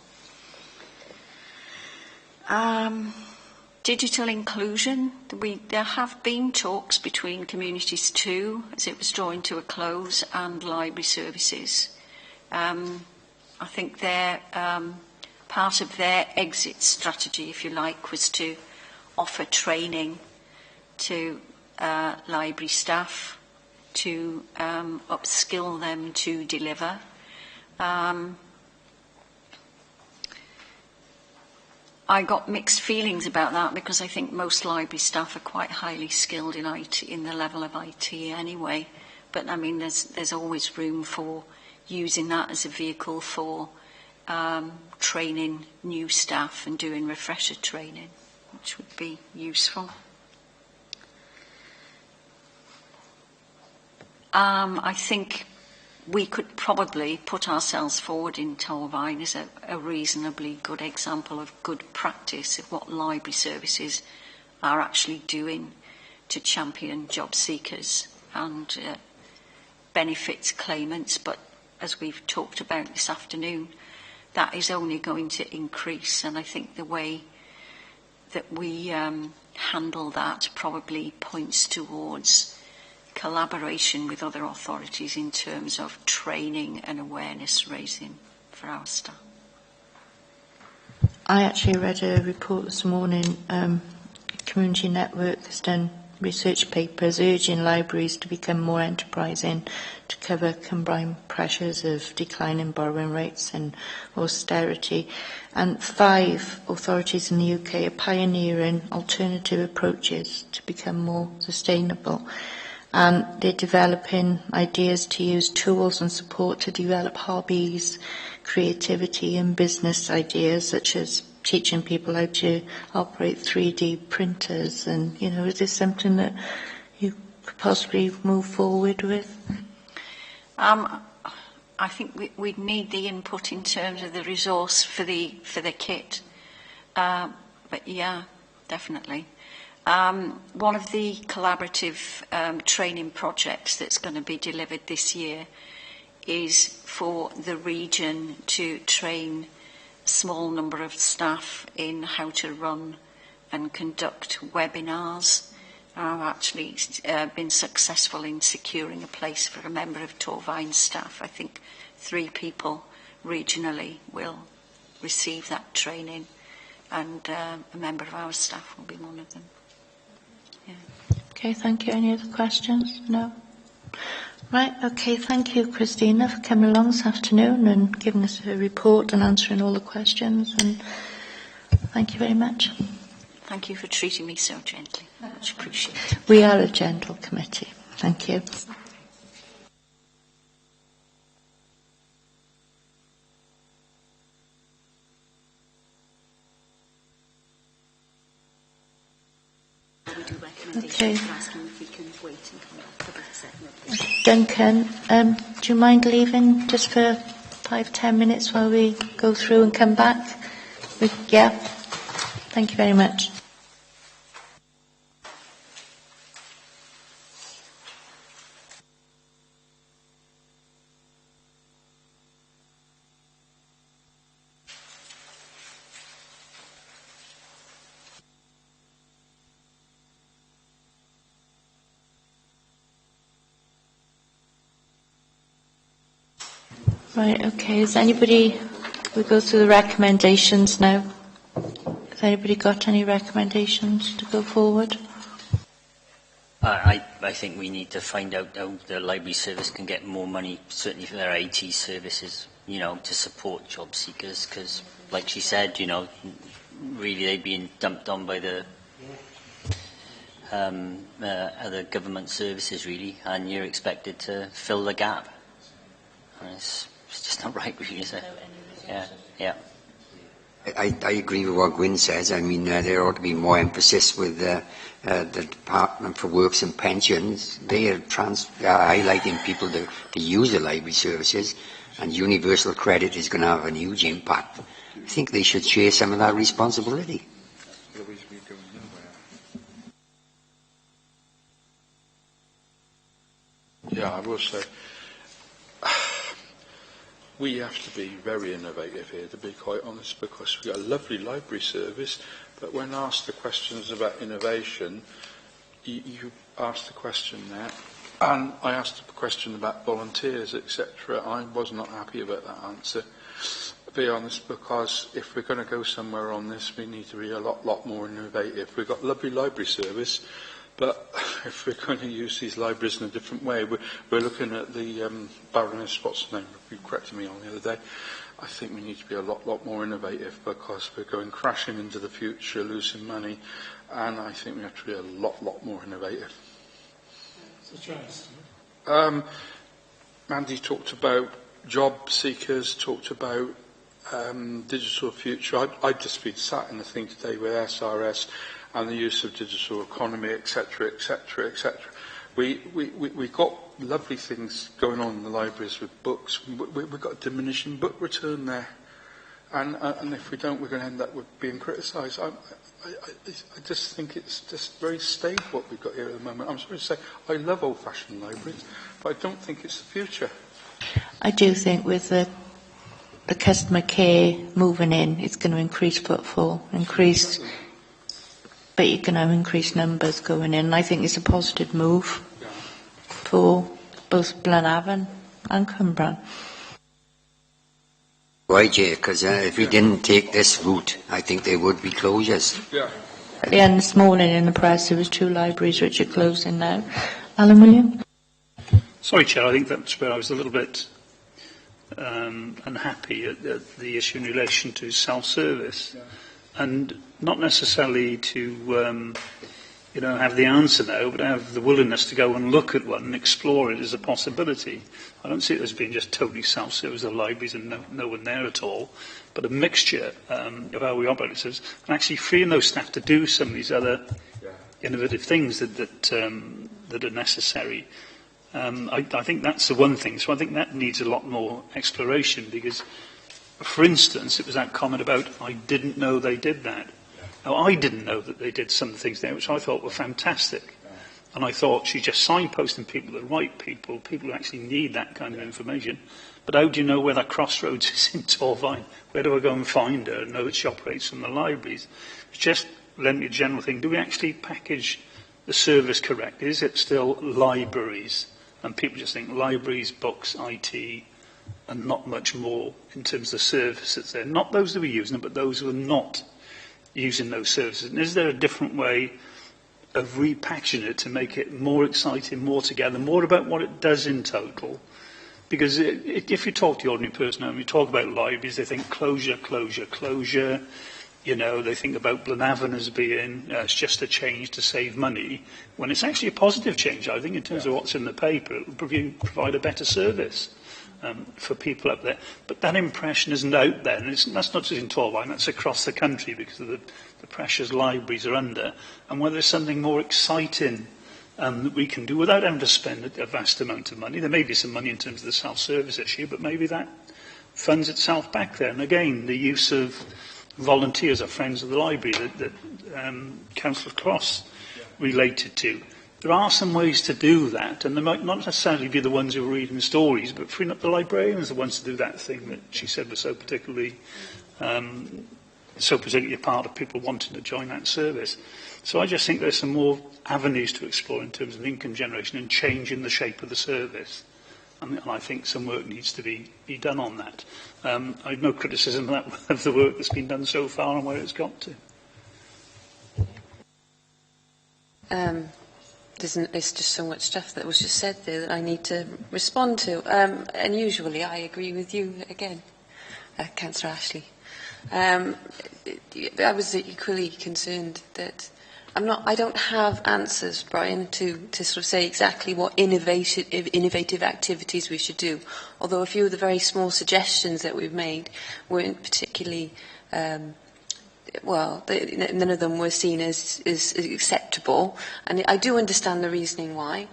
Digital inclusion. There have been talks between Communities 2, as it was drawing to a close, and library services. I think they're part of their exit strategy, if you like, was to offer training to library staff, to upskill them to deliver. I got mixed feelings about that because I think most library staff are quite highly skilled in IT, in the level of IT anyway. But I mean, there's always room for using that as a vehicle for training new staff and doing refresher training, which would be useful. I think we could probably put ourselves forward in Torfaen as a reasonably good example of good practice of what library services are actually doing to champion job seekers and benefits claimants. But as we've talked about this afternoon, that is only going to increase, and I think the way that we handle that probably points towards collaboration with other authorities in terms of training and awareness raising for our staff. I actually read a report this morning, Community Network has done research papers urging libraries to become more enterprising to cover combined pressures of declining borrowing rates and austerity. And 5 authorities in the UK are pioneering alternative approaches to become more sustainable. And they're developing ideas to use tools and support to develop hobbies, creativity and business ideas, such as teaching people how to operate 3D printers. And, is this something that you could possibly move forward with? I think we'd need the input in terms of the resource for the kit. But yeah, definitely. One of the collaborative training projects that's going to be delivered this year is for the region to train a small number of staff in how to run and conduct webinars. I've actually been successful in securing a place for a member of Torvine's staff. I think 3 people regionally will receive that training, and a member of our staff will be one of them. Yeah. Okay, thank you. Any other questions? No? Right, okay, thank you, Christina, for coming along this afternoon and giving us a report and answering all the questions, and thank you very much. Thank you for treating me so gently. Much appreciated. We are a gentle committee. Thank you. Okay. Duncan, do you mind leaving just for 5-10 minutes while we go through and come back? Yeah. Thank you very much. Right, okay. Has anybody, we go through the recommendations now. Has anybody got any recommendations to go forward? I think we need to find out how the library service can get more money, certainly for their IT services, to support job seekers, because, like she said, really they're being dumped on by the other government services, really, and you're expected to fill the gap. And it's just not right, really, is it? Yeah. I agree with what Gwyn says. I mean, there ought to be more emphasis with the Department for Works and Pensions. They are highlighting people to use the library services, and universal credit is going to have a huge impact. I think they should share some of that responsibility. Yeah, I will say, we have to be very innovative here, to be quite honest, because we've got a lovely library service, but when asked the questions about innovation, you asked the question there, and I asked the question about volunteers, etc. I was not happy about that answer, to be honest, because if we're going to go somewhere on this, we need to be a lot more innovative. We've got a lovely library service, but if we're going to use these libraries in a different way, we're looking at the Baroness, what's her name, you corrected me on the other day. I think we need to be a lot more innovative, because we're going crashing into the future, losing money, and I think we have to be a lot more innovative. Mandy talked about job seekers, talked about digital future. I've just been sat in a thing today with SRS and the use of digital economy, etc. We've got lovely things going on in the libraries with books. We've got a diminishing book return there. And if we don't, we're going to end up with being criticised. I just think it's just very staid what we've got here at the moment. I'm sorry to say, I love old-fashioned libraries, but I don't think it's the future. I do think with the customer care moving in, it's going to increase footfall, but you're going to have increased numbers going in. I think it's a positive move for both Blenavon and Cwmbran. Why, Jay? Because if we didn't take this route, I think there would be closures. Yeah. At the end this morning in the press, there was 2 libraries which are closing now. Alan William? Sorry, Chair, I think that's where I was a little bit unhappy at the issue in relation to self-service. Yeah. And not necessarily to, have the answer now, but have the willingness to go and look at one and explore it as a possibility. I don't see it as being just totally self-service, the libraries and no one there at all, but a mixture of how we operate it, and actually freeing those staff to do some of these other innovative things that are necessary. I think that's the one thing. So I think that needs a lot more exploration, because, for instance, it was that comment about, I didn't know they did that. Now, I didn't know that they did some things there, which I thought were fantastic. And I thought she's just signposting people, the right people who actually need that kind of information. But how do you know where that crossroads is in Torfaen? Where do I go and find her and know that she operates from the libraries? It's just, let me a general thing, do we actually package the service correct? Is it still libraries? And people just think libraries, books, IT, and not much more in terms of the services there. Not those that are using them, but those who are not using those services. And is there a different way of repackaging it to make it more exciting, more together, more about what it does in total? Because if you talk to the ordinary person and you talk about libraries, they think closure, closure, closure. You know, they think about Blenavon as being it's just a change to save money, when it's actually a positive change, I think, in terms of what's in the paper. It will provide a better service for people up there. But that impression isn't out there, and that's not just in Torfaen, that's across the country because of the pressures libraries are under, and whether there's something more exciting that we can do without having to spend a vast amount of money. There may be some money in terms of the self-service issue, but maybe that funds itself back there. And again, the use of volunteers or friends of the library that Councillor Cross related to. There are some ways to do that, and they might not necessarily be the ones who are reading the stories, but freeing up the librarians, the ones to do that thing that she said was so particularly a part of people wanting to join that service. So I just think there's some more avenues to explore in terms of income generation and changing the shape of the service. And I think some work needs to be done on that. I have no criticism of the work that's been done so far and where it's got to. There's just so much stuff that was just said there that I need to respond to. And usually I agree with you again, Councillor Ashley. I was equally concerned that I don't have answers, Brian, to sort of say exactly what innovative activities we should do. Although a few of the very small suggestions that we've made weren't particularly, none of them were seen as acceptable. And I do understand the reasoning why.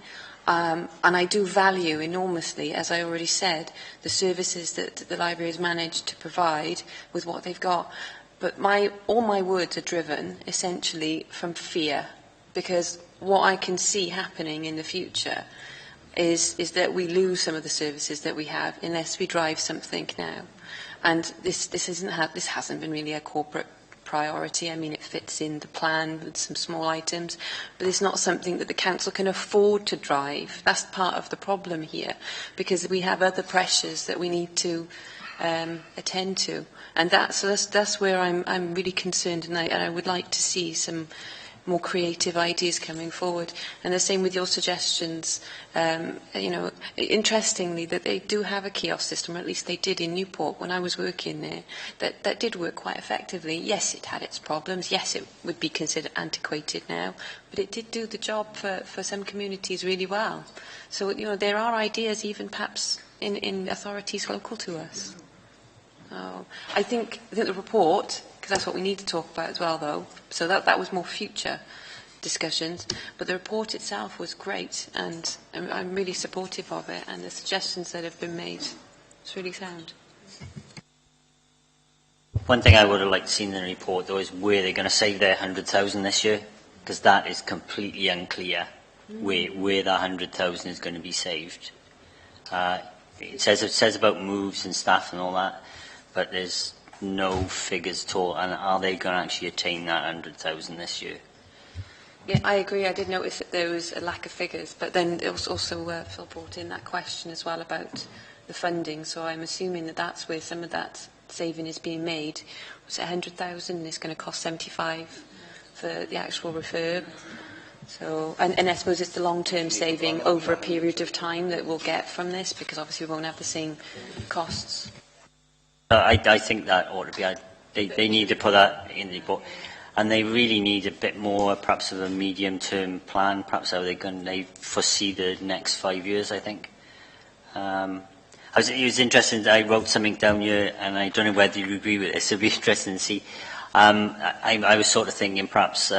And I do value enormously, as I already said, the services that the library has managed to provide with what they've got. But all my words are driven essentially from fear, because what I can see happening in the future is that we lose some of the services that we have unless we drive something now. And this hasn't been really a corporate priority. I mean, it fits in the plan with some small items, but it's not something that the council can afford to drive. That's part of the problem here, because we have other pressures that we need to attend to, and that's where I'm really concerned, and I would like to see some more creative ideas coming forward. And the same with your suggestions. Interestingly, that they do have a kiosk system, or at least they did in Newport when I was working there, that did work quite effectively. Yes, it had its problems. Yes, it would be considered antiquated now, but it did do the job for some communities really well. So, there are ideas even perhaps in authorities local to us. I think the report, because that's what we need to talk about as well, though, so that was more future discussions, but the report itself was great, and I'm really supportive of it, and the suggestions that have been made, it's really sound. One thing I would have liked to see in the report, though, is where they're going to save their 100,000 this year, because that is completely unclear, where that 100,000 is going to be saved. It says about moves and staff and all that, but there's no figures at all. And are they going to actually attain that 100,000 this year? Yeah, I agree. I did notice that there was a lack of figures, but then it was also Phil brought in that question as well about the funding. So I'm assuming that that's where some of that saving is being made. Was it 100,000? It's going to cost 75 for the actual refurb. So, and I suppose it's the long-term saving over a period of time that we'll get from this, because obviously we won't have the same costs. I think that ought to be. They need to put that in the report, and they really need a bit more, perhaps, of a medium-term plan. Perhaps how they foresee the next 5 years. I think. It was interesting. I wrote something down here, and I don't know whether you agree with this. It'd be interesting to see. I was sort of thinking perhaps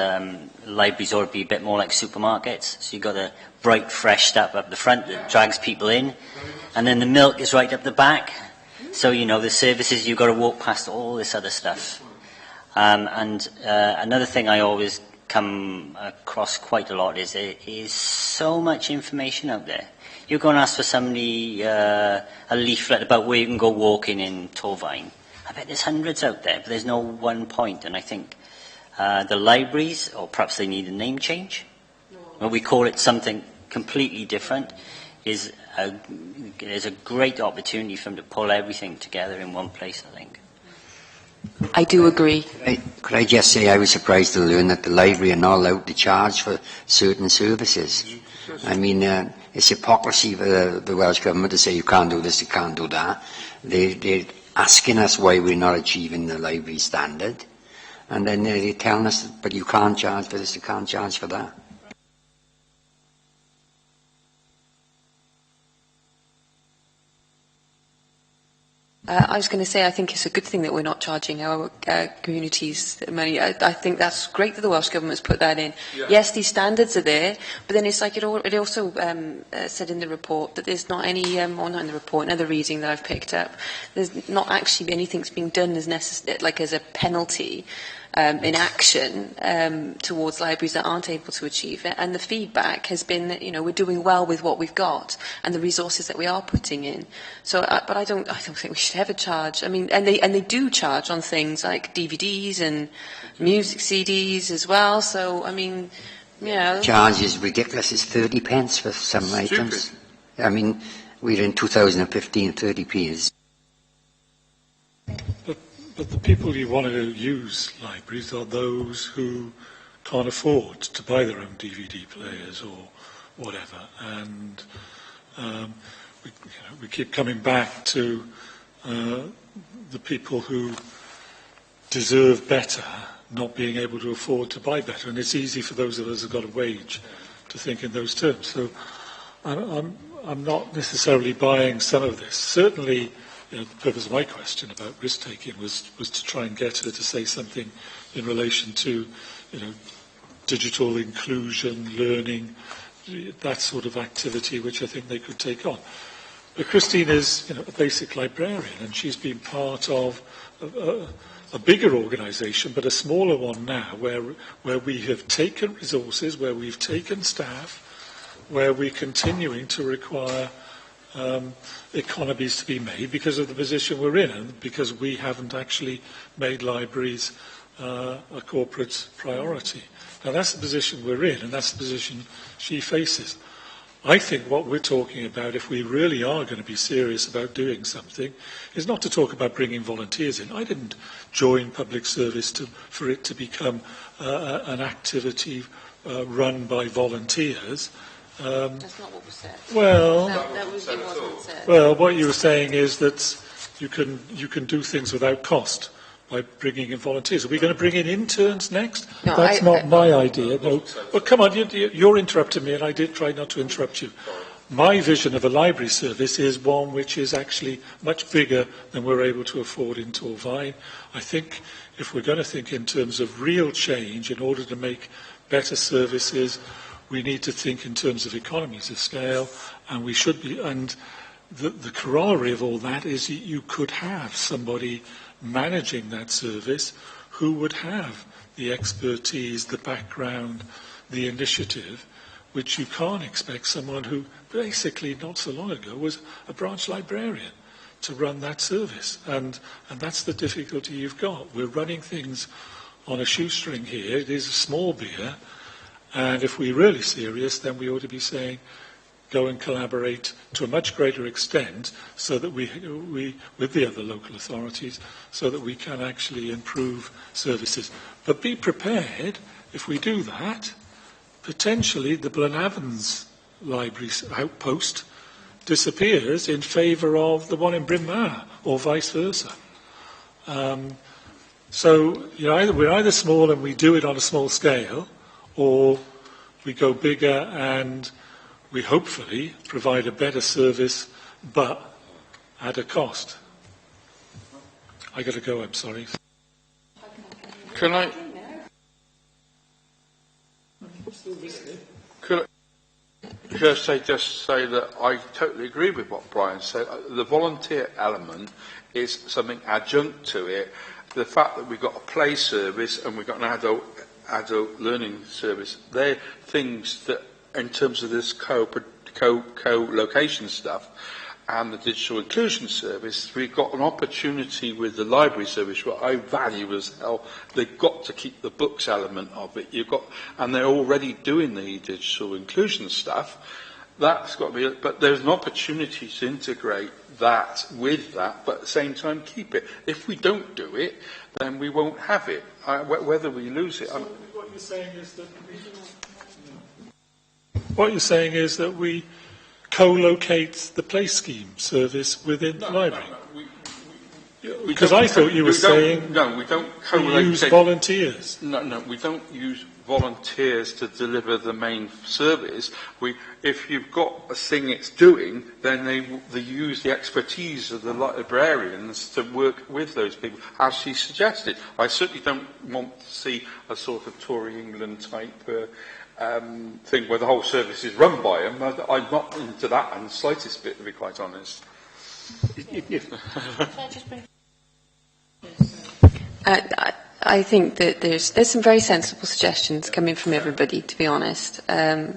libraries ought to be a bit more like supermarkets. So you've got a bright, fresh stuff up the front that drags people in, and then the milk is right up the back. So, the services, you've got to walk past all this other stuff. Another thing I always come across quite a lot is there is so much information out there. You go and ask for somebody a leaflet about where you can go walking in Torfaen. I bet there's hundreds out there, but there's no one point. And I think the libraries, or perhaps they need a name change, where we call it something completely different, is there's a great opportunity for them to pull everything together in one place, I think. I do agree. Could I just say I was surprised to learn that the library are not allowed to charge for certain services. I mean, it's hypocrisy for the Welsh Government to say you can't do this, you can't do that. They're asking us why we're not achieving the library standard. And then they're telling us, but you can't charge for this, you can't charge for that. I was going to say, I think it's a good thing that we're not charging our communities money. I think that's great that the Welsh Government's put that in. Yeah. Yes, these standards are there, but then it's like it also said in the report that there's not any, or not in the report, another reading that I've picked up, there's not actually anything's being done as as a penalty in action towards libraries that aren't able to achieve it. And the feedback has been that, we're doing well with what we've got and the resources that we are putting in. So, but I don't think we should ever charge. I mean, and they do charge on things like DVDs and music CDs as well. So, I mean, Charge is ridiculous. It's 30 pence for some items. I mean, we're in 2015, 30p is. But the people you want to use libraries are those who can't afford to buy their own DVD players or whatever. And we keep coming back to the people who deserve better not being able to afford to buy better. And it's easy for those of us who've got a wage to think in those terms. So I'm not necessarily buying some of this. Certainly, the purpose of my question about risk-taking was to try and get her to say something in relation to, digital inclusion, learning, that sort of activity, which I think they could take on. But Christine is, a basic librarian, and she's been part of a bigger organisation, but a smaller one now, where we have taken resources, where we've taken staff, where we're continuing to require economies to be made because of the position we're in, and because we haven't actually made libraries a corporate priority. Now that's the position we're in, and that's the position she faces. I think what we're talking about, if we really are going to be serious about doing something, is not to talk about bringing volunteers in. I didn't join public service for it to become an activity run by volunteers. That's not what was said. Well, that wasn't said. Well, what you were saying is that you can do things without cost by bringing in volunteers. Are we going to bring in interns next? No, That's not my idea. No. Well, come on, you're interrupting me, and I did try not to interrupt you. My vision of a library service is one which is actually much bigger than we're able to afford in Torfaen. I think if we're going to think in terms of real change in order to make better services, we need to think in terms of economies of scale, and we should be. And the corollary of all that is that you could have somebody managing that service who would have the expertise, the background, the initiative, which you can't expect someone who basically not so long ago was a branch librarian to run that service. And that's the difficulty you've got. We're running things on a shoestring here. It is a small beer. And if we're really serious, then we ought to be saying, go and collaborate to a much greater extent so that we with the other local authorities, so that we can actually improve services. But be prepared, if we do that, potentially the Blenavons Library outpost disappears in favour of the one in Bryn Mawr, or vice versa. So we're either small and we do it on a small scale, or we go bigger and we hopefully provide a better service, but at a cost. I got to go, I'm sorry. Could I just say that I totally agree with what Brian said. The volunteer element is something adjunct to it. The fact that we've got a play service and we've got an adult learning service, they're things that, in terms of this co-location stuff and the digital inclusion service, we've got an opportunity with the library service, what I value as hell. They've got to keep the books element of it. And they're already doing the digital inclusion stuff. That's got to be, but there's an opportunity to integrate that with that, but at the same time keep it. If we don't do it, then we won't have it. Whether we lose it. So what you're saying is that we co-locate the play scheme service within the library. Because I thought you were saying no, we don't we use volunteers. No, we don't use volunteers to deliver the main service. If you've got a thing it's doing, then they use the expertise of the librarians to work with those people, as she suggested. I certainly don't want to see a sort of Tory England type thing where the whole service is run by them. I'm not into that in the slightest bit, to be quite honest. I think that there's some very sensible suggestions coming from everybody, to be honest. I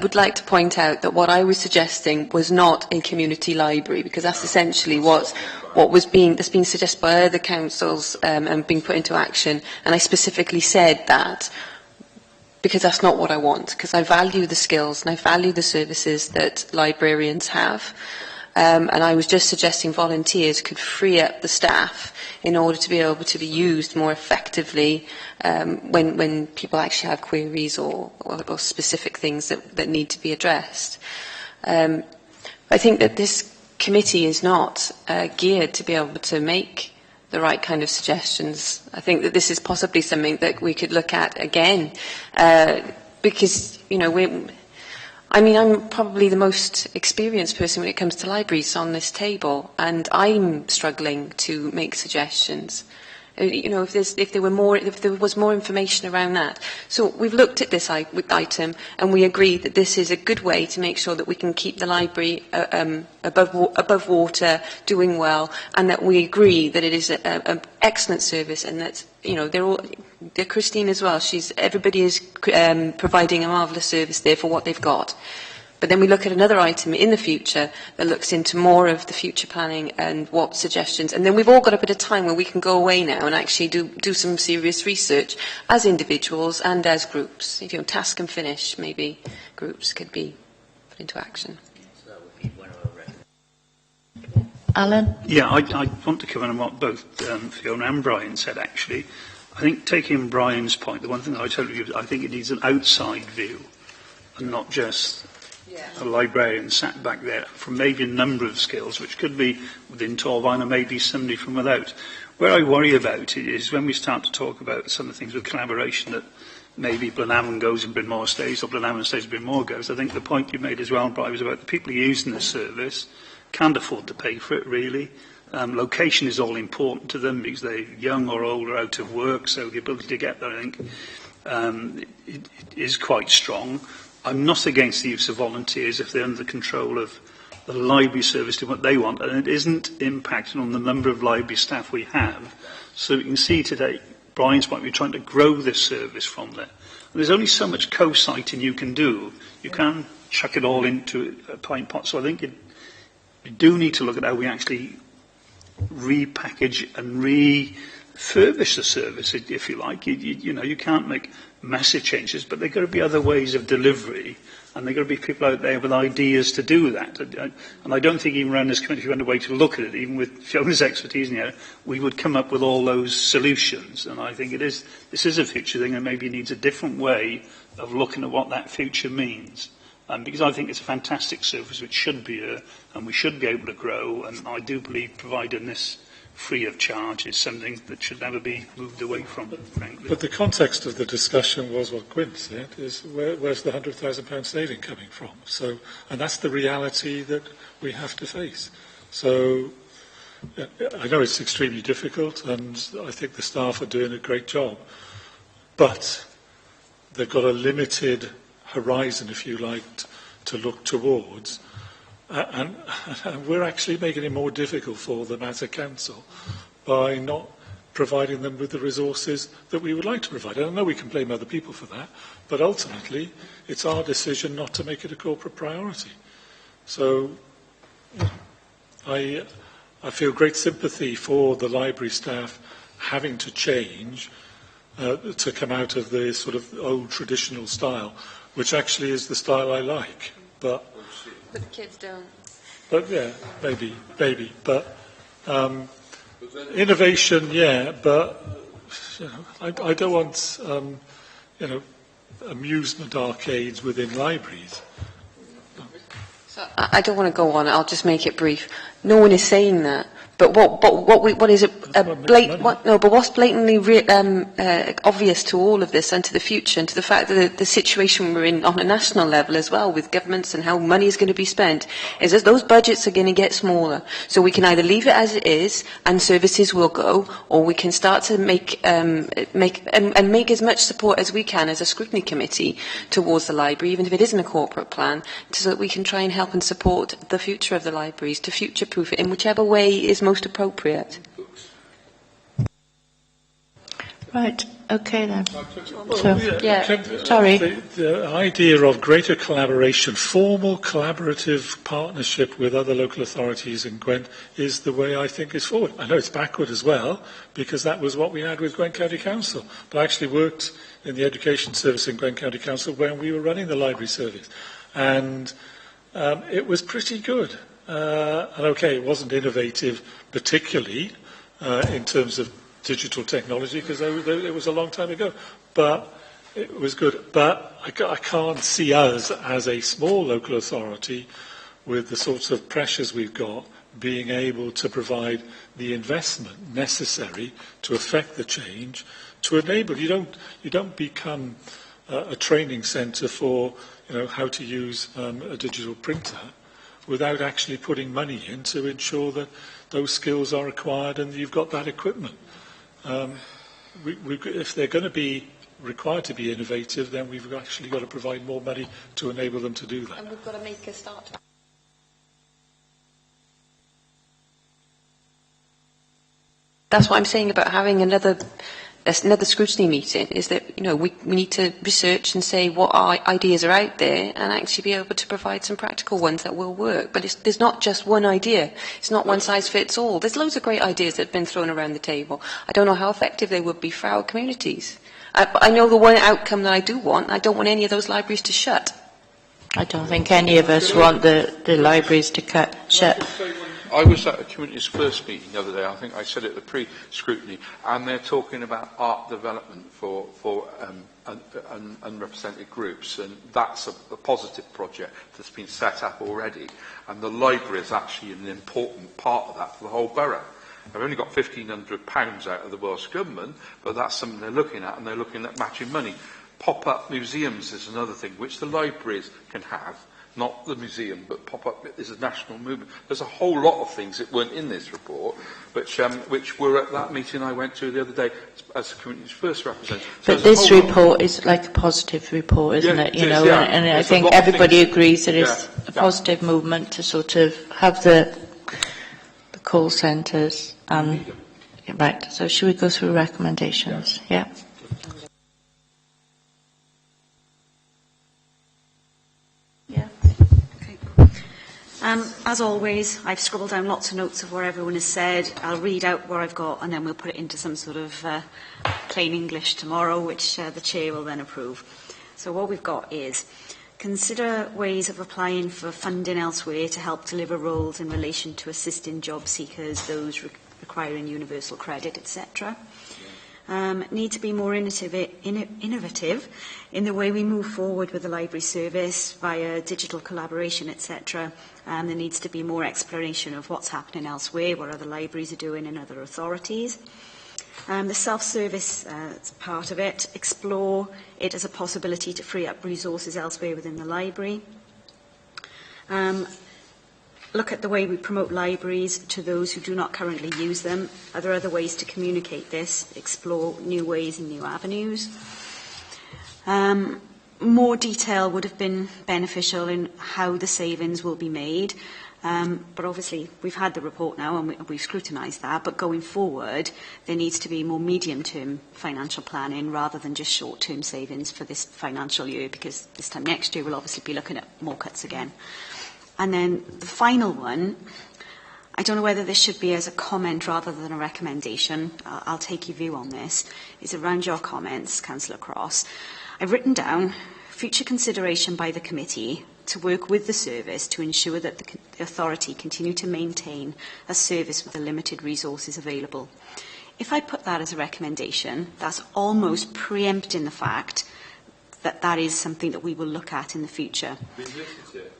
would like to point out that what I was suggesting was not a community library, because that's essentially that's being suggested by other councils and being put into action. And I specifically said that because that's not what I want, because I value the skills and I value the services that librarians have. And I was just suggesting volunteers could free up the staff in order to be able to be used more effectively when people actually have queries or specific things that need to be addressed. I think that this committee is not geared to be able to make the right kind of suggestions. I think that this is possibly something that we could look at again, because, I'm probably the most experienced person when it comes to libraries on this table, and I'm struggling to make suggestions. If there was more information around that. So we've looked at this item, and we agree that this is a good way to make sure that we can keep the library above water, doing well, and that we agree that it is an excellent service, and that they're Christine as well. Everybody is providing a marvellous service there for what they've got. But then we look at another item in the future that looks into more of the future planning and what suggestions. And then we've all got a bit of time where we can go away now and actually do some serious research as individuals and as groups. Task and finish, maybe groups could be put into action. Alan? Yeah, I want to comment on what both Fiona and Brian said, actually. I think taking Brian's point, the one thing that I totally agree with, I think it needs an outside view and not just a librarian sat back there from maybe a number of skills, which could be within Torvine or maybe somebody from without. Where I worry about it is when we start to talk about some of the things with collaboration that maybe Blenavon goes and Bryn Mawr stays, or Blenavon stays and Bryn Mawr goes. I think the point you made as well, Brian, was about the people using the service can't afford to pay for it, really. Location is all important to them because they're young or old or out of work, so the ability to get there, I think, it is quite strong. I'm not against the use of volunteers if they're under the control of the library service doing what they want, and it isn't impacting on the number of library staff we have. So you can see today, Brian's point, we're trying to grow this service from there. And there's only so much co-siting you can do. You can't chuck it all into a pint pot. So I think we do need to look at how we actually repackage and refurbish the service, if you like. You can't make massive changes, but there have got to be other ways of delivery, and there have got to be people out there with ideas to do that. And I don't think even around this committee, if we went away to look at it, even with Fiona's expertise in the area, we would come up with all those solutions. And I think this is a future thing, and maybe needs a different way of looking at what that future means. Because I think it's a fantastic service which should be here, and we should be able to grow, and I do believe providing this free of charge is something that should never be moved away from, frankly. But the context of the discussion was what Gwyn said, is where's the £100,000 saving coming from? So, and that's the reality that we have to face. So I know it's extremely difficult, and I think the staff are doing a great job, but they've got a limited horizon, if you like, to look towards. And we're actually making it more difficult for them as a council by not providing them with the resources that we would like to provide. And I know we can blame other people for that, but ultimately it's our decision not to make it a corporate priority. So I feel great sympathy for the library staff having to change to come out of the sort of old traditional style, which actually is the style I like. But the kids don't. But yeah, maybe. But innovation, yeah. But I don't want amusement arcades within libraries. So I don't want to go on. I'll just make it brief. No one is saying that. But what is it? But what's blatantly obvious to all of this and to the future and to the fact that the situation we're in on a national level as well with governments and how money is going to be spent is that those budgets are going to get smaller. So we can either leave it as it is and services will go, or we can start to make as much support as we can as a scrutiny committee towards the library, even if it isn't a corporate plan, so that we can try and help and support the future of the libraries, to future-proof it in whichever way is most appropriate. Right, okay then. Sorry. The idea of greater collaboration, formal collaborative partnership with other local authorities in Gwent is the way I think is forward. I know it's backward as well, because that was what we had with Gwent County Council. But I actually worked in the education service in Gwent County Council when we were running the library service. And it was pretty good. And okay, it wasn't innovative particularly in terms of digital technology, because it was a long time ago, but it was good. But I can't see us as a small local authority with the sorts of pressures we've got being able to provide the investment necessary to affect the change, to enable. You don't become a training centre for how to use a digital printer without actually putting money in to ensure that those skills are acquired and you've got that equipment. If they're going to be required to be innovative, then we've actually got to provide more money to enable them to do that. And we've got to make a start. That's what I'm saying about having another scrutiny meeting, is that we need to research and say what ideas are out there and actually be able to provide some practical ones that will work. But there's not just one idea. It's not one size fits all. There's loads of great ideas that have been thrown around the table. I don't know how effective they would be for our communities. I know the one outcome that I do want. I don't want any of those libraries to shut. I don't think any of us want the libraries to shut. I was at a community's first meeting the other day. I think I said it at the pre-scrutiny, and they're talking about art development for unrepresented groups, and that's a positive project that's been set up already. And the library is actually an important part of that for the whole borough. They've only got £1,500 out of the Welsh Government, but that's something they're looking at, and they're looking at matching money. Pop-up museums is another thing, which the libraries can have. Not the museum, but pop-up is a national movement. There's a whole lot of things that weren't in this report, which were at that meeting I went to the other day as the community's first representative. So but this report is like a positive report, isn't it? And I think everybody agrees that it's a positive movement to sort of have the call centres. Right, so should we go through recommendations? Yeah. As always, I've scribbled down lots of notes of what everyone has said. I'll read out what I've got, and then we'll put it into some sort of plain English tomorrow, which the Chair will then approve. So what we've got is, consider ways of applying for funding elsewhere to help deliver roles in relation to assisting job seekers, those requiring universal credit, etc. Need to be more innovative in the way we move forward with the library service via digital collaboration, etc. There needs to be more exploration of what's happening elsewhere, what other libraries are doing in other authorities. The self-service part of it, explore it as a possibility to free up resources elsewhere within the library. Look at the way we promote libraries to those who do not currently use them. Are there other ways to communicate this? Explore new ways and new avenues. More detail would have been beneficial in how the savings will be made. But obviously, we've had the report now and we've scrutinised that. But going forward, there needs to be more medium-term financial planning rather than just short-term savings for this financial year, because this time next year we'll obviously be looking at more cuts again. And then the final one, I don't know whether this should be as a comment rather than a recommendation. I'll take your view on this. It's around your comments, Councillor Cross. I've written down future consideration by the committee to work with the service to ensure that the authority continue to maintain a service with the limited resources available. If I put that as a recommendation, that's almost preempting the fact that that is something that we will look at in the future.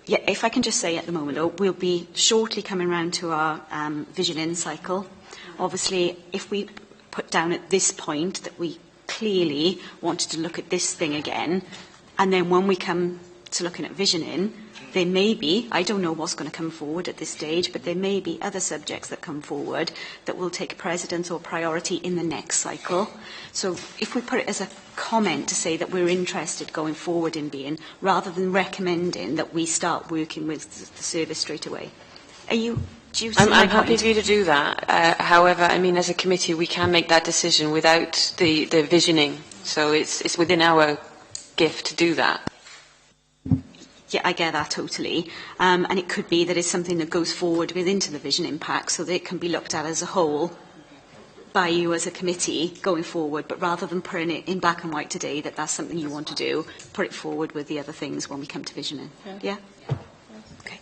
Yeah, if I can just say at the moment, we'll be shortly coming round to our Vision In cycle. Obviously, if we put down at this point that we clearly wanted to look at this thing again, and then when we come to looking at Vision In, there may be, I don't know what's going to come forward at this stage, but there may be other subjects that come forward that will take precedence or priority in the next cycle. So if we put it as a comment to say that we're interested going forward in being, rather than recommending that we start working with the service straight away. Do you see I'm happy point? for you to do that. However, I mean, as a committee, we can make that decision without the visioning. So it's within our gift to do that. Yeah, I get that totally. And it could be that it's something that goes forward into the vision impact so that it can be looked at as a whole by you as a committee going forward, but rather than putting it in black and white today that that's something you want to do, put it forward with the other things when we come to visioning. Yeah? Okay.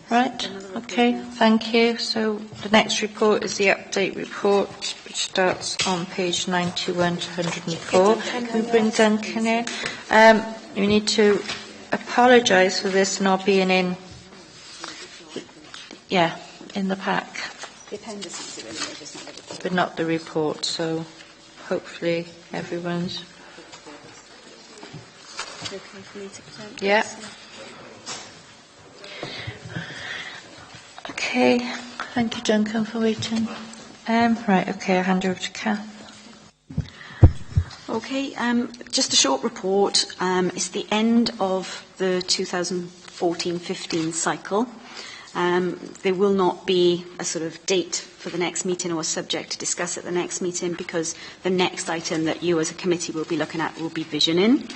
Right, okay, thank you. So the next report is the update report, which starts on page 91 to 104. Can we bring Duncan in? You need to apologise for this not being in, in the pack, The appendices are in there, just not the report. but not the report, so hopefully everyone's... Okay for me to present? Yeah. Okay, thank you, Duncan, for waiting. Right, okay, I'll hand over to Kath. Okay, just a short report. It's the end of the 2014-15 cycle. There will not be a sort of date for the next meeting or a subject to discuss at the next meeting, because the next item that you as a committee will be looking at will be Vision In.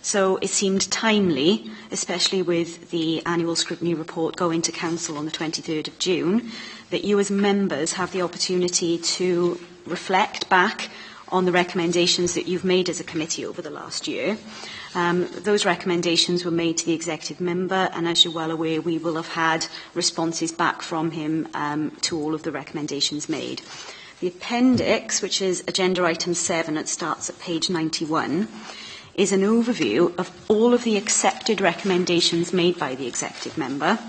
So it seemed timely, especially with the annual scrutiny report going to Council on the 23rd of June, that you as members have the opportunity to reflect back on the recommendations that you've made as a committee over the last year. Those recommendations were made to the executive member, and as you're well aware, we will have had responses back from him to all of the recommendations made. The appendix, which is agenda item 7, it starts at page 91, is an overview of all of the accepted recommendations made by the executive member,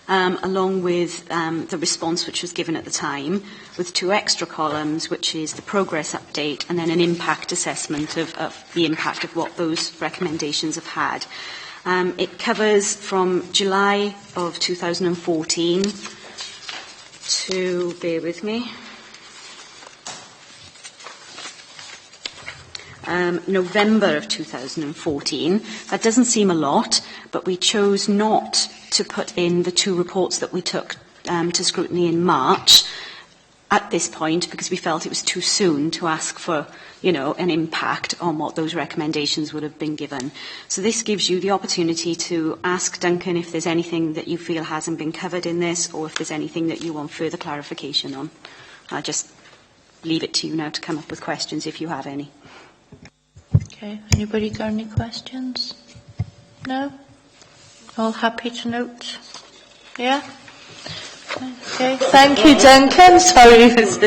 along with the response which was given at the time, with 2 extra columns, which is the progress update and then an impact assessment of the impact of what those recommendations have had. It covers from July of 2014 to, bear with me, November of 2014. That doesn't seem a lot, but we chose not to put in the 2 reports that we took to scrutiny in March at this point, because we felt it was too soon to ask for, an impact on what those recommendations would have been given. So this gives you the opportunity to ask Duncan if there's anything that you feel hasn't been covered in this, or if there's anything that you want further clarification on. I'll just leave it to you now to come up with questions if you have any. Okay, anybody got any questions? No? All happy to note? Yeah? Okay, thank you, Duncan. Sorry it was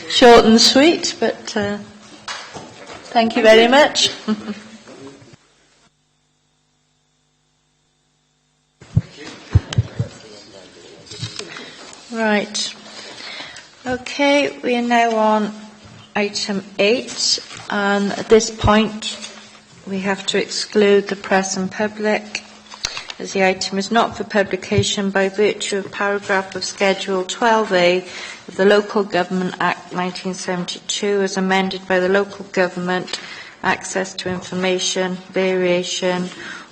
short and sweet, but thank you very much. Right. Okay, we are now on item 8, and at this point we have to exclude the press and public, as the item is not for publication by virtue of paragraph of Schedule 12A of the Local Government Act 1972 as amended by the Local Government Access to Information, Variation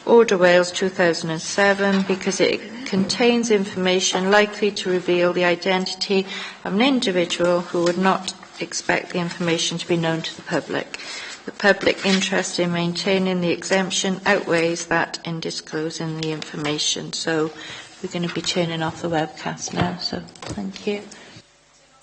Order Wales 2007 because it contains information likely to reveal the identity of an individual who would not expect the information to be known to the public. The public interest in maintaining the exemption outweighs that in disclosing the information. So we're going to be turning off the webcast now, so thank you.